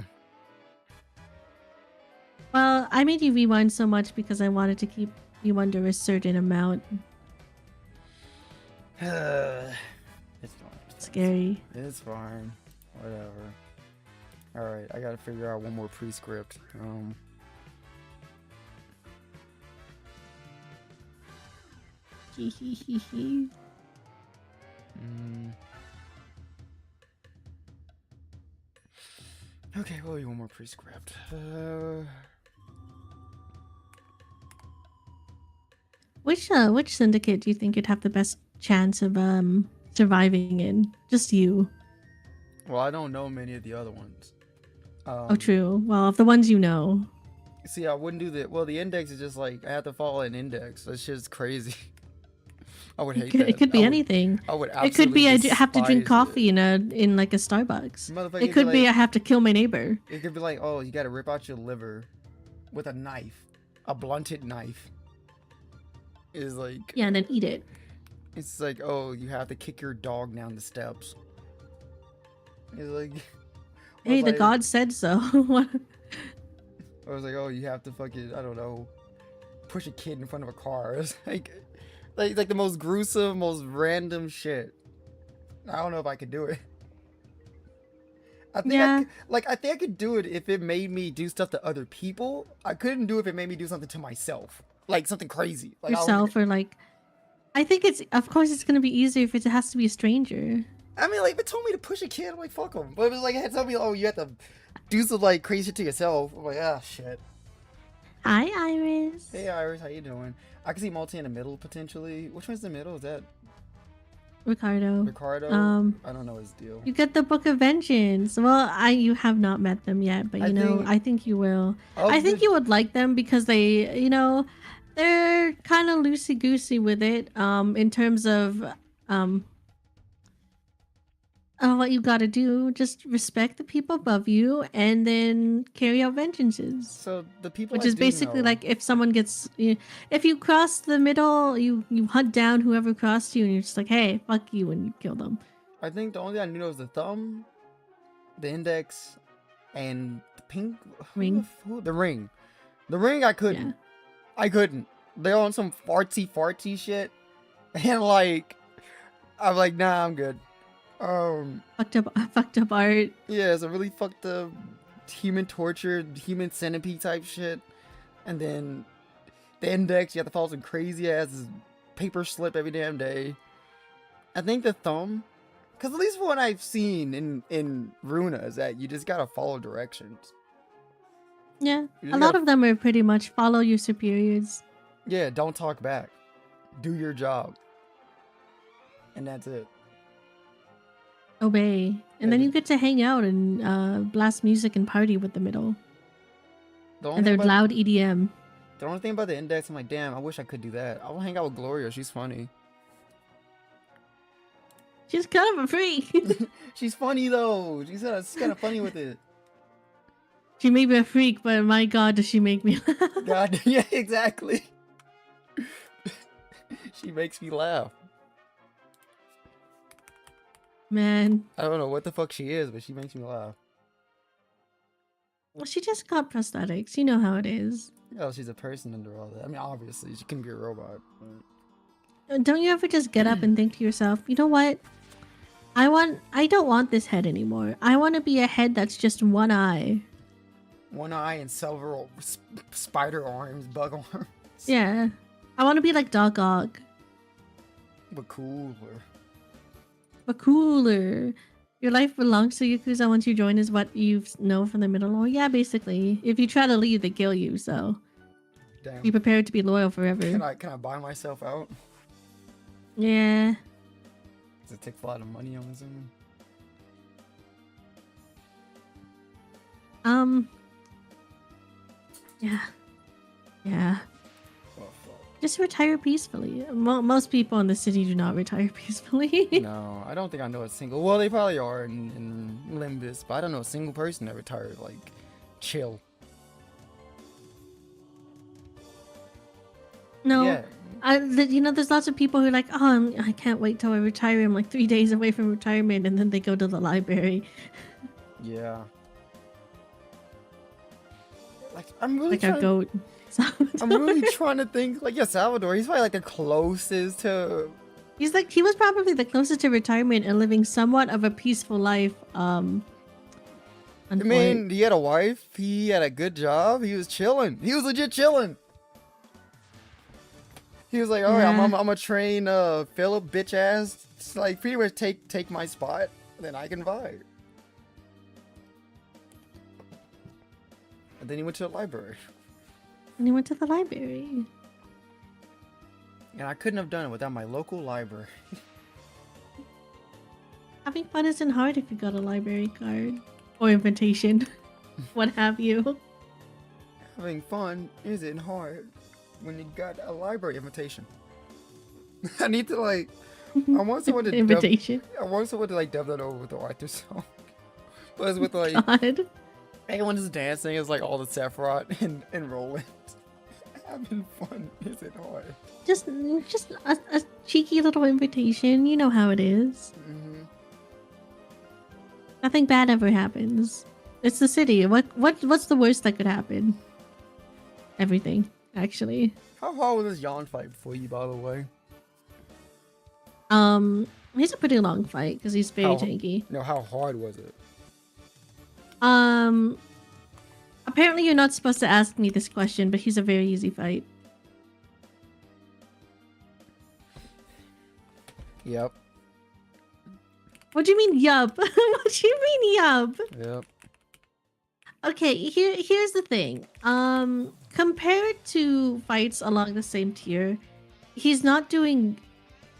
Well, I made you rewind so much because I wanted to keep you under a certain amount. It's fine. Scary. It's fine. Whatever. Alright, I gotta figure out one more prescript. Okay, well, you want more prescript. Which syndicate do you think you'd have the best chance of surviving in? Just you. Well, I don't know many of the other ones. Oh, true. Well, of the ones you know. See, I wouldn't do that. Well, the index is just like I have to follow an index. That's just crazy. I would hate that. It could be anything. I would It could be absolutely I have to drink despise coffee in like a Starbucks. Motherfucker, It could be I like, have to kill my neighbor. it could be like, oh, you got to rip out your liver with a knife, a blunted knife. Is like Yeah, and then eat it. it's like, oh, you have to kick your dog down the steps. It's like, Hey, the like, god said so. I was like, oh, you have to fucking, I don't know, push a kid in front of a car. It's like the most gruesome, most random shit. I don't know if I could do it. I think Yeah. I think I could do it if it made me do stuff to other people. I couldn't do it if it made me do something to myself, like something crazy. Like, Yourself or like. I think of course it's gonna be easier if it has to be a stranger. I mean, like, if it told me to push a kid, I'm like, fuck them. But it was like, it had told me, oh, you have to do some like crazy shit to yourself. I'm like, ah, shit. Hi, Iris. Hey, Iris, how you doing? I can see Multi in the middle potentially. Which one's the middle? Is that Ricardo. Ricardo? I don't know his deal. You get the Book of Vengeance. Well, you have not met them yet, but I think you will. I think you would like them because they, they're kind of loosey goosey with it. In terms of what you gotta do, just respect the people above you, and then carry out vengeances. So the people, which is basically like if someone gets, if you cross the middle, you hunt down whoever crossed you, and you're just like, hey, fuck you, and you kill them. I think the only thing I knew was the thumb, the index, and the pink Ring. The ring. The ring. I couldn't. Yeah. I couldn't. They're on some farty shit, and like, I'm like, nah, I'm good. Fucked up art. Yeah, it's a really fucked up human torture, human centipede type shit. And then the index, you have to follow some crazy ass paper slip every damn day. I think the thumb, because at least what I've seen in Runa is that you just gotta follow directions. Yeah, a lot of them are pretty much follow your superiors. Yeah, don't talk back. Do your job. And that's it. Obey. And then you get to hang out and blast music and party with the middle. And their loud EDM. The only thing about the index, I'm like, damn, I wish I could do that. I will hang out with Gloria. She's funny. She's kind of a freak. She's funny, though. She's kind of funny with it. She may be a freak, but my god, does she make me laugh. God, yeah, exactly. She makes me laugh. Man. I don't know what the fuck she is, but she makes me laugh. Well, she just got prosthetics. You know how it is. Oh, she's a person under all that. I mean, obviously, she can be a robot. But... Don't you ever just get up and think to yourself, you know what? I don't want this head anymore. I want to be a head that's just one eye. One eye and several spider arms, bug arms. Yeah. I want to be like Doc Ock. But cooler. But cooler. Your life belongs to Yakuza once you join is what you know from the middle. Oh, yeah, basically. If you try to leave, they kill you, so... Damn. Be prepared to be loyal forever. Can I buy myself out? Yeah. Does it take a lot of money, I'm assuming? Yeah. Yeah. Oh, fuck. Just retire peacefully. Most people in the city do not retire peacefully. No, I don't think I know a single... Well, they probably are in Limbus, but I don't know a single person that retired, like, chill. No. Yeah. There's lots of people who are like, oh, I can't wait till I retire. I'm like 3 days away from retirement, and then they go to the library. Yeah. Like, I'm really like a goat. I'm really trying to think. Like, yeah, Salvador, he's probably like the closest to... He was probably the closest to retirement and living somewhat of a peaceful life. I mean, he had a wife. He had a good job. He was chilling. He was legit chilling. He was like, all right, Yeah. I'm gonna train Philip, bitch ass. Just like pretty much take my spot, then I can vibe. And then he went to the library. And he went to the library. And I couldn't have done it without my local library. Having fun isn't hard if you got a library card or invitation, what have you. Having fun isn't hard when you got a library invitation. I need to like. I want someone to invitation. I want someone to like dub that over with the Arthur song. But it's with like God. everyone is dancing. It's like all the Sephiroth and Roland. Having fun isn't hard. Just a cheeky little invitation. You know how it is. Mm-hmm. Nothing bad ever happens. It's the city. What's the worst that could happen? Everything, actually. How hard was this yawn fight for you, by the way? He's a pretty long fight because he's very tanky. No, how hard was it? Apparently you're not supposed to ask me this question, but he's a very easy fight. Yep. What do you mean, yup? What do you mean, yup? Yep. Okay, here's the thing. Compared to fights along the same tier, he's not doing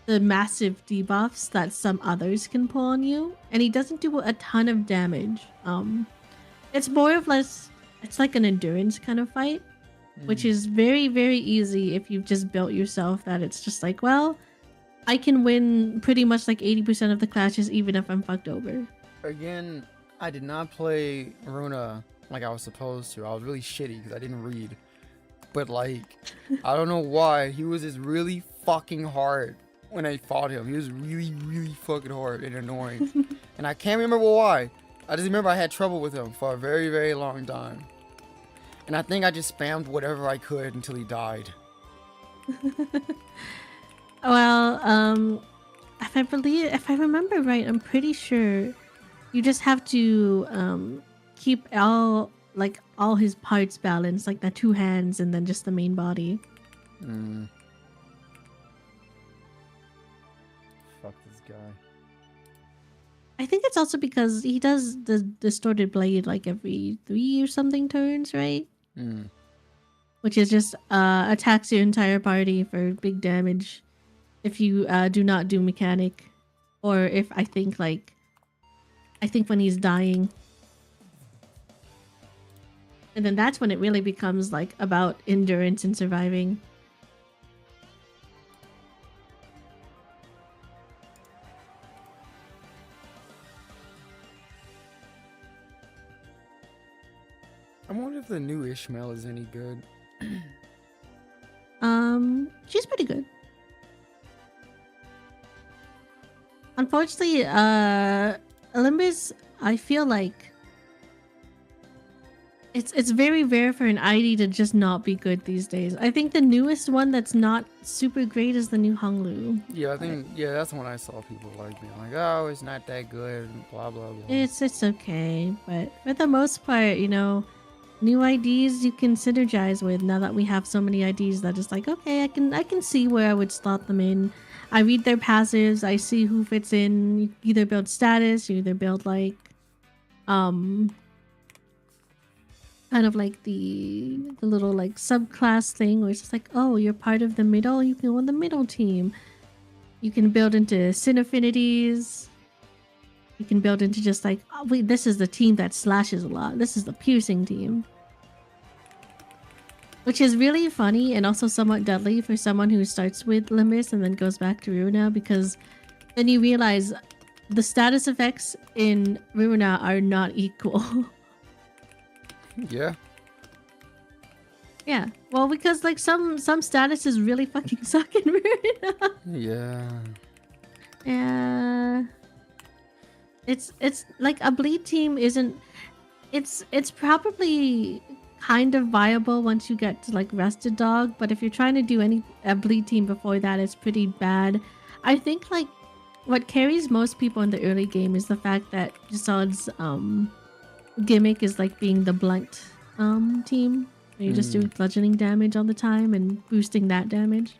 the massive debuffs that some others can pull on you, and he doesn't do a ton of damage. It's more of less. It's like an endurance kind of fight, which is very, very easy if you've just built yourself that it's just like, well, I can win pretty much like 80% of the clashes even if I'm fucked over. Again, I did not play Runa like I was supposed to. I was really shitty because I didn't read. But like, I don't know why. He was just really fucking hard when I fought him. He was really, really fucking hard and annoying. And I can't remember why. I just remember I had trouble with him for a very, very long time. And I think I just spammed whatever I could until he died. Well, if I remember right, I'm pretty sure you just have to keep all his parts balanced, like the two hands and then just the main body. Fuck this guy. I think it's also because he does the distorted blade like every 3 or something turns, right? Which is just attacks your entire party for big damage if you do not do mechanic, or if I think when he's dying, and then that's when it really becomes like about endurance and surviving. I wonder if the new Ishmael is any good. She's pretty good. Unfortunately, Olympus, I feel like it's very rare for an ID to just not be good these days. I think the newest one that's not super great is the new Honglu. Yeah, I think that's the one I saw people like being like, oh, it's not that good, blah blah blah. It's okay, but for the most part, you know, new IDs you can synergize with now that we have so many IDs that it's like, okay, I can see where I would slot them in. I read their passives, I see who fits in. You either build status, you either build like kind of like the little like subclass thing where it's just like, oh, you're part of the middle, you can win the middle team. You can build into sin affinities. You can build into just like, oh wait, this is the team that slashes a lot. This is the piercing team. Which is really funny and also somewhat deadly for someone who starts with Limbus and then goes back to Runa, because then you realize the status effects in Runa are not equal. Yeah. Yeah. Well, because like some statuses really fucking suck in Runa. Yeah. Yeah. It's like a bleed team isn't. It's probably kind of viable once you get to like Rested Dog, but if you're trying to do a bleed team before that, it's pretty bad. I think like what carries most people in the early game is the fact that Jasad's gimmick is like being the blunt team. You're just doing bludgeoning damage all the time and boosting that damage.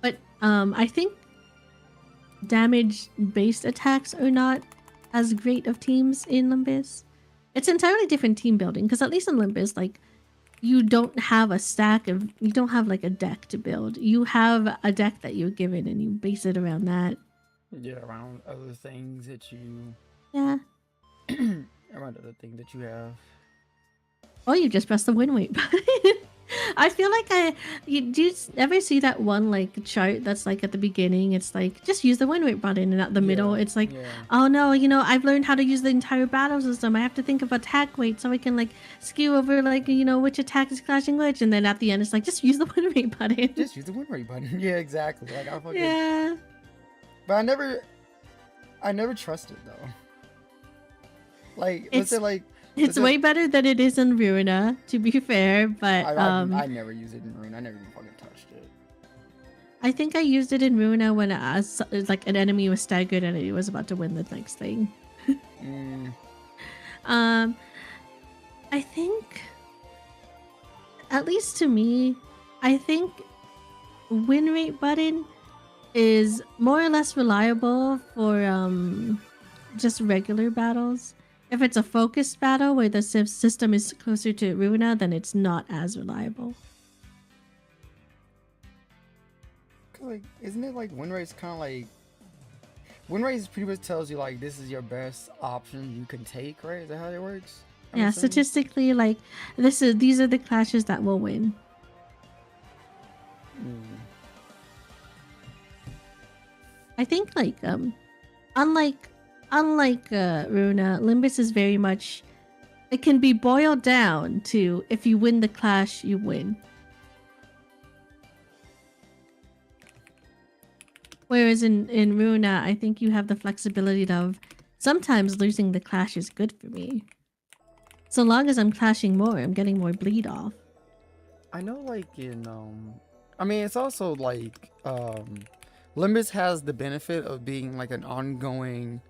But I think damage-based attacks are not as great of teams in Limbus. It's entirely different team building because at least in Limbus, like you don't have you don't have like a deck to build. You have a deck that you're given and you base it around that. Yeah, around other things that you. Yeah. Around other things that you have. Oh, you just press the win rate button. I feel like do you ever see that one like chart that's like at the beginning? It's like just use the win rate button, and at the middle, it's like, oh no, I've learned how to use the entire battle system. I have to think of attack weight so I can like skew over like which attack is clashing which, and then at the end, it's like just use the win rate button. Just use the win rate button. Yeah, exactly. Like I fucking. Yeah. But I never trusted though. Like let's say like. It's way better than it is in Ruina, to be fair, but I never used it in Ruina. I never even fucking touched it. I think I used it in Ruina when like an enemy was staggered and it was about to win the next thing. I think, at least to me, I think win rate button is more or less reliable for just regular battles. If it's a focused battle where the system is closer to Ruina, then it's not as reliable. Like, isn't it like win rate's kind of like win rate pretty much tells you like this is your best option you can take, right? Is that how it works? Yeah, statistically, like these are the clashes that will win. I think like unlike Runa, Limbus is very much, it can be boiled down to if you win the clash, you win. Whereas in Runa, I think you have the flexibility of sometimes losing the clash is good for me. So long as I'm clashing more, I'm getting more bleed off. I know like in I mean it's also like Limbus has the benefit of being like an ongoing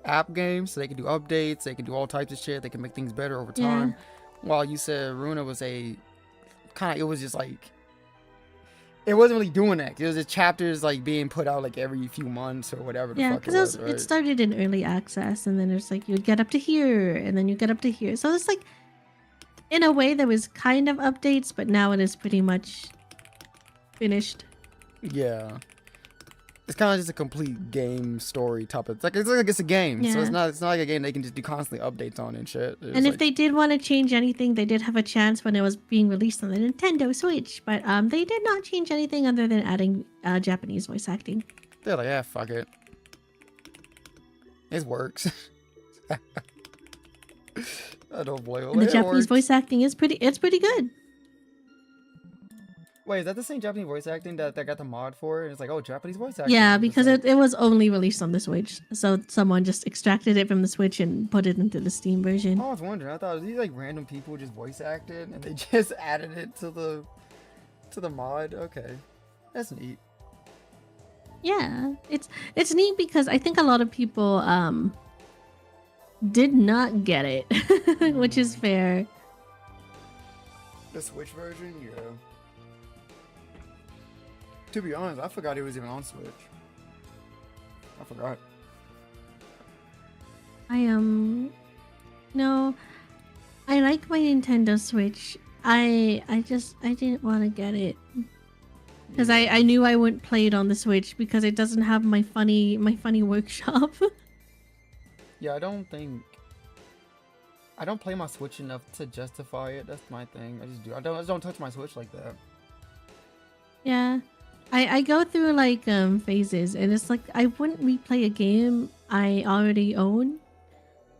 app game, so they can do updates, they can do all types of shit, they can make things better over time. While you said Runa was a kind of, it was just like it wasn't really doing that. It was just chapters like being put out like every few months or whatever. Yeah, because it started in early access, and then it's like you'd get up to here, and then you get up to here. So it's like, in a way, there was kind of updates, but now it is pretty much finished. Yeah. It's kind of just a complete game story type of. It's like it's a game, so it's not like a game they can just do constantly updates on and shit. And if they did want to change anything, they did have a chance when it was being released on the Nintendo Switch, but they did not change anything other than adding Japanese voice acting. They're like, yeah, fuck it, it works. I don't blame them. The Japanese voice acting is pretty good. Wait, is that the same Japanese voice acting that got the mod for it? It's like, oh, Japanese voice acting. Yeah, because it was only released on the Switch, so someone just extracted it from the Switch and put it into the Steam version. Oh, I was wondering. I thought these like random people just voice acted and they just added it to the mod. Okay, that's neat. Yeah, it's neat because I think a lot of people did not get it, which is fair. The Switch version, yeah. To be honest, I forgot it was even on Switch. I forgot. No, I like my Nintendo Switch. I didn't want to get it because I knew I wouldn't play it on the Switch because it doesn't have my funny workshop. Yeah, I don't play my Switch enough to justify it. That's my thing. I just don't touch my Switch like that. Yeah. I go through like phases, and it's like I wouldn't replay a game I already own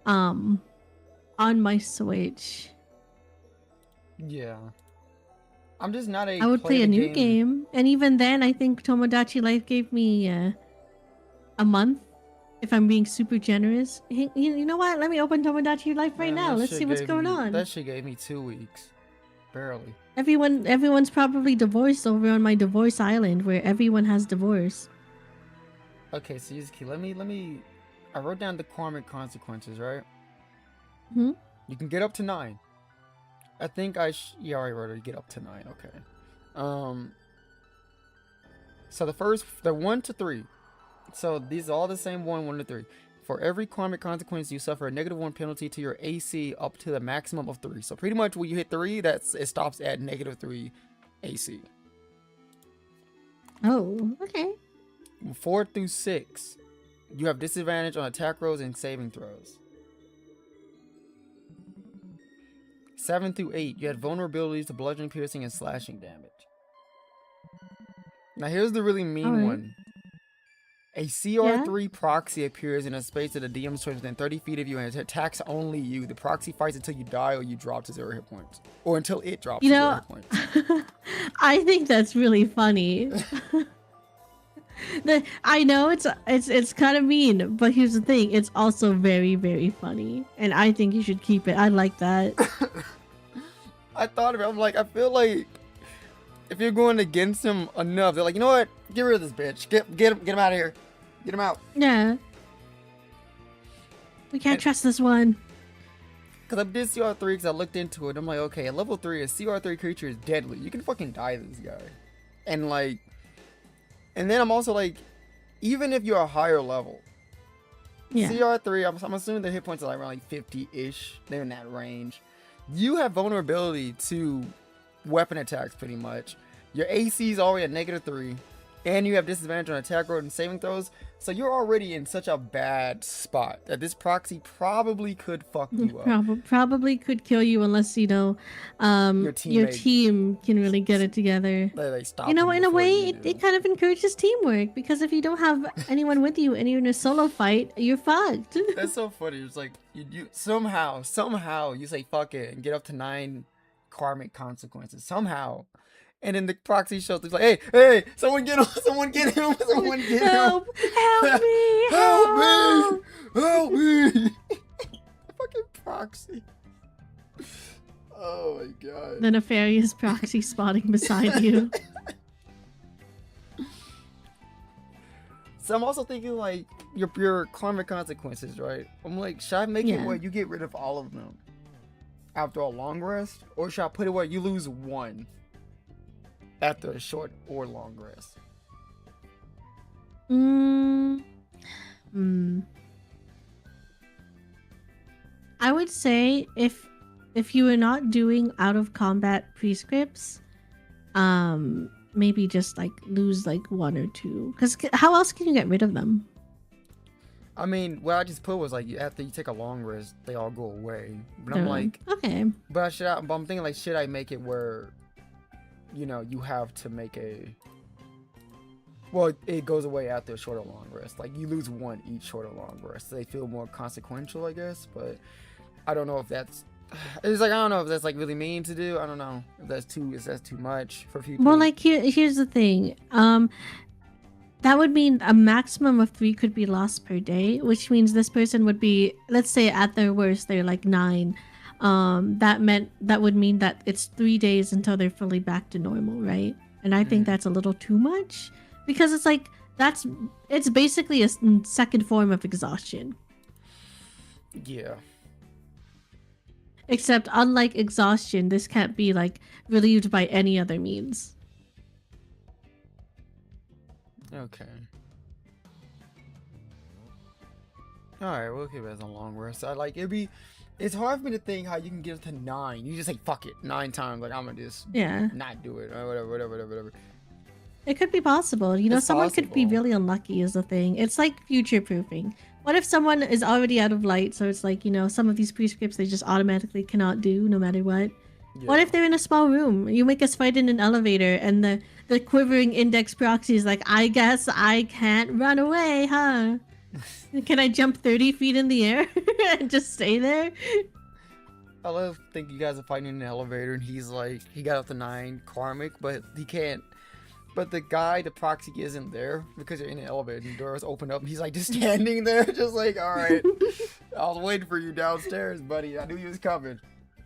on my Switch. Yeah. I'm just not a I would play a new game, and even then I think Tomodachi Life gave me a month if I'm being super generous. You know what? Let me open Tomodachi Life right now. Let's see what's going on. That shit gave me 2 weeks. Barely. Everyone's probably divorced over on my divorce island where everyone has divorce. Okay, so let me I wrote down the karmic consequences, right? Hmm? You can get up to 9. I think you already wrote it, get up to 9, okay. So the 1 to 3. So these are all the same 1 to 3. For every karmic consequence, you suffer a -1 penalty to your AC up to the maximum of 3. So pretty much when you hit 3, it stops at -3 AC. Oh, okay. 4 through 6, you have disadvantage on attack rolls and saving throws. 7 through 8, you had vulnerabilities to bludgeoning, piercing, and slashing damage. Now here's the really mean one. A CR3 proxy appears in a space that the DM's choice within 30 feet of you and it attacks only you. The proxy fights until you die or you drop to 0 hit points. Or until it drops to 0 hit points. I think that's really funny. I know it's kind of mean, but here's the thing. It's also very, very funny. And I think you should keep it. I like that. I thought of it. I'm like, I feel like if you're going against him enough, they're like, you know what? Get rid of this bitch. Get him out of here. Get him out. Yeah. We can't trust this one. Because I did CR3 because I looked into it. I'm like, okay, at level 3, a CR3 creature is deadly. You can fucking die this guy. And like, and then I'm also like, even if you're a higher level, CR3, I'm assuming the hit points are like around like 50-ish. They're in that range. You have vulnerability to weapon attacks pretty much. Your AC is already at -3. And you have disadvantage on attack roll and saving throws. So you're already in such a bad spot that this proxy probably could fuck you up. Probably could kill you unless, you know, your team can really get it together. They stop you know, in a way, it kind of encourages teamwork. Because if you don't have anyone with you and you're in a solo fight, you're fucked. That's so funny. It's like, you somehow you say fuck it and get up to 9 karmic consequences. Somehow. And then the proxy shows up, like, hey, someone get him, someone get him, someone get him. Help me, help me. Fucking proxy. Oh my god. The nefarious proxy spotting beside you. So I'm also thinking, like, your karmic consequences, right? I'm like, should I make it where you get rid of all of them after a long rest? Or should I put it where you lose 1? After a short or long rest. I would say if you are not doing out of combat prescripts, maybe just like lose like 1 or 2. Because how else can you get rid of them? I mean, what I just put was like after you take a long rest, they all go away. But I'm like, okay. But I'm thinking like, should I make it where, you know, you have to make it goes away after a short or long rest. Like you lose 1 each short or long rest. So they feel more consequential, I guess. But I don't know if that's. It's like I don't know if that's like really mean to do. I don't know if that's too much for people. Well, like here's the thing. That would mean a maximum of 3 could be lost per day, which means this person would be, let's say at their worst, they're like 9. That would mean that it's 3 days until they're fully back to normal, right? And I think that's a little too much because it's like it's basically a second form of exhaustion. Yeah. Except unlike exhaustion, this can't be like relieved by any other means. Okay. Alright, we'll keep it as a long rest. It's hard for me to think how you can get it to 9. You just say fuck it 9 times. Like I'm gonna just not do it or whatever. It could be possible. You know, it's someone possible. Could be really unlucky is the thing. It's like future proofing. What if someone is already out of light? So it's like, you know, some of these prescripts they just automatically cannot do no matter what. Yeah. What if they're in a small room? You make us fight in an elevator and the quivering index proxy is like, I guess I can't run away, huh? Can I jump 30 feet in the air and just stay there? I love think you guys are fighting in an elevator and he's like, he got up to 9 karmic, but he can't. But the proxy isn't there because you're in an elevator and the doors open up and he's like just standing there, just like, all right, I was waiting for you downstairs, buddy. I knew you was coming.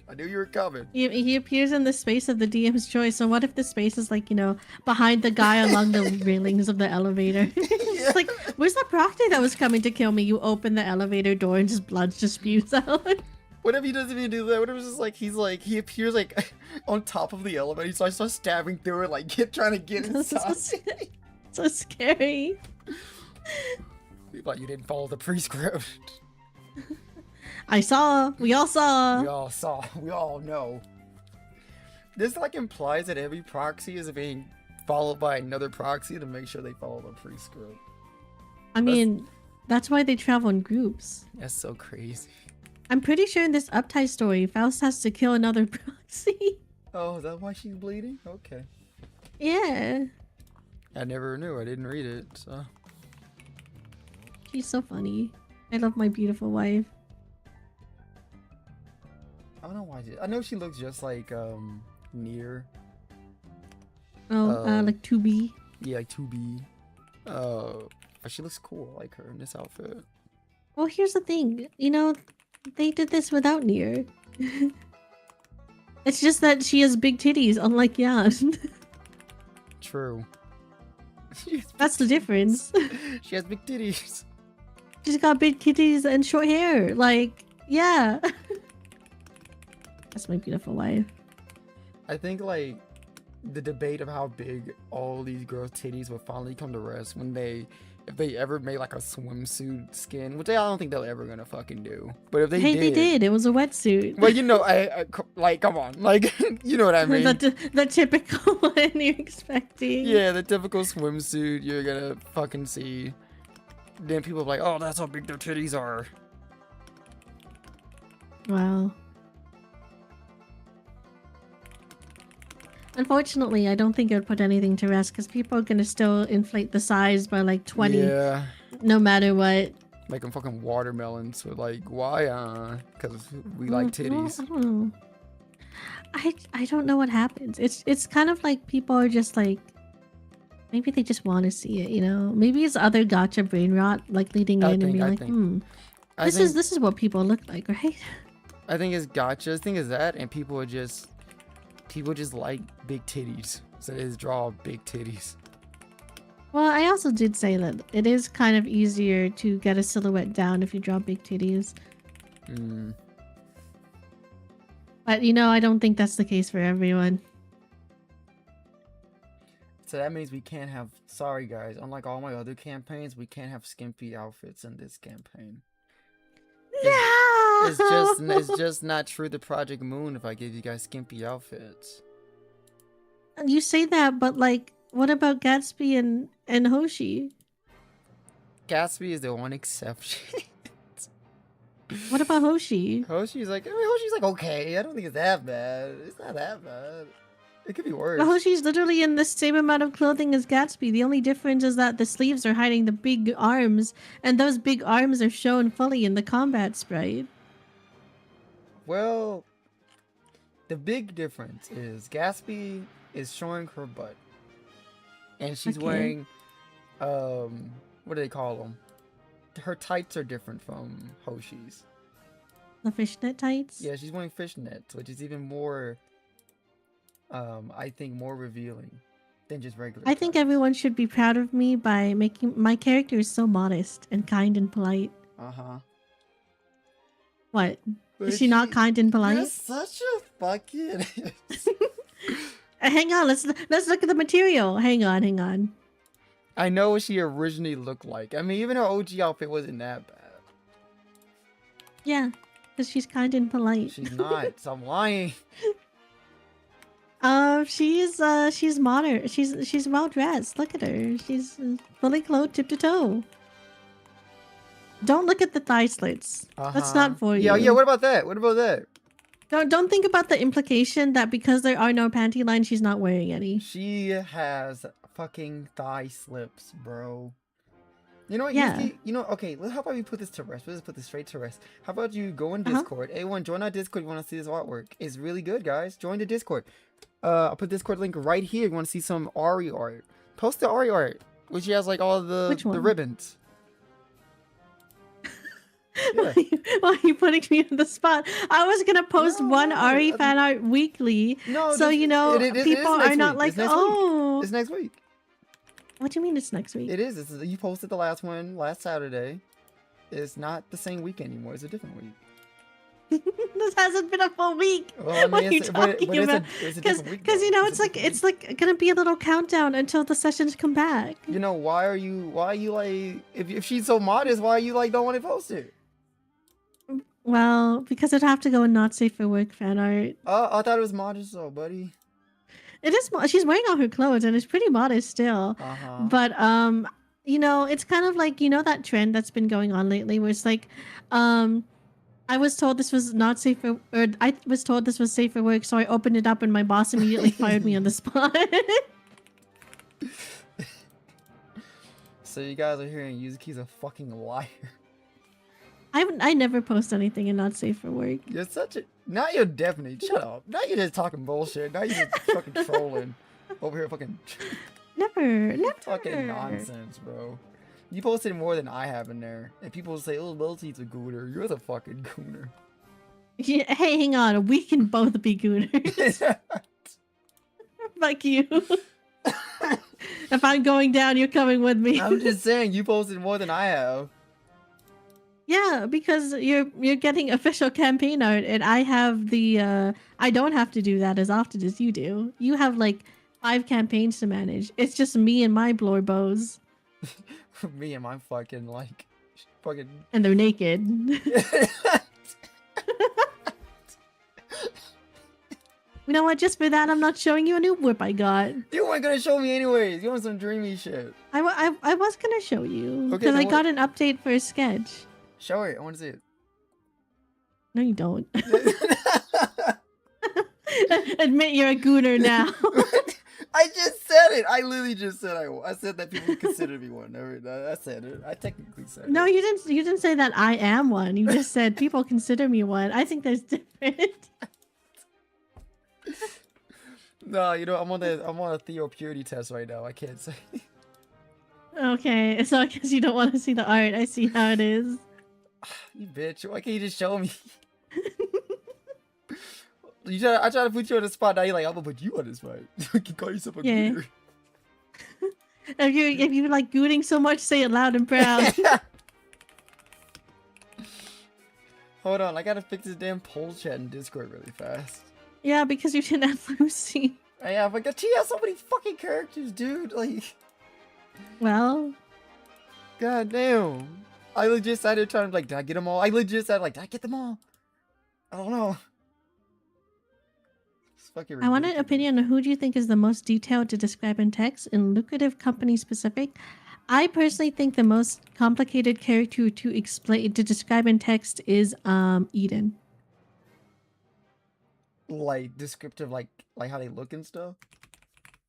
I knew you were coming. He appears in the space of the DM's choice. So what if the space is like, you know, behind the guy along the railings of the elevator? It's like, where's that proxy that was coming to kill me? You open the elevator door and just blood just spews out. What if he doesn't even do that? What if it's just like he appears like on top of the elevator, so I start stabbing through it, like trying to get inside. So scary. Like you didn't follow the prescript. I saw. We all saw. We all know. This like implies that every proxy is being followed by another proxy to make sure they follow the prescript. I mean, that's why they travel in groups. That's so crazy. I'm pretty sure in this Uptie story, Faust has to kill another proxy. Oh, is that why she's bleeding? Okay. Yeah. I never knew. I didn't read it, so. She's so funny. I love my beautiful wife. I don't know why. I know she looks just like Nier. Oh, like 2B. Yeah, like 2B. But she looks cool. I like her in this outfit. Well, here's the thing. You know, they did this without Nier. It's just that she has big titties, unlike Yan. True. That's the difference. She has big titties. She's got big titties and short hair. Like, yeah. That's my beautiful wife. I think like the debate of how big all these girls' titties will finally come to rest when if they ever made like a swimsuit skin, which I don't think they're ever gonna fucking do. But if they they did. It was a wetsuit. Well, you know, I like, come on, like, you know what I mean. The typical one you're expecting. Yeah, the typical swimsuit you're gonna fucking see. Then people are like, oh, that's how big their titties are. Wow. Unfortunately, I don't think it would put anything to rest because people are gonna still inflate the size by like 20. Yeah. No matter what. Make them fucking watermelons. So like, why? Because we like titties. Well, I don't know. I don't know what happens. It's kind of like people are just like, maybe they just want to see it, you know? Maybe it's other gotcha brain rot, like leading in and being like, this is what people look like, right? I think it's gotcha. The thing is that, and people just like big titties, so they just draw big titties. Well, I also did say that it is kind of easier to get a silhouette down if you draw big titties. But you know, I don't think that's the case for everyone. So that means we can't have. Sorry guys, unlike all my other campaigns, we can't have skimpy outfits in this campaign. No! It's just not true to Project Moon if I give you guys skimpy outfits. You say that, but like, what about Gatsby and Hoshi? Gatsby is the one exception. What about Hoshi? Hoshi's like okay. I don't think it's that bad. It's not that bad. It could be worse. But Hoshi's literally in the same amount of clothing as Gatsby. The only difference is that the sleeves are hiding the big arms, and those big arms are shown fully in the combat sprite. Well, the big difference is Gatsby is showing her butt, and she's wearing, what do they call them? Her tights are different from Hoshi's. The fishnet tights? Yeah, she's wearing fishnets, which is even more, I think, more revealing than just regular I think tights. everyone should be proud of me by making my character is so modest and kind and polite. Uh-huh. What? But Is she not kind and polite? You're such a fucking... Hang on, let's look at the material. Hang on. I know what she originally looked like. I mean, even her OG outfit wasn't that bad. Yeah, because she's kind and polite. She's not. So I'm lying. She's modern. She's well dressed. Look at her. She's fully clothed tip to toe. Don't look at the thigh slits. That's not for you. Yeah. What about that? Don't think about the implication that because there are no panty lines, she's not wearing any. She has fucking thigh slips, bro. You know what? Yeah. Okay, how about we put this to rest? Let's put this straight to rest. How about you go in Discord? Everyone, join our Discord if you want to see this artwork. It's really good, guys. Join the Discord. I'll put Discord link right here if you want to see some Ari art. Post the Ari art, which she has like all the ribbons. Yeah. Why are you putting me on the spot? I was gonna post one Ari fan art weekly, so people are not like, oh, it's next week. What do you mean it's next week? It is. You posted the last one last Saturday. It's not the same week anymore. It's a different week. This hasn't been a full week. Well, I mean, What are you it's, but talking about? it's a Because different week. you though. know It's a it's different week. like gonna be a little countdown until the sessions come back. You know, why are you like, if she's so modest, why are you like don't want to post it? Well, because it'd have to go in not safe for work fan art. I thought it was modest though, buddy. It is. She's wearing all her clothes, and it's pretty modest still. But you know, it's kind of like, you know, that trend that's been going on lately, where it's like, I was told this was not safe for, or I was told this was safe for work, so I opened it up, and my boss immediately fired me on the spot. So you guys are hearing Yuzuki's a fucking liar. I never post anything in not safe for work. You're such a. Now you're definitely. Shut up. Now you're just talking bullshit. Now you're just fucking trolling. Over here fucking. Never. Fucking nonsense, bro. You posted more than I have in there. And people say, oh, Melty's a gooner. You're the fucking gooner. Yeah, hey, hang on. We can both be gooners. Fuck you. If I'm going down, you're coming with me. I'm just saying, you posted more than I have. Yeah, because you're getting official campaign art, and I have the I don't have to do that as often as you do. You have like 5 campaigns to manage. It's just me and my blorbos. Me and my fucking like fucking. And they're naked. You know what? Just for that, I'm not showing you a new whip I got. You weren't gonna show me anyways. You want some dreamy shit. I was gonna show you Okay, because I then got an update for a sketch. Show it. I want to see it. No, you don't. Admit you're a gooner now. I just said it. I literally just said I said that people consider me one. I said it. I technically said No, it. you didn't. You didn't say that I am one. You just said people consider me one. I think there's different. No, you know I'm on a Theo purity test right now. I can't say. Okay, so I guess you don't want to see the art. I see how it is. You bitch! Why can't you just show me? I try to put you on the spot. Now you're like, I'm gonna put you on the spot. You can call yourself a Yeah. gooner. If you like gooning so much, say it loud and proud. Hold on, I gotta fix this damn poll chat in Discord really fast. Yeah, because you didn't have Lucy. Yeah, but she has so many fucking characters, dude. Like, Well, god damn. I legit sat there trying to like, did I get them all? I legit said like, did I get them all? I don't know. It's fucking I want an ridiculous. opinion on who do you think is the most detailed to describe in text and lucrative company specific. I personally think the most complicated character to describe in text is Eden. Like descriptive, like how they look and stuff.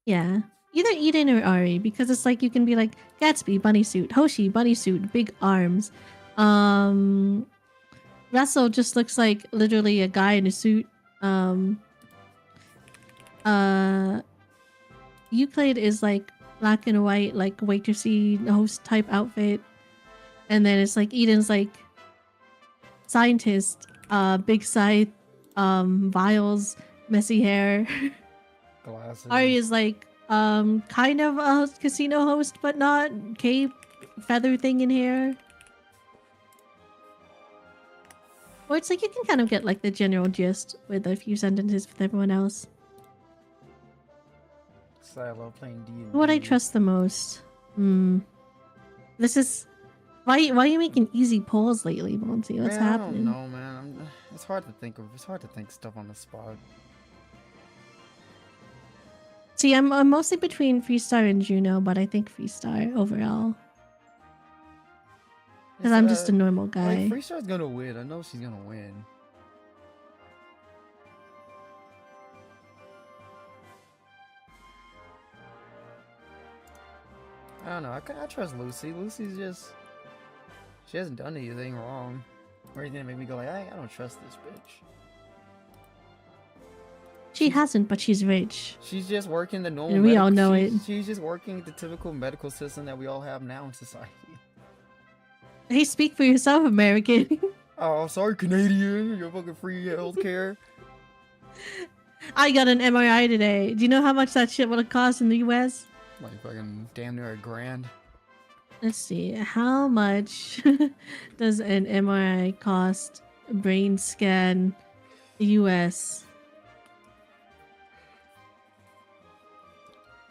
Yeah. Either Eden or Ari, because it's like you can be like Gatsby, bunny suit, Hoshi, bunny suit, big arms. Russell just looks like literally a guy in a suit. Euclid is like black and white, like waitressy host type outfit. And then it's like Eden's like scientist, big scythe, vials, messy hair. Glasses. Ari is like kind of a casino host, but not cape, feather thing in hair. Or it's like you can kind of get like the general gist with a few sentences with everyone else. So I love playing D&D. Who would I trust the most? This is why are you making easy polls lately, Monty? What's happening? No, man. It's hard to think of. It's hard to think stuff on the spot. See, I'm mostly between Freestar and Juno, but I think Freestar overall. Because I'm just a normal guy. Like, Freestar's gonna win. I know she's gonna win. I don't know. I trust Lucy. Lucy's just... She hasn't done anything wrong. Or anything to make me go like, I don't trust this bitch. She hasn't, but she's rich. She's just working the normal And we all know it. She's just working the typical medical system that we all have now in society. Hey, speak for yourself, American. Oh, sorry, Canadian. You're fucking free healthcare. I got an MRI today. Do you know how much that shit would have cost in the US? Like fucking damn near $1,000. Let's see. How much does an MRI cost brain scan US.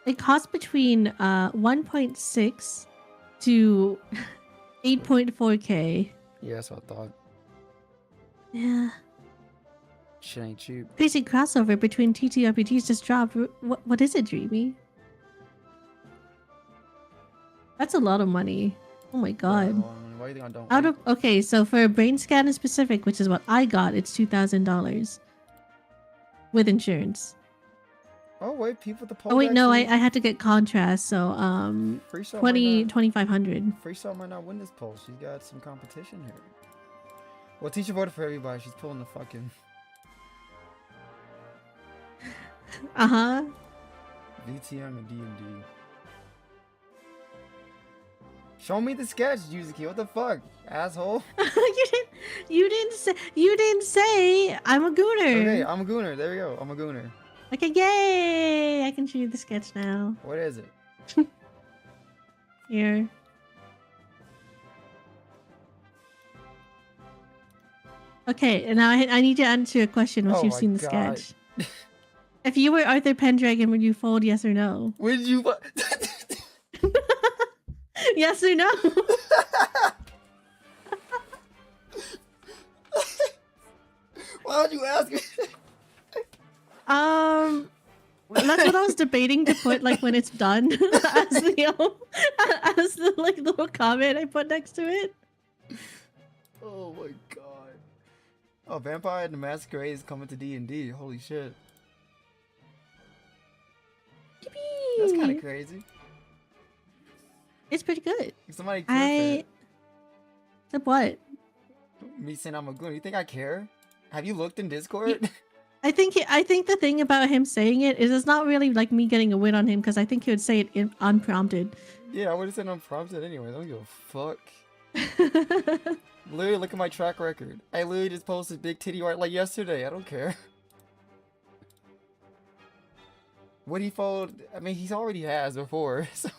It costs between 1.6 to 8.4K. Yeah, that's what I thought. Yeah. Shit ain't cheap. Crazy crossover between TTRPGs just dropped. What is it, Dreamy? That's a lot of money. Oh my god. Why do you think I don't? Out of okay, so for a brain scan in specific, which is what I got, it's $2,000 with insurance. Oh wait, people with the pole. Oh wait, no, I had to get contrast, so Free Star 2,500. Free Star might not win this poll. She's got some competition here. Well, teacher voted for everybody. She's pulling the fucking Uh-huh. VTM and D&D. Show me the sketch, Yuzuki. What the fuck, asshole? you didn't say I'm a gooner. Okay, I'm a gooner. There we go. I'm a gooner. Okay, yay! I can show you the sketch now. What is it? Here. Okay, and now I need you to answer a question once Oh you've my seen the God. sketch. If you were Arthur Pendragon, would you fold yes or no? Would you? Yes or no? Why would you ask me? That's what I was debating to put like when it's done as the like little comment I put next to it. Oh my god. Oh, Vampire and the Masquerade is coming to D&D. Holy shit. That's kind of crazy. It's pretty good. Somebody clip Except what? it. Me saying I'm a goon. You think I care? Have you looked in Discord? I think the thing about him saying it is it's not really like me getting a win on him because I think he would say it unprompted. Yeah, I would have said unprompted anyway. I don't give a fuck. Literally, look at my track record. I literally just posted big titty art like yesterday. I don't care. Would he fold? I mean, he's already has before, so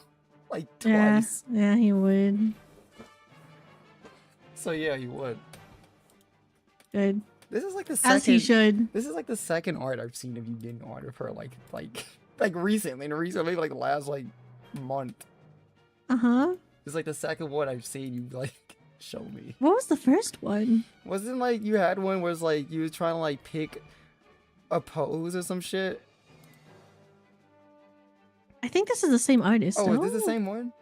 like twice. Yeah, he would. So yeah, he would. Good. This is like the second. As he should. This is like the second art I've seen of you getting order for like recently, maybe like the last like month. Uh-huh. It's like the second one I've seen you like show me. What was the first one? Wasn't like you had one where it's like you was trying to like pick a pose or some shit? I think this is the same artist. Oh, no? is this the same one?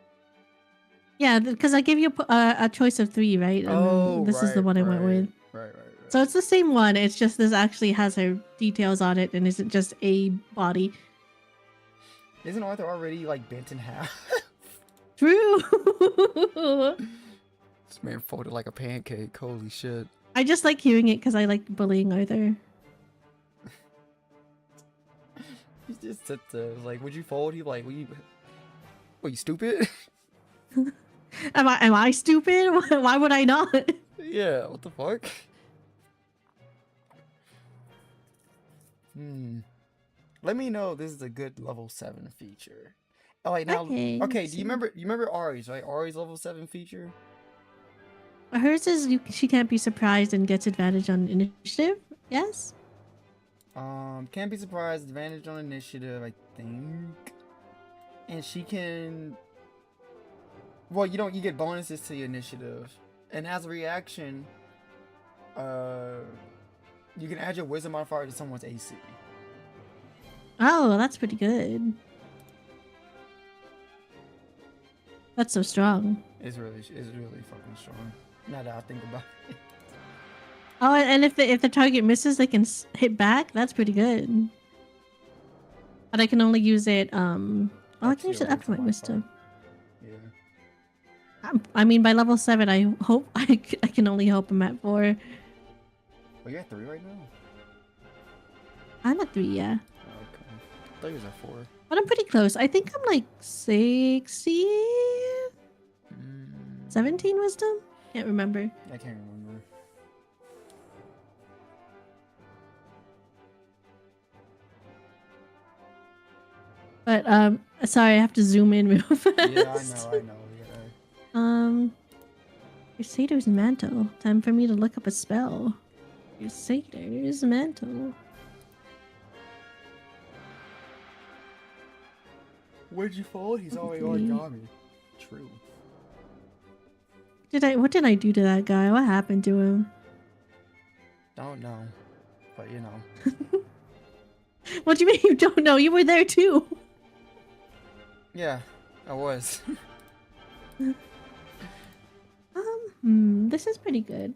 Yeah, because I gave you a choice of 3, right? And this is the one I went with. Right. So it's the same one. It's just this actually has her details on it and isn't just a body. Isn't Arthur already like bent in half? True. This man folded like a pancake. Holy shit. I just like hearing it because I like bullying Arthur. He just sits there like, would you fold? He like, what, you stupid? Am I stupid? Why would I not? Yeah, what the fuck? Let me know if this is a good level 7 feature. Oh, like now, okay. Do you remember Ari's, right? Ari's level 7 feature. Hers is she can't be surprised and gets advantage on initiative. Yes. Can't be surprised. Advantage on initiative, I think. And she can. Well, you get bonuses to your initiative, and as a reaction, you can add your wisdom modifier to someone's AC. Oh, that's pretty good. That's so strong. It's really fucking strong. Now that I think about it. Oh, and if the target misses, they can hit back. That's pretty good. But I can only use it. I can use it after my wisdom. Yeah. I mean, by level 7, I hope I can only hope I'm at 4. Oh, you're at 3 right now? I'm at 3, yeah. Oh, okay. I thought you was at 4. But I'm pretty close. I think I'm like 60? 17 wisdom? Can't remember. I can't remember. But sorry, I have to zoom in real fast. Yeah, I know. Yeah. Crusader's Mantle. Time for me to look up a spell. Crusader's Mantle. Where'd you fall? He's already Okay. origami. True. What did I do to that guy? What happened to him? Don't know. But you know. What do you mean you don't know? You were there too. Yeah, I was. This is pretty good.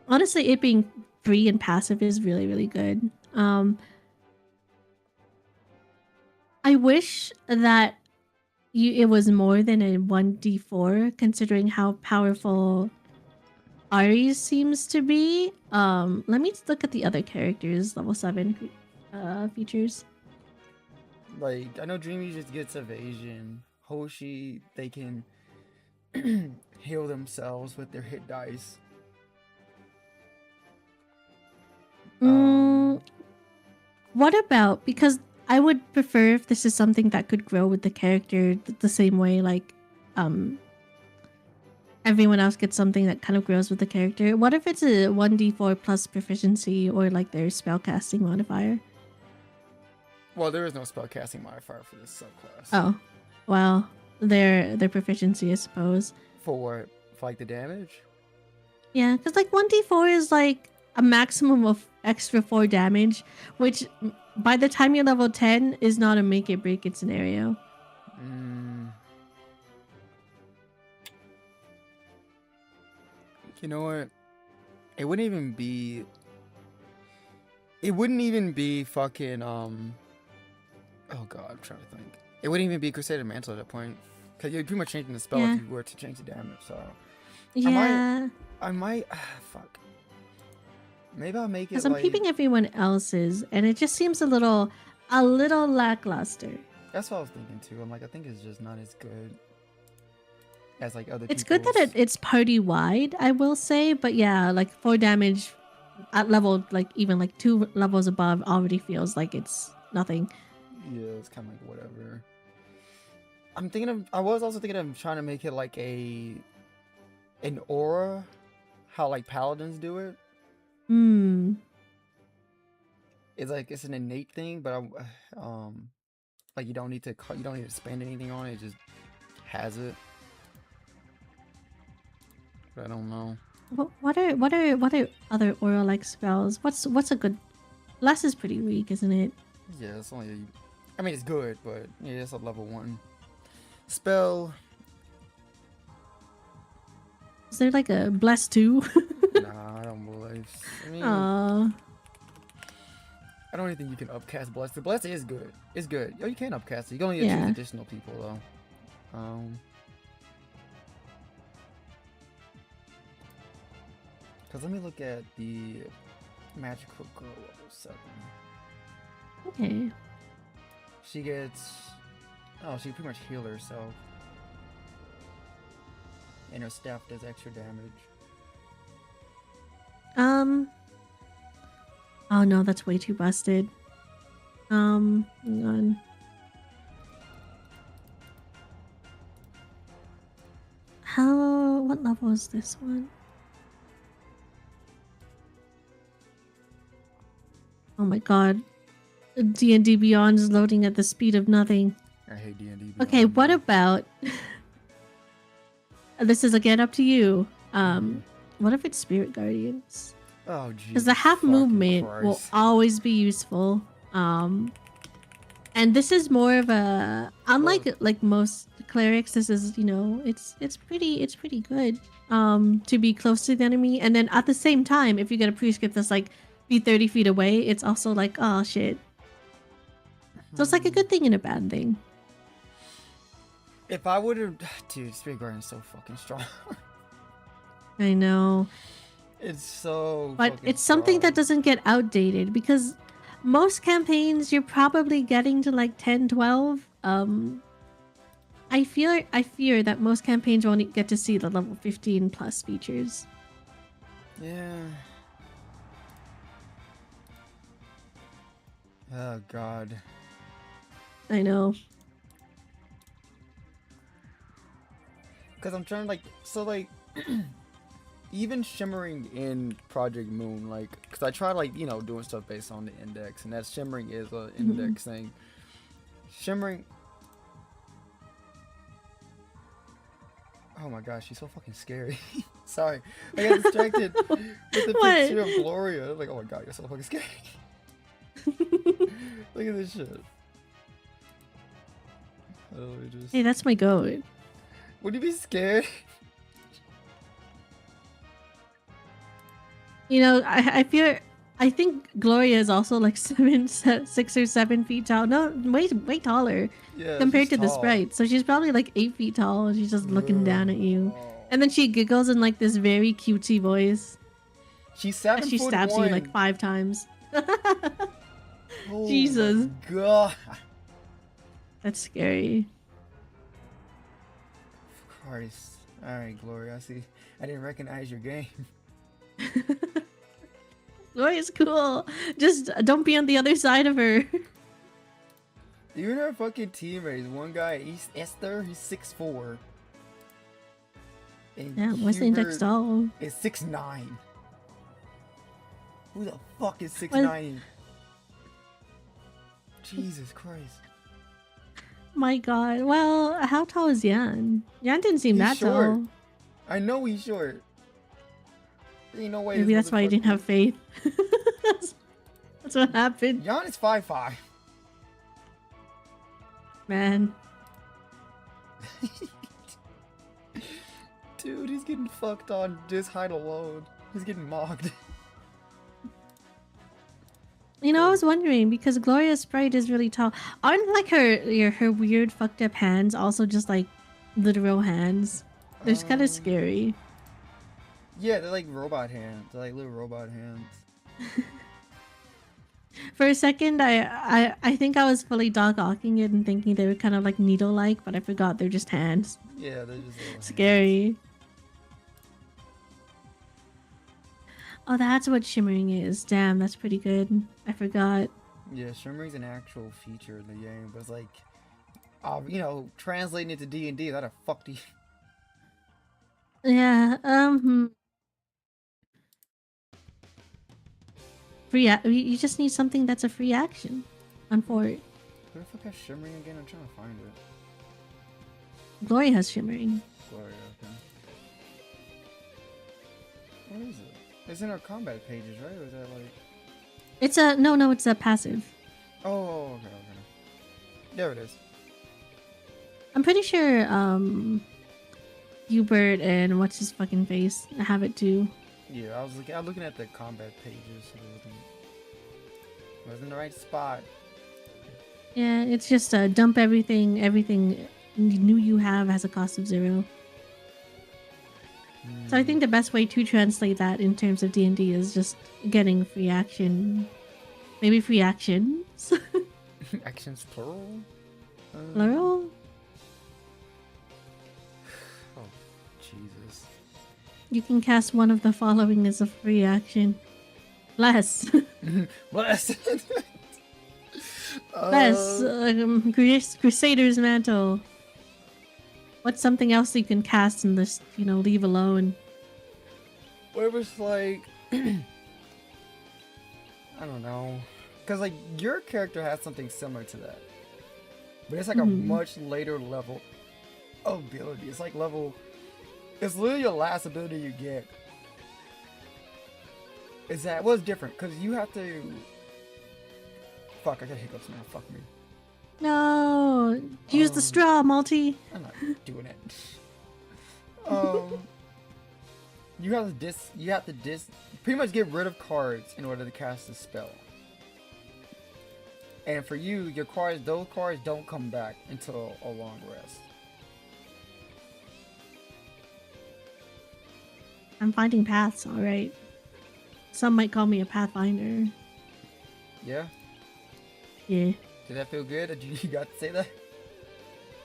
Honestly, it being free and passive is really, really good. I wish that it was more than a 1d4, considering how powerful Aries seems to be. Let me look at the other characters, level 7 features. Like, I know Dreamy just gets evasion. Hoshi, they can heal themselves with their hit dice. What about, because I would prefer if this is something that could grow with the character the same way, like, everyone else gets something that kind of grows with the character. What if it's a 1d4 plus proficiency or like their spellcasting modifier? Well, there is no spellcasting modifier for this subclass. Oh, well, their proficiency, I suppose. For what? For like the damage? Yeah, because like 1d4 is like a maximum of extra 4 damage, which by the time you're level 10 is not a make it break it scenario. You know what? It wouldn't even be. It wouldn't even be fucking Oh god, I'm trying to think. It wouldn't even be Crusader Mantle at that point, because you're pretty much changing the spell Yeah. if you were to change the damage. So Yeah, I might. Fuck. Maybe I'll make it. because I'm like, keeping everyone else's, and it just seems a little lackluster. That's what I was thinking too. I'm like, I think it's just not as good as like other. It's good that people's. it's party wide, I will say, but yeah, like 4 damage at level like even like 2 levels above already feels like it's nothing. Yeah, it's kind of like whatever. I was also thinking of trying to make it like an aura, how like paladins do it. It's like it's an innate thing, but like you don't need to spend anything on it. It just has it. But I don't know. What are other aura like spells? What's a good? Less is pretty weak, isn't it? Yeah, it's only. I mean, it's good, but yeah, it's a level 1 spell. Is there like a bless 2? Nah, I don't believe. I mean, I don't even think you can upcast bless. The bless is good. It's good. Oh, you can upcast it. You can only choose additional people though. Because let me look at the magical girl level 7. Okay. She gets. Oh, she pretty much heal herself. And her staff does extra damage. Oh no, that's way too busted. Hang on. What level is this one? Oh my god. D&D Beyond is loading at the speed of nothing. I hate D&D Beyond. Okay, what about... This is again up to you. What if it's Spirit Guardians? Oh, jeez. Because the half movement will always be useful. And this is more of a... Unlike like most clerics, this is, you know, it's pretty good to be close to the enemy. And then at the same time, if you get a prescript that's like be 30 feet away, it's also like, oh shit. So it's like a good thing and a bad thing. If I would have... Dude, Spirit Guardian is so fucking strong. I know. It's so But it's something that doesn't get outdated, because most campaigns you're probably getting to like 10, 12. I fear that most campaigns won't get to see the level 15 plus features. Yeah. Oh god. I know. Cause I'm trying like even shimmering in Project Moon, like, cause I try like doing stuff based on the index, and that shimmering is a index thing. Shimmering. Oh my gosh, she's so fucking scary. Sorry, I got distracted with the What? picture of Gloria. I'm like, oh my god, you're so fucking scary. Look at this shit. Hey, that's my goat. Would you be scared? I think Gloria is also like 6 or 7 feet tall. No, way taller Yeah. compared she's to the tall. sprite. So she's probably like 8 feet tall, and she's just looking down at you. Oh. And then she giggles in like this very cutesy voice. She's And 7 she foot stabs one. you like 5 times. Oh Jesus. my god. That's scary. Christ. Alright, Gloria, I see. I didn't recognize your game. Gloria's cool. Just don't be on the other side of her. Even our fucking teammates, one guy, he's Esther, he's 6'4". And Yeah, what's the index tall? is 6'9". Who the fuck is 6'9"? Well- Jesus Christ. My god. Well, how tall is Yan? Yan didn't seem He's that short. tall. I know he's short. Ain't no way. Maybe this that's why you didn't motherfucker- have faith. That's what happened. Jan is 5'5". Man. Dude, he's getting fucked on this height alone. He's getting mocked. You know, I was wondering because Gloria's sprite is really tall. Aren't like her weird fucked up hands also just like literal hands? They're kind of scary. Yeah, they're like robot hands. They're like little robot hands. For a second, I think I was fully dog awking it and thinking they were kind of like needle like, but I forgot they're just hands. Yeah, they're just little hands. Scary. Oh, that's what shimmering is. Damn, that's pretty good. I forgot. Yeah, shimmering's an actual feature in the game, but it's like, translating it to D&D, that a fuck do you... Yeah. You just need something that's a free action on Fort. Who the fuck has shimmering again? I'm trying to find it. Gloria has shimmering. Gloria, okay. What is it? It's in our combat pages, right? Or is that like... It's a no, it's a passive. Oh, okay. There it is. I'm pretty sure Hubert and what's his fucking face have it too. Yeah, I was looking at the combat pages. So it was in the right spot. Yeah, it's just dump everything new you have has a cost of 0. So I think the best way to translate that in terms of D&D is just getting free action. Maybe free actions. Actions plural? Plural? Oh, Jesus. You can cast one of the following as a free action. Bless. Bless. Bless. Crusader's Mantle. What's something else you can cast and just, leave alone? What if it's like... I don't know. Because, like, your character has something similar to that. But it's like a much later level of ability. It's like level... It's literally your last ability you get. Is that... Well, it's different. Because you have to... Fuck, I got hiccups now. Fuck me. No. Use the straw, Malty. I'm not doing it. You have to pretty much get rid of cards in order to cast a spell. And for you, those cards don't come back until a long rest. I'm finding paths, alright. Some might call me a pathfinder. Yeah? Yeah. Did that feel good? Did you got to say that?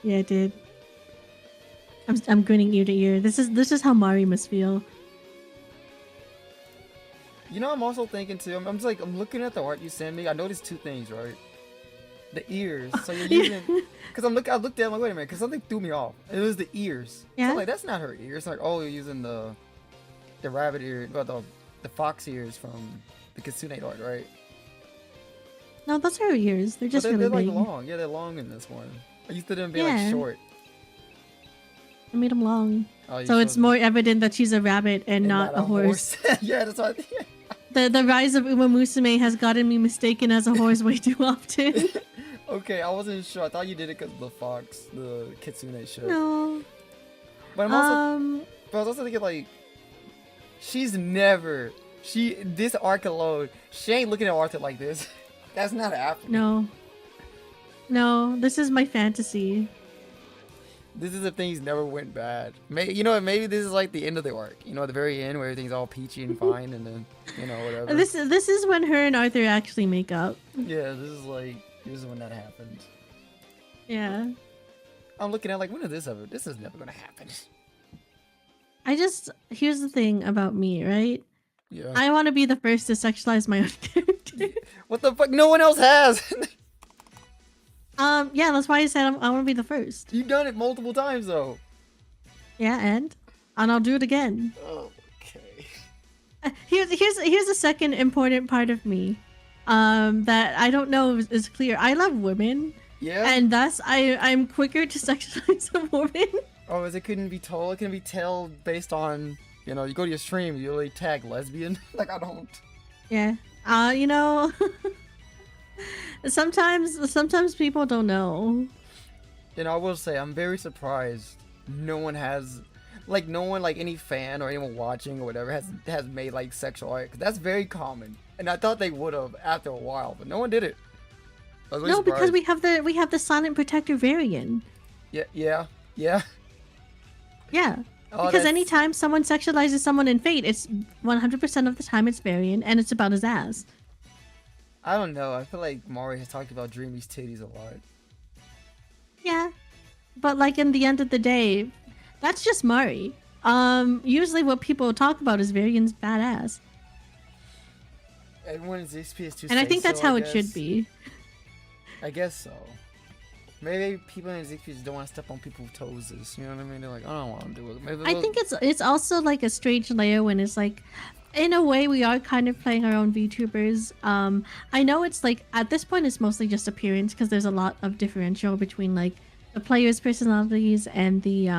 Yeah, it did. I'm grinning ear to ear. This is how Mari must feel. I'm also thinking too. I'm looking at the art you sent me. I noticed 2 things, right? The ears. So you're using, because I looked at it, I'm like, wait a minute, because something threw me off. It was the ears. Yeah. So I'm like, that's not her ears. Like, oh, you're using the rabbit ear, well, the fox ears from the Kitsune art, right? No, those are ears. They're just But they're really like big. long. Yeah, they're long in this one. I used to them being Yeah. like short. I made them long. Oh, you So it's showed more evident that she's a rabbit and, and not a horse. Yeah, that's what I think. The rise of Uma Musume has gotten me mistaken as a horse way too often. Okay, I wasn't sure. I thought you did it because of the fox, the Kitsune shit. No. But I'm also, but I was also thinking like, this arc alone, she ain't looking at Arthur like this. That's not happening. No. No, this is my fantasy. This is if things never went bad. You know what? Maybe this is like the end of the arc. You know, at the very end where everything's all peachy and fine, and then whatever. This is when her and Arthur actually make up. Yeah, this is when that happens. Yeah. I'm looking at like, when is this ever? This is never gonna happen. Here's the thing about me, right? Yeah. I want to be the first to sexualize my own character. What the fuck? No one else has. Yeah, that's why I said I want to be the first. You've done it multiple times though. Yeah, and I'll do it again. Okay. Here's a second important part of me, that I don't know is clear. I love women, Yeah. and thus I'm quicker to sexualize a woman. Oh, it couldn't be told. It can be told based on, you go to your stream, you really tag lesbian. Like, I don't. Yeah. Sometimes people don't know. I will say, I'm very surprised no one has, any fan or anyone watching or whatever has made, sexual art. 'Cause that's very common. And I thought they would have after a while, but no one did it. I was really No, because surprised. we have the silent protector variant. Yeah. Yeah. Oh, Because anytime someone sexualizes someone in Fate, it's 100% of the time it's variant, and it's about his ass. I don't know. I feel like Mari has talked about Dreamy's titties a lot. Yeah. But in the end of the day, that's just Mari. Usually what people talk about is variant's badass. Everyone in XP is too. And I think that's how it should guess. be. I guess so. Maybe people in XP just don't want to step on people's toes. You know what I mean? They're like, I don't want to do it. Maybe I think it's also a strange layer when it's in a way we are kind of playing our own VTubers. I know it's at this point it's mostly just appearance because there's a lot of differential between the players' personalities and the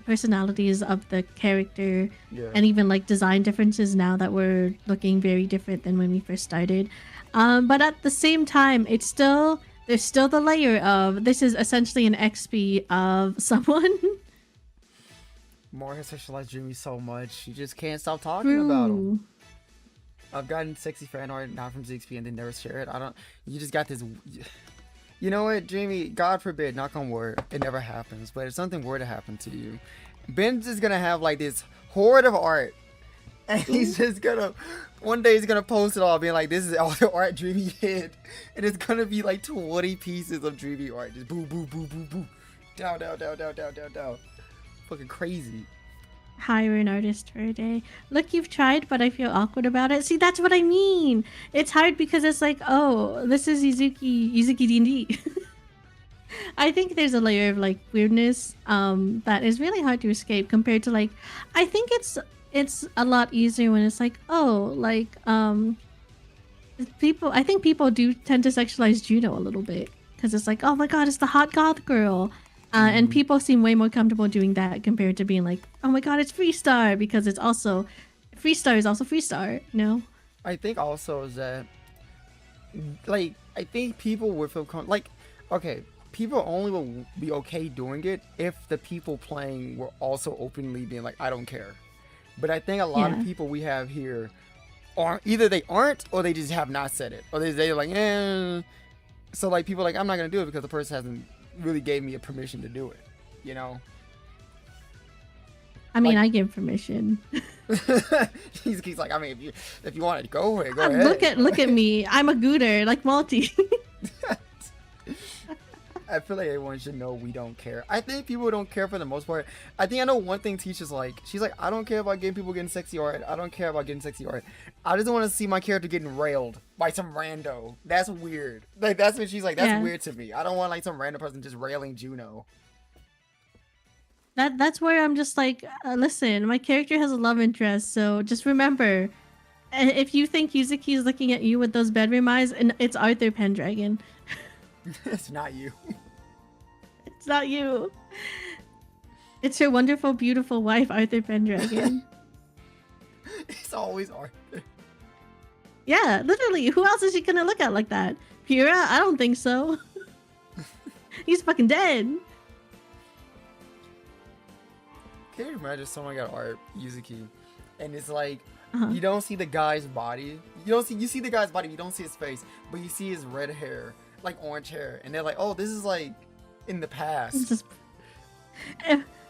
personalities of the character, and even design differences now that we're looking very different than when we first started. But at the same time, there's still the layer of this is essentially an XP of someone. Mari has sexualized Dreamy so much, you just can't stop talking about him. I've gotten sexy fan art not from ZXP and they never share it. You just got this. You know what, Dreamy? God forbid, knock on wood, it never happens. But if something were to happen to you, Ben's just gonna have this horde of art, and he's just gonna one day he's gonna post it all, being like, "This is all the art Dreamy did," and it's gonna be 20 pieces of Dreamy art, just boo, boo, boo, boo, boo, down, down, down, down, down, down, down. Fucking crazy. Hire an artist for a day. Look, you've tried, but I feel awkward about it. See, that's what I mean. It's hard because it's oh, this is Yuzuki D&D. I think there's a layer of weirdness that is really hard to escape compared to I think it's a lot easier when it's people. I think people do tend to sexualize Juno a little bit because it's oh my god, it's the hot goth girl. And people seem way more comfortable doing that compared to being oh my god, it's Freestar, because it's also Freestar is also Freestar, no? I think also is that I think people would feel okay, people only will be okay doing it if the people playing were also openly being I don't care. But I think a lot of people we have here are either they aren't or they just have not said it, or they're eh. So people I'm not gonna do it because the person hasn't really gave me a permission to do it, I mean, I give permission. he's I mean, if you want to go ahead. Look at me. I'm a gooter, like Malty. I feel like everyone should know we don't care. I think people don't care for the most part. I think I know one thing Tisha's she's I don't care about people getting sexy art. I don't care about getting sexy art. I just want to see my character getting railed by some rando. That's weird. Like that's when she's like, that's Yeah. weird to me. I don't want like some random person just railing Juno. That's where I'm just like, listen, my character has a love interest, so just remember, if you think Yuzuki is looking at you with those bedroom eyes, and it's Arthur Pendragon. It's not you. It's not you. It's your wonderful, beautiful wife, Arthur Pendragon. It's always Arthur. Yeah, literally. Who else is she gonna look at like that? Pyrrha? I don't think so. He's fucking dead. Can you imagine someone got art Yuzuki, and it's like Uh-huh. you don't see the guy's body. You see the guy's body. You don't see his face, but you see his red hair, like orange hair, and they're like, oh, this is like in the It's past. just...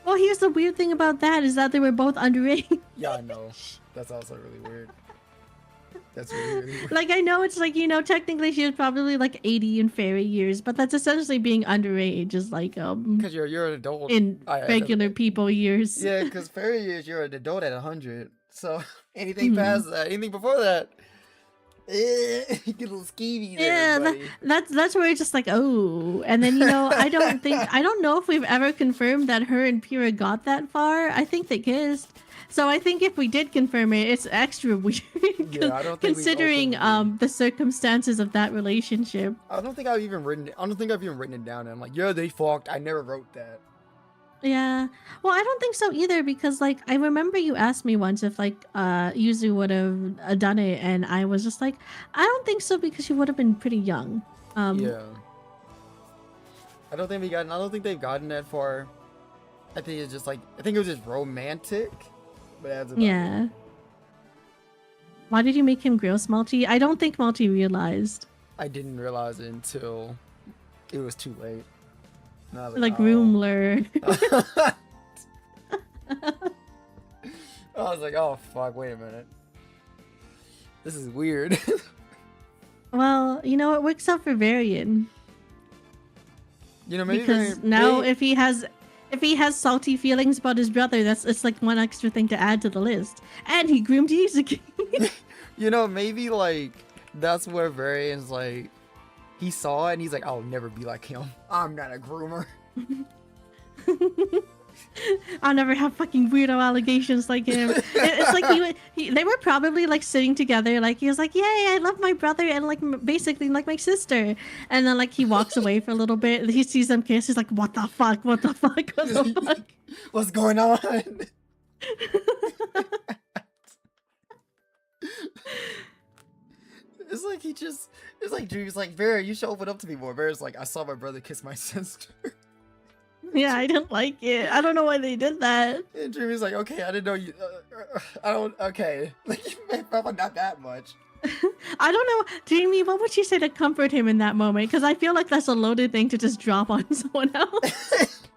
Well, here's the weird thing about that is that they were both underage. Yeah, I know. That's also really weird. That's really weird. Like, I know it's like, you know, technically she was probably like 80 in fairy years, but that's essentially being underage, is like, Because you're an adult. in regular people years. Yeah, because fairy years, you're an adult at 100. So anything past that, anything before that, you get a little skeevy there, Yeah, buddy. that's where it's just like, oh. And then, you know, I don't know if we've ever confirmed that her and Pyrrha got that far. I think they kissed. So I think if we did confirm it, it's extra weird. Yeah, I don't think we've considering openly- the circumstances of that relationship. I don't think I've even written it down. I'm like, yeah, they fucked. I never wrote that. Yeah. Well, I don't think so either, because like I remember you asked me once if like Yuzu would have done it, and I was just like, I don't think so, because she would have been pretty young. Yeah. I don't think they've gotten that far. I think it was just romantic. But that's about Yeah. it. Why did you make him gross, Malty? I don't think Malty realized. I didn't realize it until it was too late. And I was Like oh. room lure. I was like, oh fuck, wait a minute. This is weird. Well, you know, it works out for Varian. You know, maybe Because now if he has salty feelings about his brother, it's like one extra thing to add to the list. And he groomed Yuzuki. you know, maybe like that's where Varian's like he saw it and he's like, I'll never be like him. I'm not a groomer. I'll never have fucking weirdo allegations like him. It's like they were probably like sitting together, like he was like, yay, I love my brother and like basically like my sister. And then like he walks away for a little bit, he sees them kiss, he's like, what the fuck, what the fuck, what the fuck? What's going on? It's like Drew's like, Vera, you should open up to me more. Vera's like, I saw my brother kiss my sister. Yeah, I didn't like it. I don't know why they did that. And Drew's like, okay, I didn't know you. I don't. Okay, like probably not that much. I don't know, Dreamy, what would you say to comfort him in that moment? Because I feel like that's a loaded thing to just drop on someone else.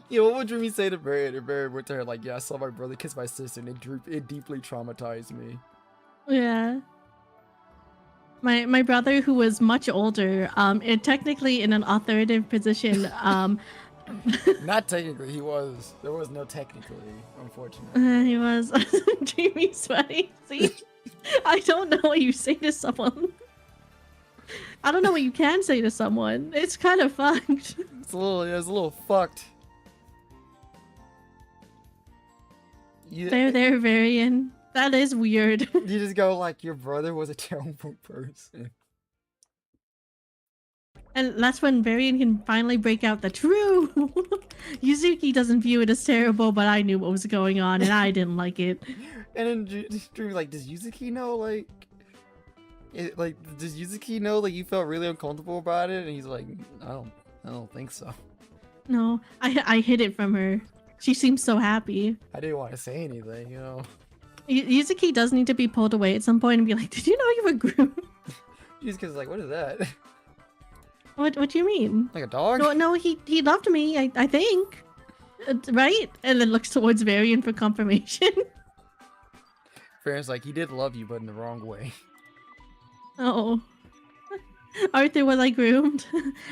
Yeah, what would Dreamy say to Vera? And Vera went to her like, yeah, I saw my brother kiss my sister, and it deeply traumatized me. Yeah. My brother, who was much older, it technically in an authoritative position, Not technically, he was. There was no technically, unfortunately. he was Dreamy sweaty. See, I don't know what you say to someone. I don't know what you can say to someone. It's kind of fucked. It's a little fucked. There, Varian. That is weird. You just go like, your brother was a terrible person. And that's when Varian can finally break out the true. Yuzuki doesn't view it as terrible, but I knew what was going on and I didn't like it. And then Dream like, does Yuzuki know does Yuzuki know like you felt really uncomfortable about it? And he's like, I don't think so. No, I hid it from her. She seems so happy. I didn't want to say anything, you know. Yuzuki does need to be pulled away at some point and be like, did you know you were groomed? Yuzuki's like, what is that? What do you mean? Like a dog? No, he loved me, I think. Right? And then looks towards Varian for confirmation. Farron's like, he did love you, but in the wrong way. Oh. Arthur, was I groomed?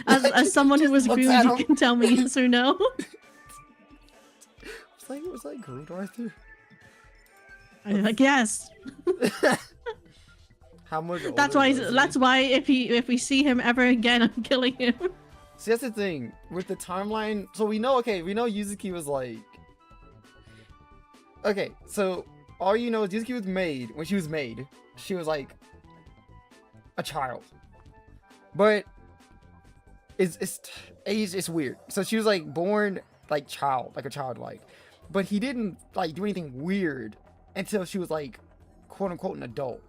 As someone who was Looks groomed, at you him. can tell me yes or no. Was I groomed, Arthur? I'm like, yes. How much older That's why. was he? That's why if we see him ever again, I'm killing him. See, that's the thing with the timeline. So we know Yuzuki was like. Okay, so all you know is Yuzuki was made when she was made. She was like a child, but it's age. It's weird. So she was like born like a childlike, but he didn't like do anything weird until she was like quote unquote an adult.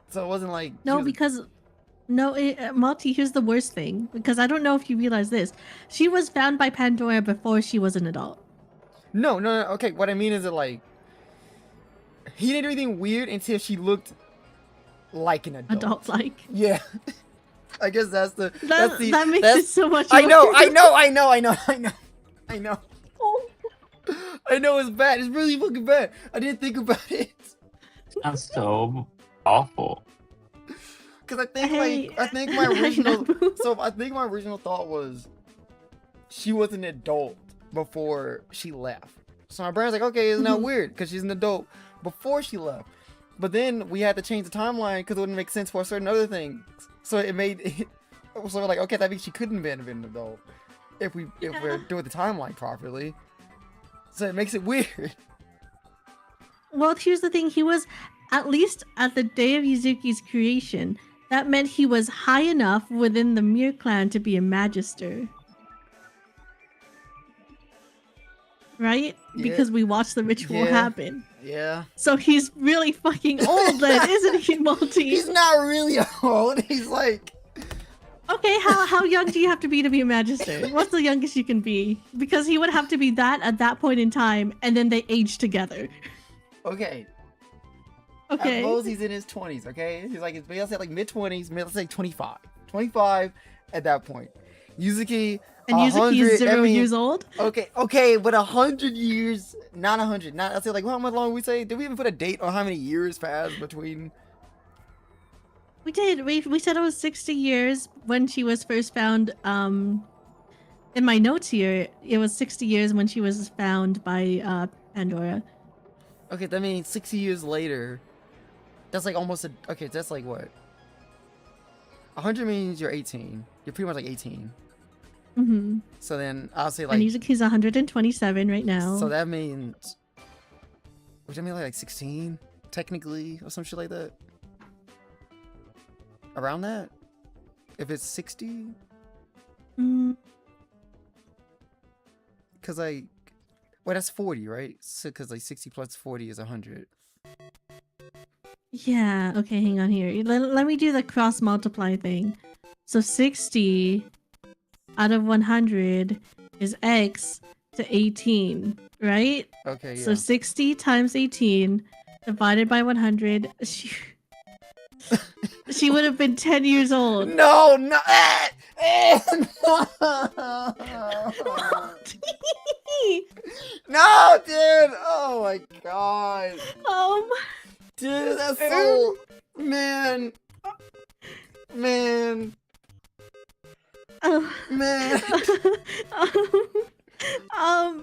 So it wasn't like No, because Malty, here's the worst thing, because I don't know if you realize this. She was found by Pandora before she was an adult. No. Okay, what I mean is that like he didn't do anything weird until she looked like an adult. Adult-like. Yeah. I guess that's the that makes it so much I know. worse. I know it's bad. It's really fucking bad. I didn't think about it. That's so awful. Cause I think Hey, I think my original know. I think my original thought was she was an adult before she left. So my brain's like, okay, it's not weird because she's an adult before she left. But then we had to change the timeline because it wouldn't make sense for certain other things. So it made it so we're like, okay, that means she couldn't have been an adult if we're doing the timeline properly. So it makes it weird. Well, here's the thing. He was, at least at the day of Yuzuki's creation, that meant he was high enough within the Mir clan to be a magister. Right? Yeah. Because we watched the ritual happen. Yeah. So he's really fucking old then, isn't he, Malty? He's not really old. He's like... Okay, how young do you have to be a magister? What's the youngest you can be? Because he would have to be that at that point in time, and then they age together. Okay. Okay. At most, he's in his 20s, okay? He's like, let's say like mid-20s, let's say 25. 25 at that point. Yuzuki... And Yuzuki is 0 years old? Okay, but 100 years, not 100. Not, I'll say like, how much long we say? Did we even put a date on how many years passed between... We did. We said it was 60 years when she was first found. In my notes here, it was 60 years when she was found by Pandora. Okay, that means 60 years later. That's like almost a... Okay, that's like what? 100 means you're 18. You're pretty much like 18. Mm-hmm. So then I'll say like... And Yuzuki's 127 right now. So that means... Which I mean like 16? Technically? Or some shit like that? Around that? If it's 60? Because like... Well, that's 40, right? So, because like 60 plus 40 is 100. Yeah, okay, hang on here. Let me do the cross multiply thing. So 60 out of 100 is X to 18, right? Okay, yeah. So 60 times 18 divided by 100. She would have been 10 years old. No, no. No, dude. Oh my god. Dude, that's so... Man. Man.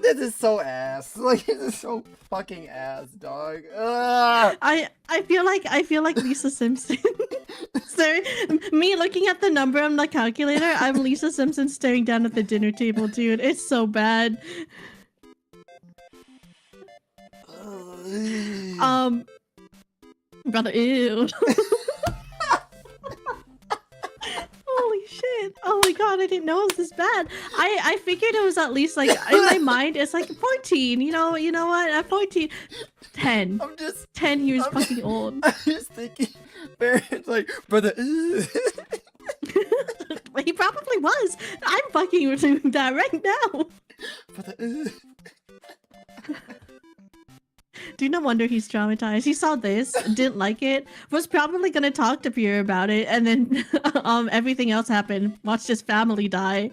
This is so ass. Like, this is so fucking ass, dog. Ugh. I feel like Lisa Simpson. Sir, me looking at the number on the calculator, I'm Lisa Simpson staring down at the dinner table, dude. It's so bad. Brother, ew. Holy shit. Oh my god, I didn't know it was this bad. I figured it was at least like, in my mind, it's like 14. You know what? At 14, 10. I'm just 10 years fucking old. I'm just thinking, it's like, brother. He probably was. I'm fucking doing that right now. Brother. Do no wonder he's traumatized. He saw this, didn't like it, was probably gonna talk to Pierre about it, and then everything else happened. Watched his family die.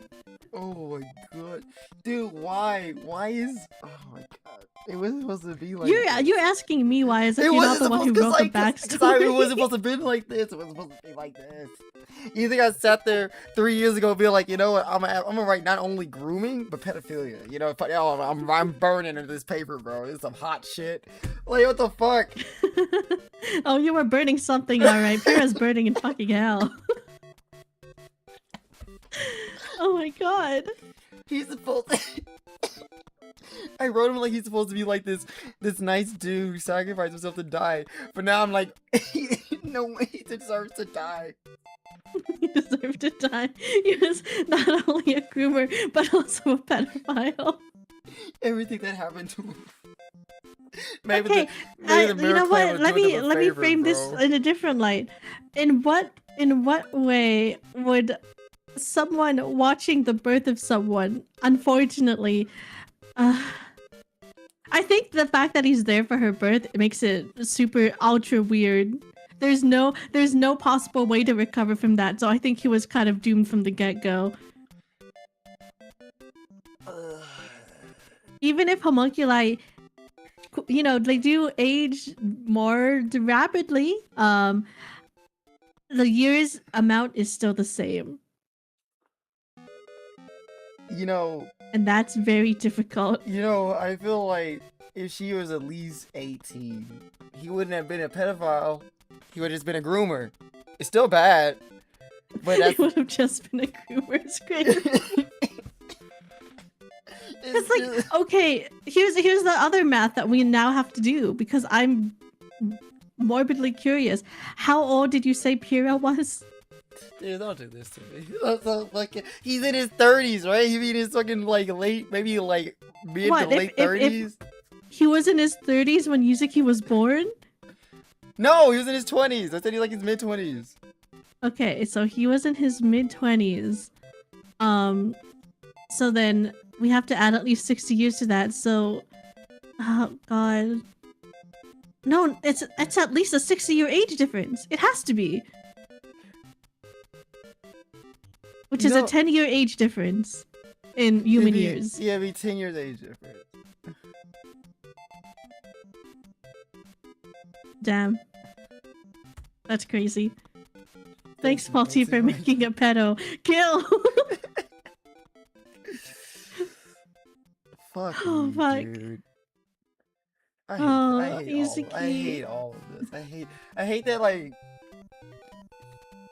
Oh my god, dude, why? Why is? Oh my god, it wasn't supposed to be like. You're asking me why, as if It you're not wasn't the one who supposed wrote the like, it backstory. wasn't supposed to be like this. It wasn't supposed to be like this. You think I sat there 3 years ago, and be like, you know what? I'm gonna write not only grooming but pedophilia. You know, I'm burning into this paper, bro. It's some hot shit. Like, what the fuck? Oh, you were burning something, all right. Pyrrha's burning in fucking hell. Oh my god. He's supposed to... I wrote him like he's supposed to be like this nice dude who sacrificed himself to die. But now I'm like, no, he deserves to die. You deserve to die. He was not only a groomer, but also a pedophile. Everything that happened to him. Maybe Okay, the you know what? Let me favor, frame this bro. in a different light. In what way would someone watching the birth of someone, unfortunately, I think the fact that he's there for her birth makes it super ultra weird. There's no possible way to recover from that, so I think he was kind of doomed from the get-go. Even if homunculi, you know, they do age more rapidly, the years amount is still the same. You know, and that's very difficult. You know, I feel like if she was at least 18, he wouldn't have been a pedophile. He would have just been a groomer. It's still bad, but that's... He would have just been a groomer. It's great. It's like, okay, here's the other math that we now have to do, because I'm morbidly curious. How old did you say Pyrrha was? Dude, don't do this to me. Like, he's in his 30s, right? He's in his fucking like late, maybe like mid to late 30s. If he was in his 30s when Yuzuki was born? No, he was in his 20s. I said he like his mid 20s. Okay, so he was in his mid 20s. So then we have to add at least 60 years to that. So, oh god, no, it's at least a 60-year age difference. It has to be. Which is a 10-year age difference in human years. Yeah, it'd be 10 years age difference. Damn. That's crazy. Thanks, Malty, for making a pedo. Kill! Fuck oh, you, fuck. dude. I hate all of this. I hate that, like,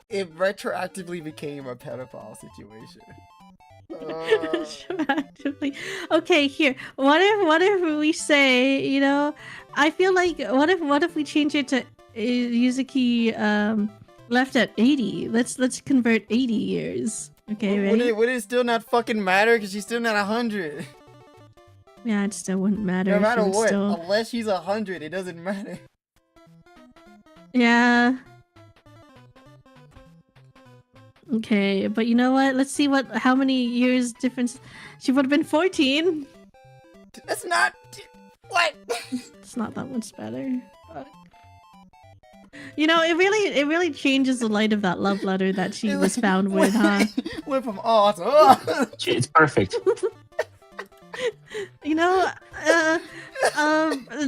it retroactively became a pedophile situation. Retroactively. Okay, here. What if we say, you know, I feel like what if we change it to Yuzuki left at 80? Let's convert 80 years. Okay, right? Would it still not fucking matter? Because she's still not 100. Yeah, it still wouldn't matter. No matter what, unless she's 100, it doesn't matter. Yeah. Okay, but you know what? Let's see how many years difference. She would have been 14. That's not... What? It's not that much better. You know, it really changes the light of that love letter that she was found with, huh? Went from aw to oh. It's perfect. You know,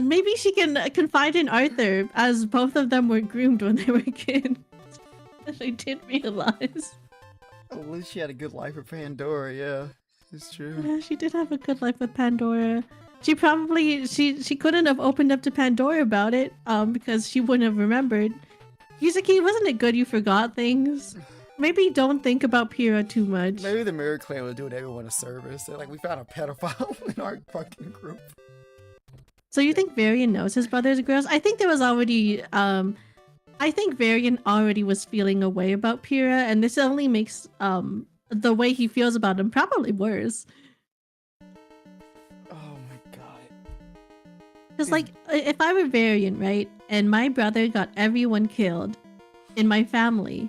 maybe she can confide in Arthur, as both of them were groomed when they were kids. I did realize. At least she had a good life with Pandora, yeah. It's true. Yeah, she did have a good life with Pandora. She probably she couldn't have opened up to Pandora about it, because she wouldn't have remembered. Yuzuki, wasn't it good you forgot things? Maybe don't think about Pyrrha too much. Maybe the Mirror Clan was doing everyone a service. They're like, we found a pedophile in our fucking group. So you think Varian knows his brothers are girls? I think there was already I think Varian already was feeling a way about Pyrrha, and this only makes the way he feels about him probably worse. Oh my god. Because, like, if I were Varian, right, and my brother got everyone killed in my family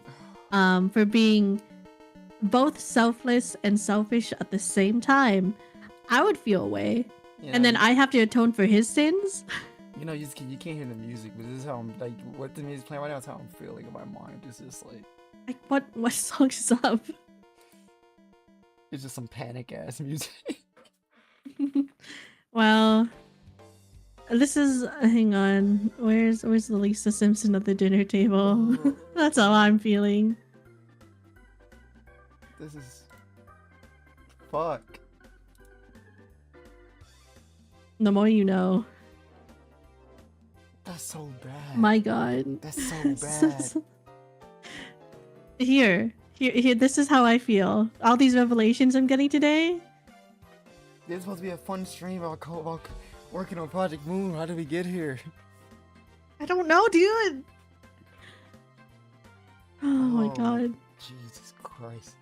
for being both selfless and selfish at the same time, I would feel a way. Yeah. And then I have to atone for his sins? You know, you can't hear the music, but this is how I'm, like, what the music's playing right now is how I'm feeling in my mind. It's just like... Like, what song is up? It's just some panic ass music. Well, this is hang on. Where's the Lisa Simpson at the dinner table? That's how I'm feeling. This is fuck. The more you know. That's so bad. My God. That's so bad. Here. This is how I feel. All these revelations I'm getting today. This is supposed to be a fun stream about working on Project Moon. How did we get here? I don't know, dude. Oh my God. Jesus Christ.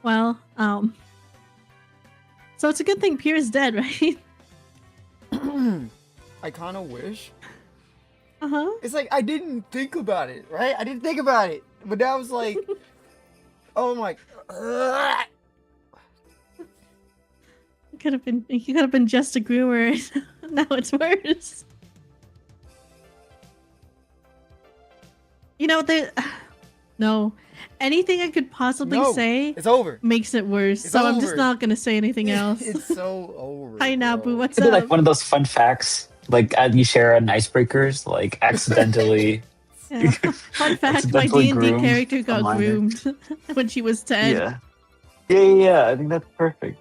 Well, so it's a good thing Pierre's dead, right? I kind of wish. Uh-huh. It's like I didn't think about it, right? I didn't think about it, but now it's like, oh my. He could have been just a groomer. Now it's worse. You know, no. Anything I could possibly say it's over. makes it worse. It's so over. I'm just not gonna say anything else. It's so over. Hi Nabu, bro. what's Is it up? like one of those fun facts? Like you share on icebreakers, like accidentally. Yeah. Fun fact, my accidentally D&D groomed character a got minor. groomed when she was 10. Yeah. I think that's perfect.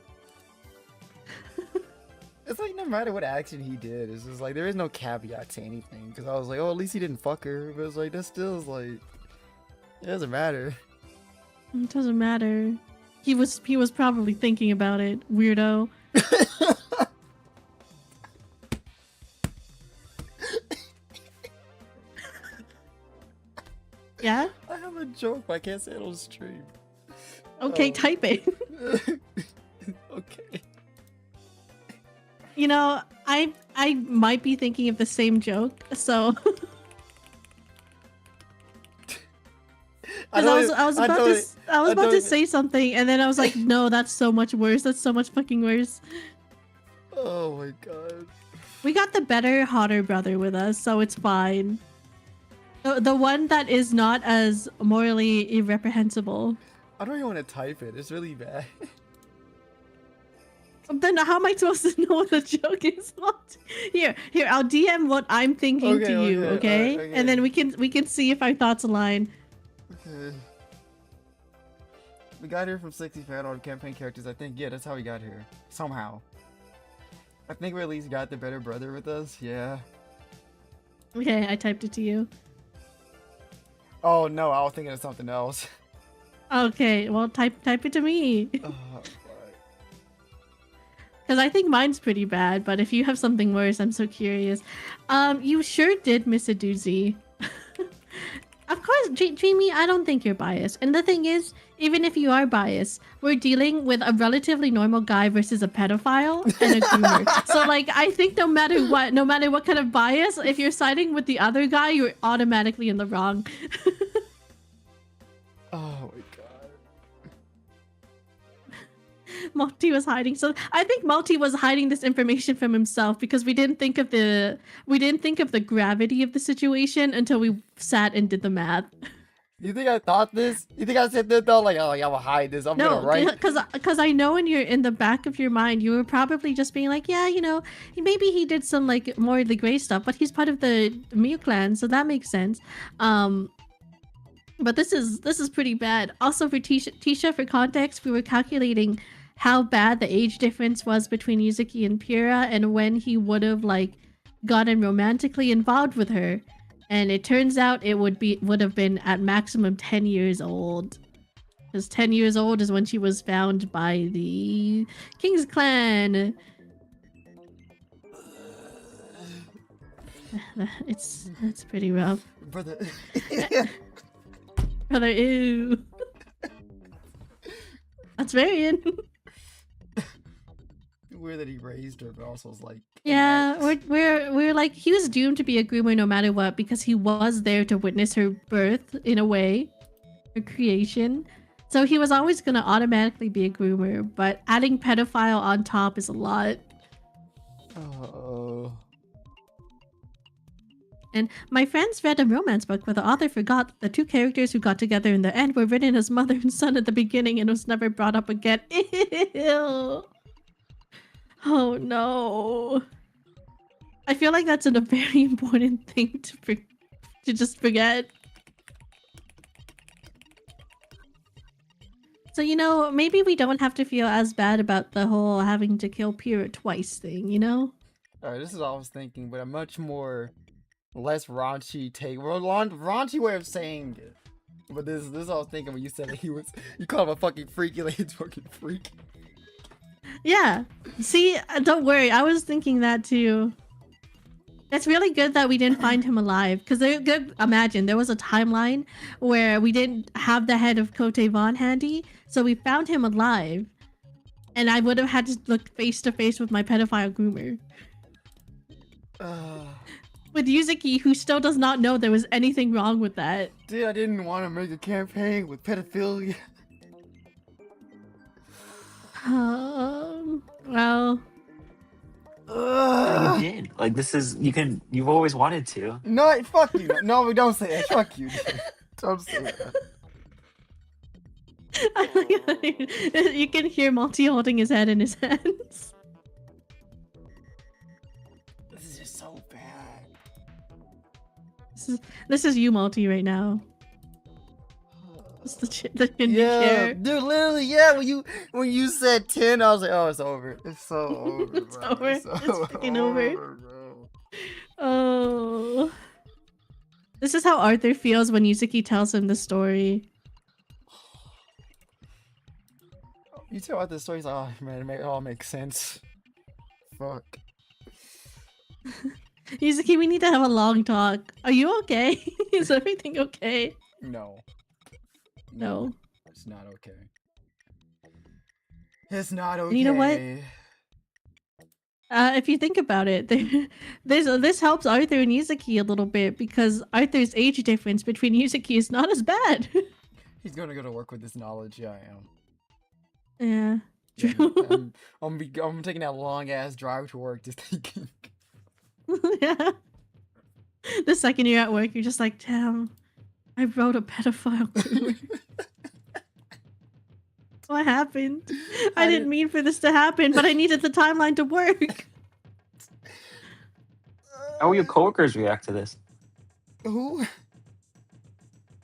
It's like no matter what action he did, it's just like there is no caveat to anything. Because I was like, oh, at least he didn't fuck her. But it's like that still is like, it doesn't matter. It doesn't matter. He was probably thinking about it, weirdo. Yeah? I have a joke, but I can't say it on stream. Okay, Oh. type it. Okay. You know, I might be thinking of the same joke, so I because I was about don't- to say something, and then I was like, no, that's so much worse. That's so much fucking worse. Oh my god. We got the better, hotter brother with us, so it's fine. The one that is not as morally irreprehensible. I don't even want to type it. It's really bad. Then how am I supposed to know what the joke is? Here, I'll DM what I'm thinking to you, okay? alright, And then we can see if our thoughts align. Okay. We got here from 60 fan on campaign characters, I think. Yeah, that's how we got here. Somehow. I think we at least got the better brother with us. Yeah. Okay, I typed it to you. Oh no, I was thinking of something else. Okay, well type it to me. Oh, Because I think mine's pretty bad, but if you have something worse, I'm so curious. You sure did miss a doozy. Of course, Jamie, I don't think you're biased. And the thing is, even if you are biased, we're dealing with a relatively normal guy versus a pedophile and a groomer. So, like, I think no matter what kind of bias, if you're siding with the other guy, you're automatically in the wrong. oh my god. Multi was hiding. So I think Multi was hiding this information from himself because we didn't think of the gravity of the situation until we sat and did the math. You think I thought this? You think I said that though? Like, oh, I'm gonna hide this. I'm No, gonna write. because I know in the back of your mind, you were probably just being like, yeah, you know, maybe he did some like morally gray stuff, but he's part of the Miu clan, so that makes sense. But this is pretty bad. Also for Tisha, for context, we were calculating how bad the age difference was between Yuzuki and Pyrrha and when he would have like gotten romantically involved with her. And it turns out it would have been at maximum 10 years old. Because 10 years old is when she was found by the King's Clan. It's pretty rough. Brother. Brother, ew. That's Varian. Weird that he raised her, but also was like. Yeah, we're like, he was doomed to be a groomer no matter what because he was there to witness her birth in a way, her creation. So he was always gonna automatically be a groomer, but adding pedophile on top is a lot. Oh. And my friends read a romance book where the author forgot the two characters who got together in the end were written as mother and son at the beginning and was never brought up again. Ew. Oh no. I feel like that's a very important thing to just forget. So, you know, maybe we don't have to feel as bad about the whole having to kill Pyrrha twice thing, you know? Alright, this is what I was thinking, but a much more less raunchy take. Well, raunchy way of saying it. But this is what I was thinking when you said that you called him a fucking freak, you like he's fucking freak. Yeah. See, don't worry. I was thinking that too. It's really good that we didn't find him alive, because imagine there was a timeline where we didn't have the head of Cote Vaughn handy, so we found him alive, and I would have had to look face to face with my pedophile groomer. With Yuzuki, who still does not know there was anything wrong with that. Dude, I didn't want to make a campaign with pedophilia. Well... You did. Like, this is, you've always wanted to. No, fuck you. No, don't say that. Fuck you. Dude. Don't say that. You can hear Monty holding his head in his hands. This is just so bad. This is you, Monty, right now. It's the chin yeah, chair. dude, literally, yeah. When you said 10, I was like, oh, it's over. It's so over. It's bro. over. It's Freaking over. Bro. Oh. This is how Arthur feels when Yuzuki tells him the story. You tell Arthur the story, he's like, oh man, it all makes sense. Fuck. Yuzuki, we need to have a long talk. Are you okay? Is everything okay? No. No. It's not okay. It's not okay. And you know what? If you think about it, this helps Arthur and Yuzuki a little bit, because Arthur's age difference between Yuzuki is not as bad. He's gonna go to work with this knowledge. Yeah, I am. Yeah. Yeah, True. I'm taking that long ass drive to work just thinking. Yeah. The second you're at work, you're just like, damn, I wrote a pedophile. What happened? I didn't mean for this to happen, but I needed the timeline to work. How will your coworkers react to this? Who?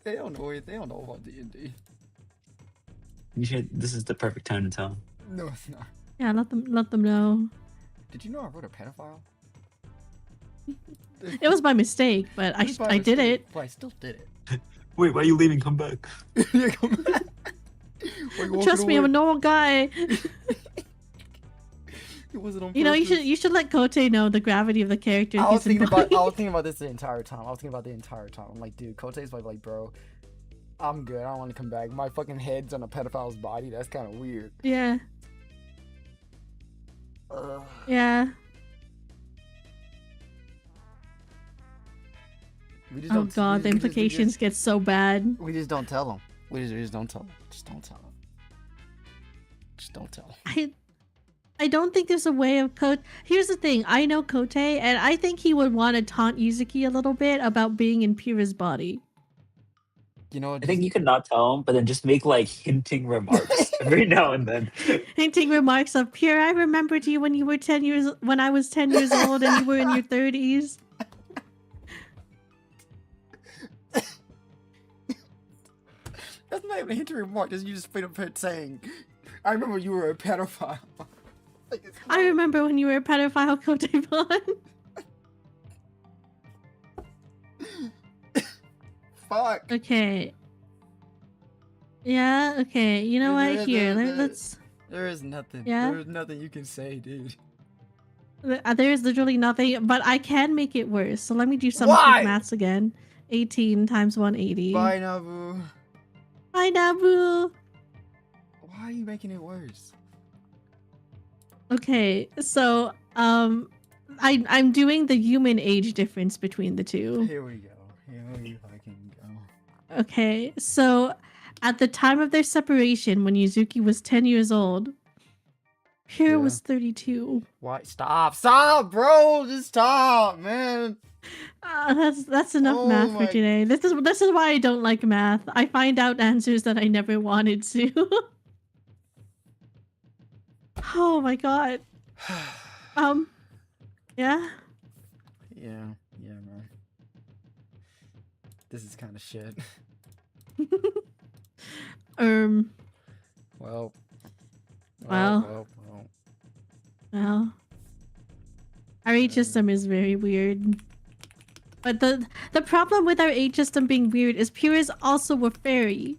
They don't know it. They don't know about D&D. You should. This is the perfect time to tell them. No, it's not. Yeah, let them know. Did you know I wrote a pedophile? It was by mistake, but I did it. But I still did it. Wait, why are you leaving? Come back. Yeah, come back. Trust me, I'm a normal guy. It wasn't on You know, purpose. you should let Kote know the gravity of the character. I was he's thinking embodied. about this the entire time. I'm like, dude, Kote's like, bro, I'm good. I don't want to come back. My fucking head's on a pedophile's body. That's kind of weird. Yeah. Ugh. Yeah. Oh god, the implications get so bad. We just don't tell them. We just don't tell them. Just don't tell them. Just don't tell them. I don't think there's a way of Here's the thing. I know Kote, and I think he would want to taunt Yuzuki a little bit about being in Pyrrha's body. You know, I think you could not tell him, but then just make like hinting remarks every now and then. Hinting remarks of Pyrrha, I remembered you when you were when I was 10 years old and you were in your 30s. That's not even a hinting remark. That's you just straight up saying, I remember you were a pedophile. Like, I remember when you were a pedophile, Kote Vaughn. Fuck. Okay. Yeah, okay. You know what? Here, let's... There is nothing. Yeah? There is nothing you can say, dude. There is literally nothing, but I can make it worse. So let me do some Why? quick maths again. 18 times 180. Bye, Nabu. Bye, Nabu. Why are you making it worse? Okay, so I'm doing the human age difference between the two. Here we go. Here we fucking go. Okay, so at the time of their separation, when Yuzuki was 10 years old, Pyrrha was 32. Why? Stop, bro! Just stop, man. That's enough Oh math for my- today. This is why I don't like math. I find out answers that I never wanted to. Oh my god. Um. Yeah. Yeah, man. This is kind of shit. Um. Well. Well. Our age system is very weird. But the problem with our age system being weird is Pure is also a fairy.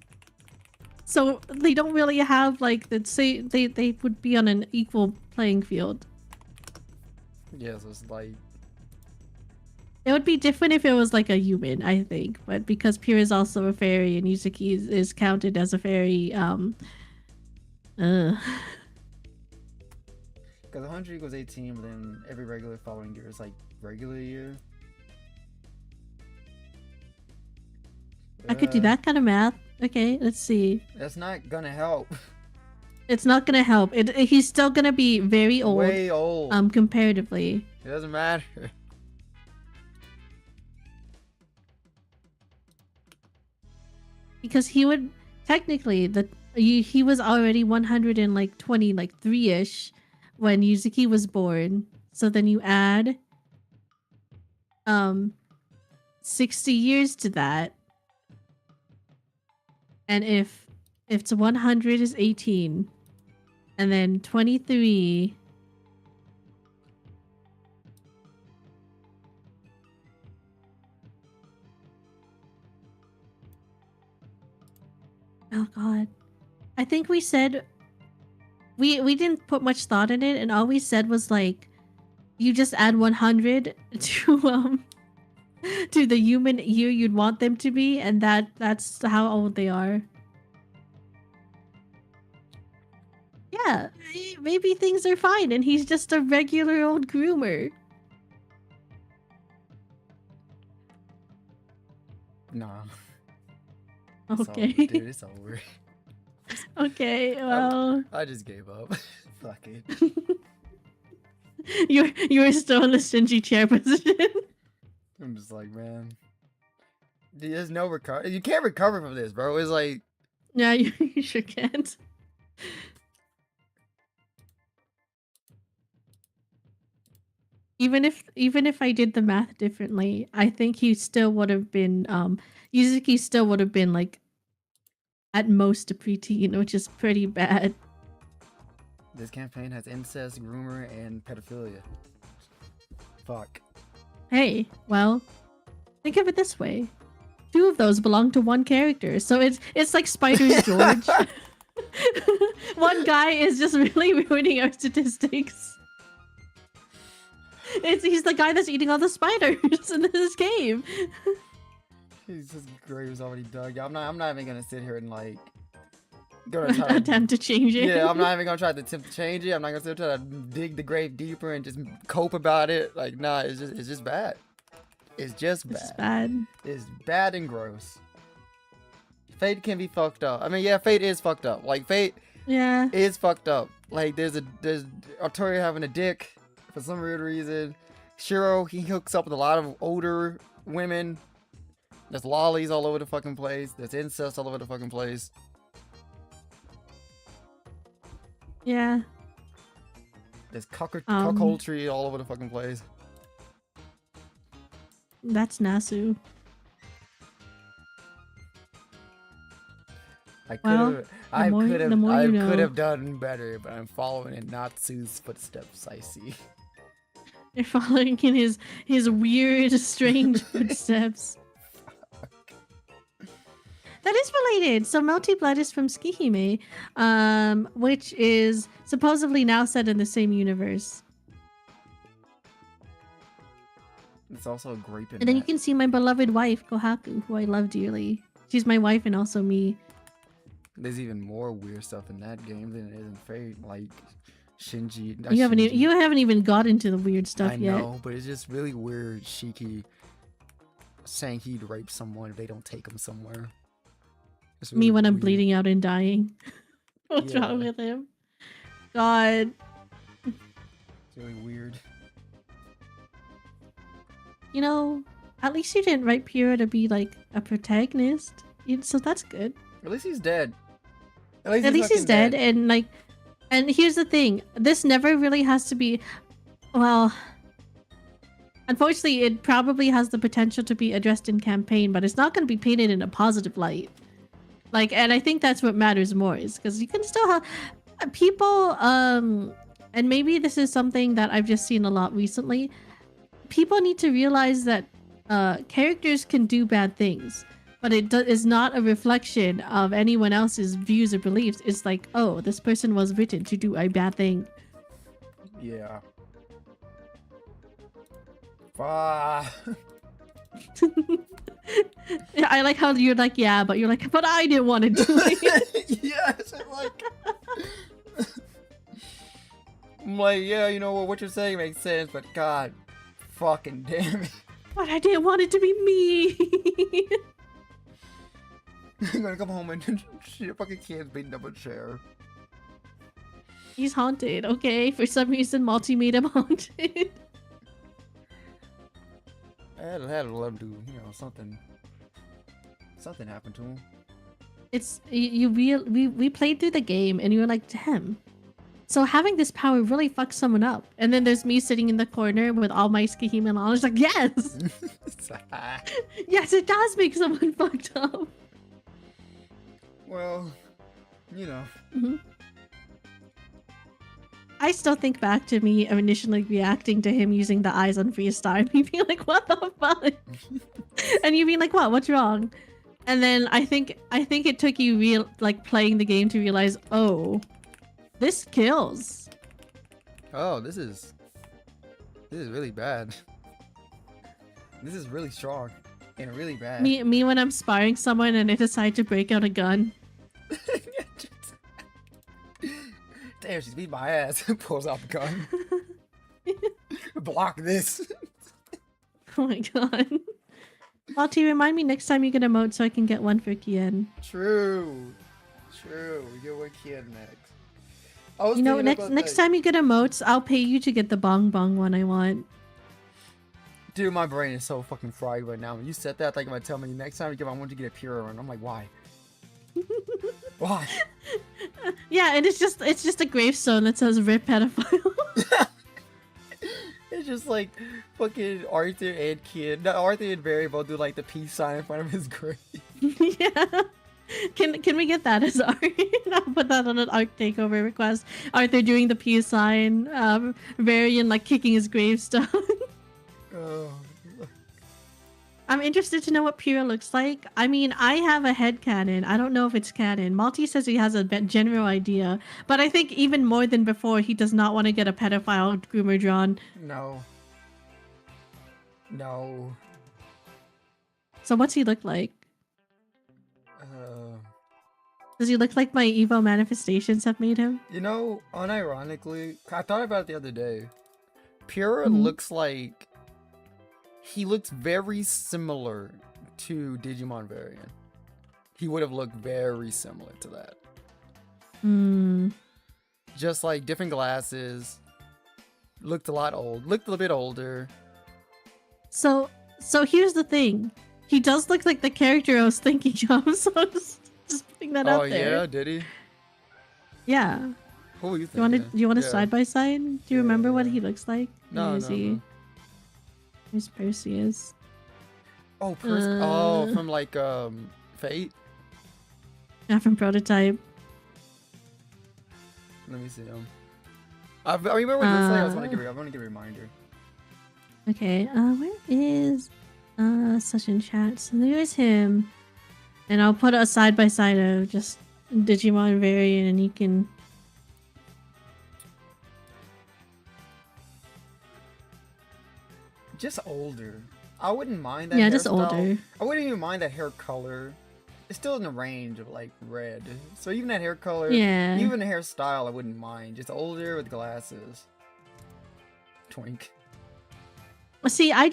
So they don't really have like they would be on an equal playing field. Yeah, so it's like It would be different if it was like a human, I think. But because Pure is also a fairy and Yuzuki is counted as a fairy, because 100 equals 18, but then every regular following year is like regular year. I could do that kind of math. Okay, let's see. That's not gonna help. It's not gonna help. He's still gonna be very old. Way old. Comparatively. It doesn't matter. Because he would technically he was already 120 like 3ish when Yuzuki was born. So then you add 60 years to that. And if it's 100 is 18 and then 23 Oh god. I think we said we didn't put much thought in it and all we said was like you just add 100 to to the human year you'd want them to be and that's how old they are. Yeah, maybe things are fine and he's just a regular old groomer. Nah. Okay. It's over, dude, it's over. Okay, well. I just gave up. Fuck it. You were still in the stingy chair position. I'm just like, man. There's no recover. You can't recover from this, bro. It's like. Yeah, you sure can't. Even if I did the math differently, I think he still would have been Yuzuki still would have been like at most a preteen, which is pretty bad. This campaign has incest, rumor, and pedophilia. Fuck. Hey, well, think of it this way. 2 of those belong to one character, so it's like Spider's George. One guy is just really ruining our statistics. He's the guy that's eating all the spiders in this game. His grave's already dug. I'm not even gonna sit here and like gonna try attempt to change it. Yeah, I'm not even gonna try to attempt to change it. I'm not gonna try to dig the grave deeper and just cope about it. Like, nah, it's just bad. It's just bad. It's bad. It's bad and gross. Fate can be fucked up. I mean, yeah, Fate is fucked up. Like, Fate is fucked up. Like, there's Arturo having a dick for some weird reason. Shiro, he hooks up with a lot of older women. There's lollies all over the fucking place. There's incest all over the fucking place. Yeah. There's cuckoldry all over the fucking place. That's Nasu. I could have done better, but I'm following in Natsu's footsteps, I see. You're following in his weird, strange footsteps. That is related. So Melty Blood is from Tsukihime, which is supposedly now set in the same universe. It's also a grape in And then that. you can see my beloved wife, Kohaku, who I love dearly. She's my wife and also me. There's even more weird stuff in that game than it is in Fate, like Shinji. You haven't even got into the weird stuff yet. I know, but it's just really weird. Shiki saying he'd rape someone if they don't take him somewhere. Really me when I'm weird. bleeding out and dying. What's wrong with him? God. It's really weird. you know, at least you didn't write Pyrrha to be like a protagonist. So that's good. At least he's dead. At least he's fucking dead, and like, and here's the thing: this never really has to be. Well, unfortunately, it probably has the potential to be addressed in campaign, but it's not going to be painted in a positive light. Like, and I think that's what matters more, is because you can still have people. And maybe this is something that I've just seen a lot recently. People need to realize that characters can do bad things, but it is not a reflection of anyone else's views or beliefs. It's like, oh, this person was written to do a bad thing. Yeah. I like how you're like, yeah, but you're like, but I didn't want to do it. Yes, I'm like, yeah, you know what you're saying makes sense, but god fucking damn it. But I didn't want it to be me. I'm gonna come home and shit a fucking kid's beating up a chair. He's haunted, okay? For some reason, Malty made him haunted. I had to let him do, you know, something happened to him. It's we played through the game and you were like, damn. So having this power really fucks someone up. And then there's me sitting in the corner with all my Skahima knowledge, like, yes! Yes, it does make someone fucked up. Well, you know. Mm-hmm. I still think back to me initially reacting to him using the eyes on Freestar and me being like, what the fuck? And you being like, what? What's wrong? And then I think it took you playing the game to realize, oh, this kills. Oh, this is really bad. This is really strong and really bad. Me when I'm sparring someone and they decide to break out a gun. Damn, she's beat my ass. Pulls out the gun. Block this. Oh my god. Malty, remind me next time you get a emote so I can get one for Kian. True. We get one Kian next. You know, next time you get emotes, I'll pay you to get the bong bong one I want. Dude, my brain is so fucking fried right now. When you said that, I think I'm gonna tell me next time you get, I want you to get a Pyrrha one. I'm like, why? Why? Yeah, and it's just a gravestone that says "Rip pedophile." It's just like fucking Arthur and Kid. No, Arthur and Barry both do like the peace sign in front of his grave. Yeah. Can we get that as art? I'll put that on an art takeover request. Arthur doing the peace sign, Varian like kicking his gravestone. Oh. I'm interested to know what Pyrrha looks like. I mean, I have a headcanon. I don't know if it's canon. Malty says he has a general idea, but I think even more than before, he does not want to get a pedophile groomer drawn. No. So what's he look like? Does he look like my Evo manifestations have made him? You know, unironically, I thought about it the other day. Pyrrha looks like... He looks very similar to Digimon Variant. He would have looked very similar to that. Just like different glasses. Looked a little bit older. So here's the thing. He does look like the character I was thinking of, so just putting that out there. Oh yeah, did he? Yeah. Who were you thinking? Do you want a side by side? Do you remember what he looks like? No. Here's Perseus. Oh, oh, from like Fate. Yeah, from Prototype. Let me see him. I remember what he looks like. I want to give a reminder. Okay. Where is such in chat? So there's him, and I'll put a side by side of just Digimon Variant, and you can. Just older. I wouldn't mind that. Yeah, hairstyle. just older. I wouldn't even mind that hair color. It's still in the range of like red. So even that hair color, yeah, even the hairstyle, I wouldn't mind. Just older with glasses. Twink. See, I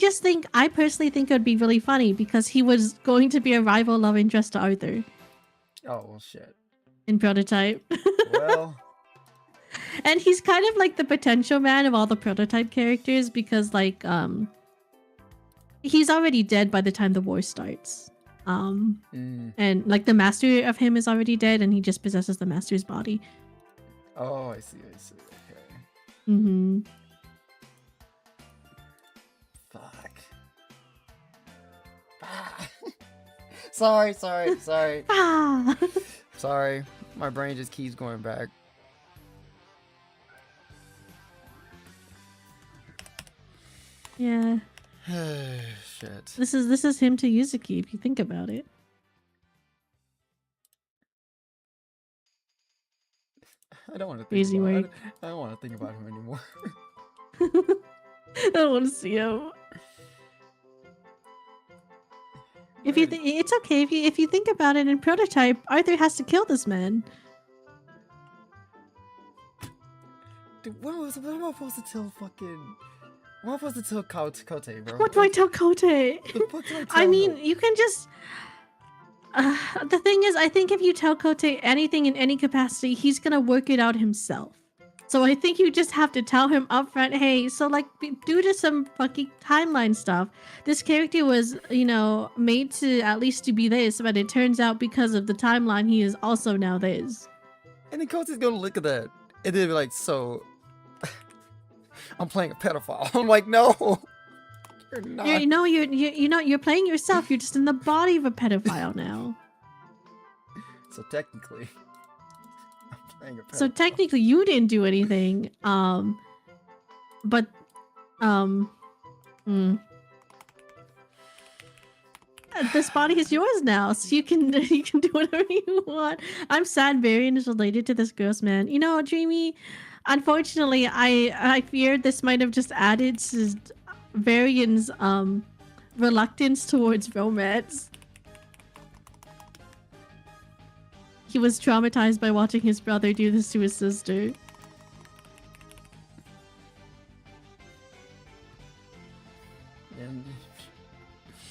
personally think it would be really funny because he was going to be a rival love interest to Arthur. Oh well, shit. In Prototype. Well. And he's kind of like the potential man of all the Prototype characters because like he's already dead by the time the war starts. And like the master of him is already dead, and he just possesses the master's body. Oh, I see. Okay. Mm-hmm. Fuck. Sorry. Ah. Sorry. My brain just keeps going back. Yeah. Shit. This is him to Yuzuki if you think about it. I don't want to think Crazy about work. it. I don't want to think about him anymore. I don't want to see him. If you think it's okay if you think about it in Prototype, Arthur has to kill this man. Dude, what am I supposed to tell fucking... What am I supposed to tell Kote, bro? What do I tell Kote? The fuck do I tell I mean, him? you can just... the thing is, I think if you tell Kote anything in any capacity, he's gonna work it out himself. So I think you just have to tell him upfront, hey, so like, due to some fucking timeline stuff, this character was, you know, made to at least to be this, but it turns out because of the timeline, he is also now this. And then Kote's gonna look at that and then be like, so... I'm playing a pedophile. I'm like, no! You're not. You're playing yourself. You're just in the body of a pedophile now. So technically... So technically, you didn't do anything. But this body is yours now, so you can do whatever you want. I'm sad Varian is related to this girl's man. You know, Dreamy. Unfortunately, I feared this might have just added to Varian's reluctance towards romance. He was traumatized by watching his brother do this to his sister. And...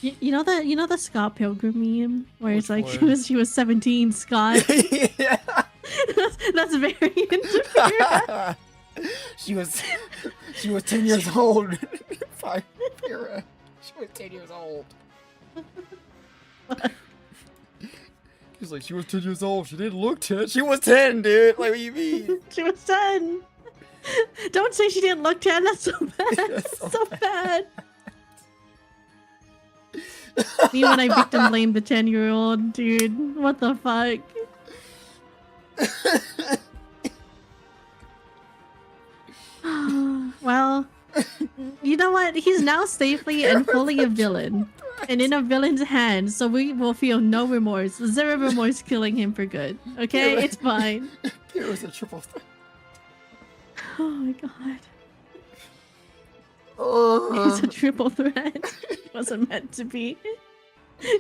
You know the Scott Pilgrim meme where it's like one? she was 17, Scott. Yeah. that's very interference. She was 10 years old. She was 10 years old. He's like, she was 10 years old. She didn't look 10. She was 10, dude. Like, what do you mean? She was 10. Don't say she didn't look 10. That's so bad. That's so bad. Me when I victim blamed the 10-year-old, dude. What the fuck? Well, you know what? He's now safely and fully a villain. And in a villain's hands, so we will feel no remorse. Zero remorse killing him for good. Okay? It's fine. It was a triple threat. Oh my god. Oh. It's a triple threat. It wasn't meant to be.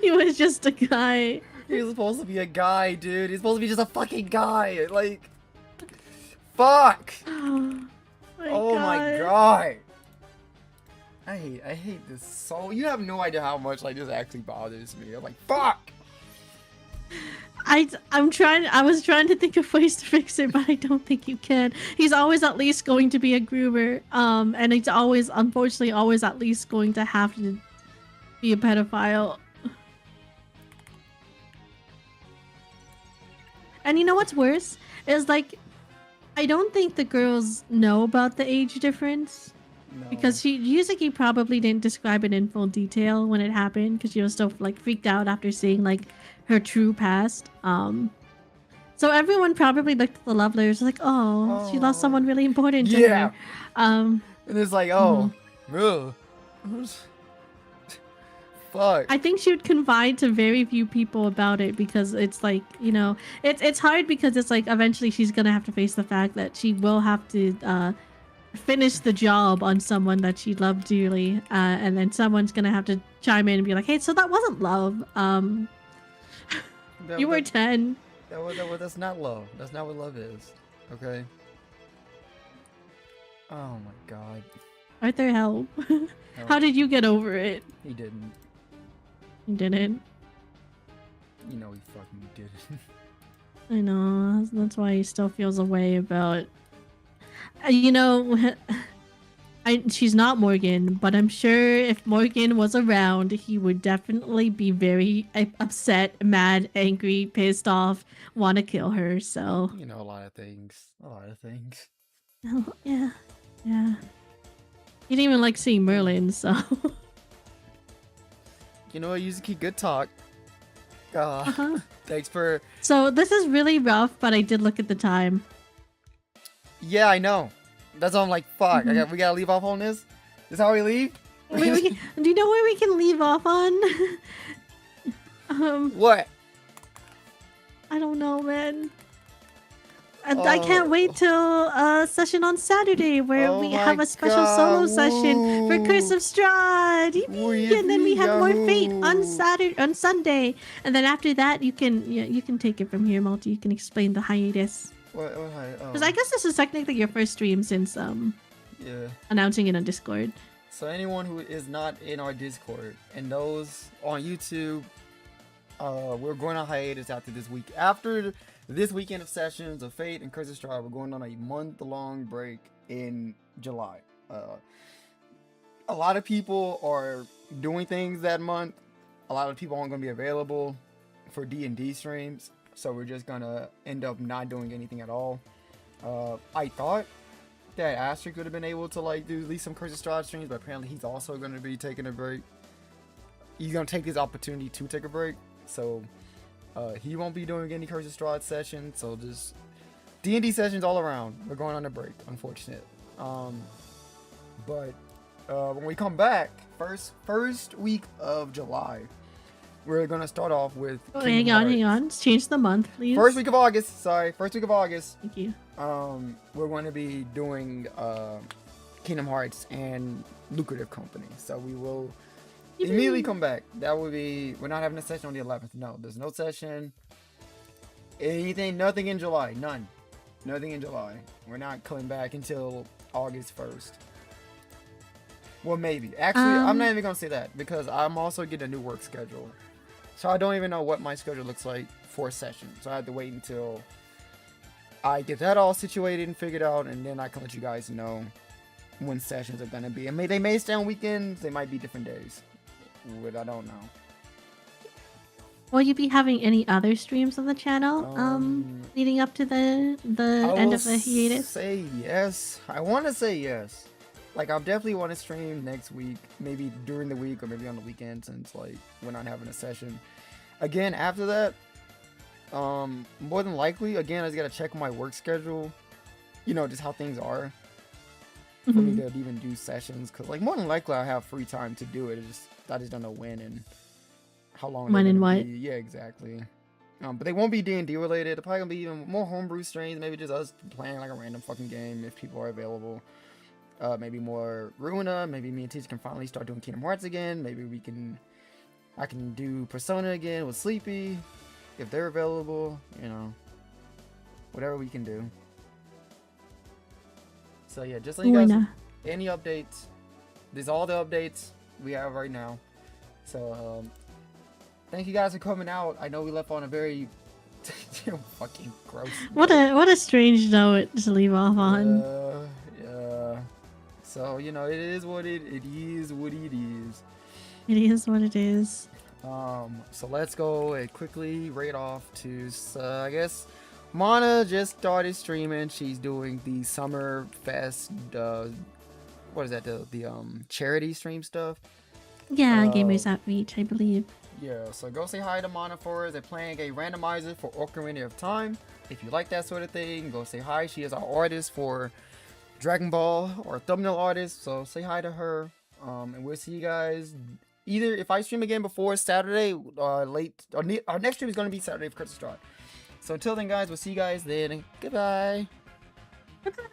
He was just a guy. He was supposed to be a guy, dude. He's supposed to be just a fucking guy. Like, fuck. Oh my god. I hate this so. You have no idea how much like this actually bothers me. I'm like, fuck. I was trying to think of ways to fix it, but I don't think you can. He's always at least going to be a groomer, and he's always, unfortunately, always at least going to have to be a pedophile. And you know what's worse is like, I don't think the girls know about the age difference. No. Because Yuzuki probably didn't describe it in full detail when it happened, because she was so like freaked out after seeing like her true past. So everyone probably looked at the love letters like, oh, she lost someone really important to her. And it's like, oh, fuck. I think she would confide to very few people about it because it's like, you know, it's hard because it's like eventually she's gonna have to face the fact that she will have to finish the job on someone that she loved dearly, and then someone's gonna have to chime in and be like, hey, so that wasn't love. You were 10. That's not love. That's not what love is. Okay. Oh my god. Arthur, help. How did you get over it? He didn't. You didn't. You know he fucking didn't. I know. That's why he still feels a way about. You know, she's not Morgan, but I'm sure if Morgan was around, he would definitely be very upset, mad, angry, pissed off, want to kill her. So You know, a lot of things. A lot of things. oh, yeah, yeah. He didn't even like seeing Merlin, so. You know, Yuzuki, good talk. Uh-huh. Thanks for. So this is really rough, but I did look at the time. Yeah, I know. That's why I'm like, fuck. Mhm. We gotta leave off on this. This how we leave? Do you know where we can leave off on? What? I don't know, man. I can't wait till a session on Saturday where we have a special solo session for Curse of Strahd. Yippee! And then we have more Fate on Sunday. And then after that, you can take it from here, Malty. You can explain the hiatus. What Because I guess this is technically your first stream since yeah. announcing it on Discord. So anyone who is not in our Discord and those on YouTube, we're going on hiatus after this week. After this weekend of sessions of Fate and Curse of Strahd, we're going on a month-long break in July. A lot of people are doing things that month. A lot of people aren't going to be available for D&D streams, so we're just going to end up not doing anything at all. I thought that Asterisk would have been able to like do at least some Curse of Strahd streams, but apparently he's also going to be taking a break. He's going to take this opportunity to take a break, so he won't be doing any Curse of Strahd sessions, so just D&D sessions all around. We're going on a break, unfortunate. But when we come back, first week of July, we're gonna start off with. Oh, hang on. Let's change the month, please. First week of August. Sorry, first week of August. Thank you. We're going to be doing Kingdom Hearts and Lucrative Company, so we will immediately come back. That will be. We're not having a session on the 11th. No, there's no session. Nothing in July. None. Nothing in July. We're not coming back until August 1st. Well, maybe. Actually, I'm not even gonna say that because I'm also getting a new work schedule, so I don't even know what my schedule looks like for a session. So I have to wait until I get that all situated and figured out, and then I can let you guys know when sessions are gonna be. And they may stay on weekends. They might be different days. But I don't know. Will you be having any other streams on the channel leading up to the end of the hiatus? Say yes. I want to say yes. Like, I definitely want to stream next week, maybe during the week or maybe on the weekend, since like we're not having a session. Again, after that, more than likely, again, I just gotta check my work schedule. You know, just how things are for me to even do sessions. Cause like more than likely, I have free time to do it. I just don't know when and how long. When and what? Yeah, exactly. But they won't be D&D related. They're probably gonna be even more homebrew streams. Maybe just us playing like a random fucking game if people are available. Maybe more Runa. Maybe me and Teach can finally start doing Kingdom Hearts again. Maybe I can do Persona again with Sleepy if they're available. You know, whatever we can do. So yeah, just let you guys any updates. These are all the updates we have right now. So thank you guys for coming out. I know we left on a very fucking gross. What a strange note to leave off on. Yeah. So you know, it is what it is. What it is. It is what it is. So let's go and quickly rate off to I guess Mana just started streaming. She's doing the Summer Fest. What is that? The charity stream stuff. Yeah, Gamers Outreach, I believe. Yeah, so go say hi to Mana for us. They're playing a randomizer for Ocarina of Time. If you like that sort of thing, go say hi. She is our artist for Dragon Ball, or thumbnail artist, so say hi to her. And we'll see you guys either if I stream again before Saturday, our next stream is going to be Saturday for Curse of Strahd. So until then, guys, we'll see you guys then. Goodbye. Goodbye.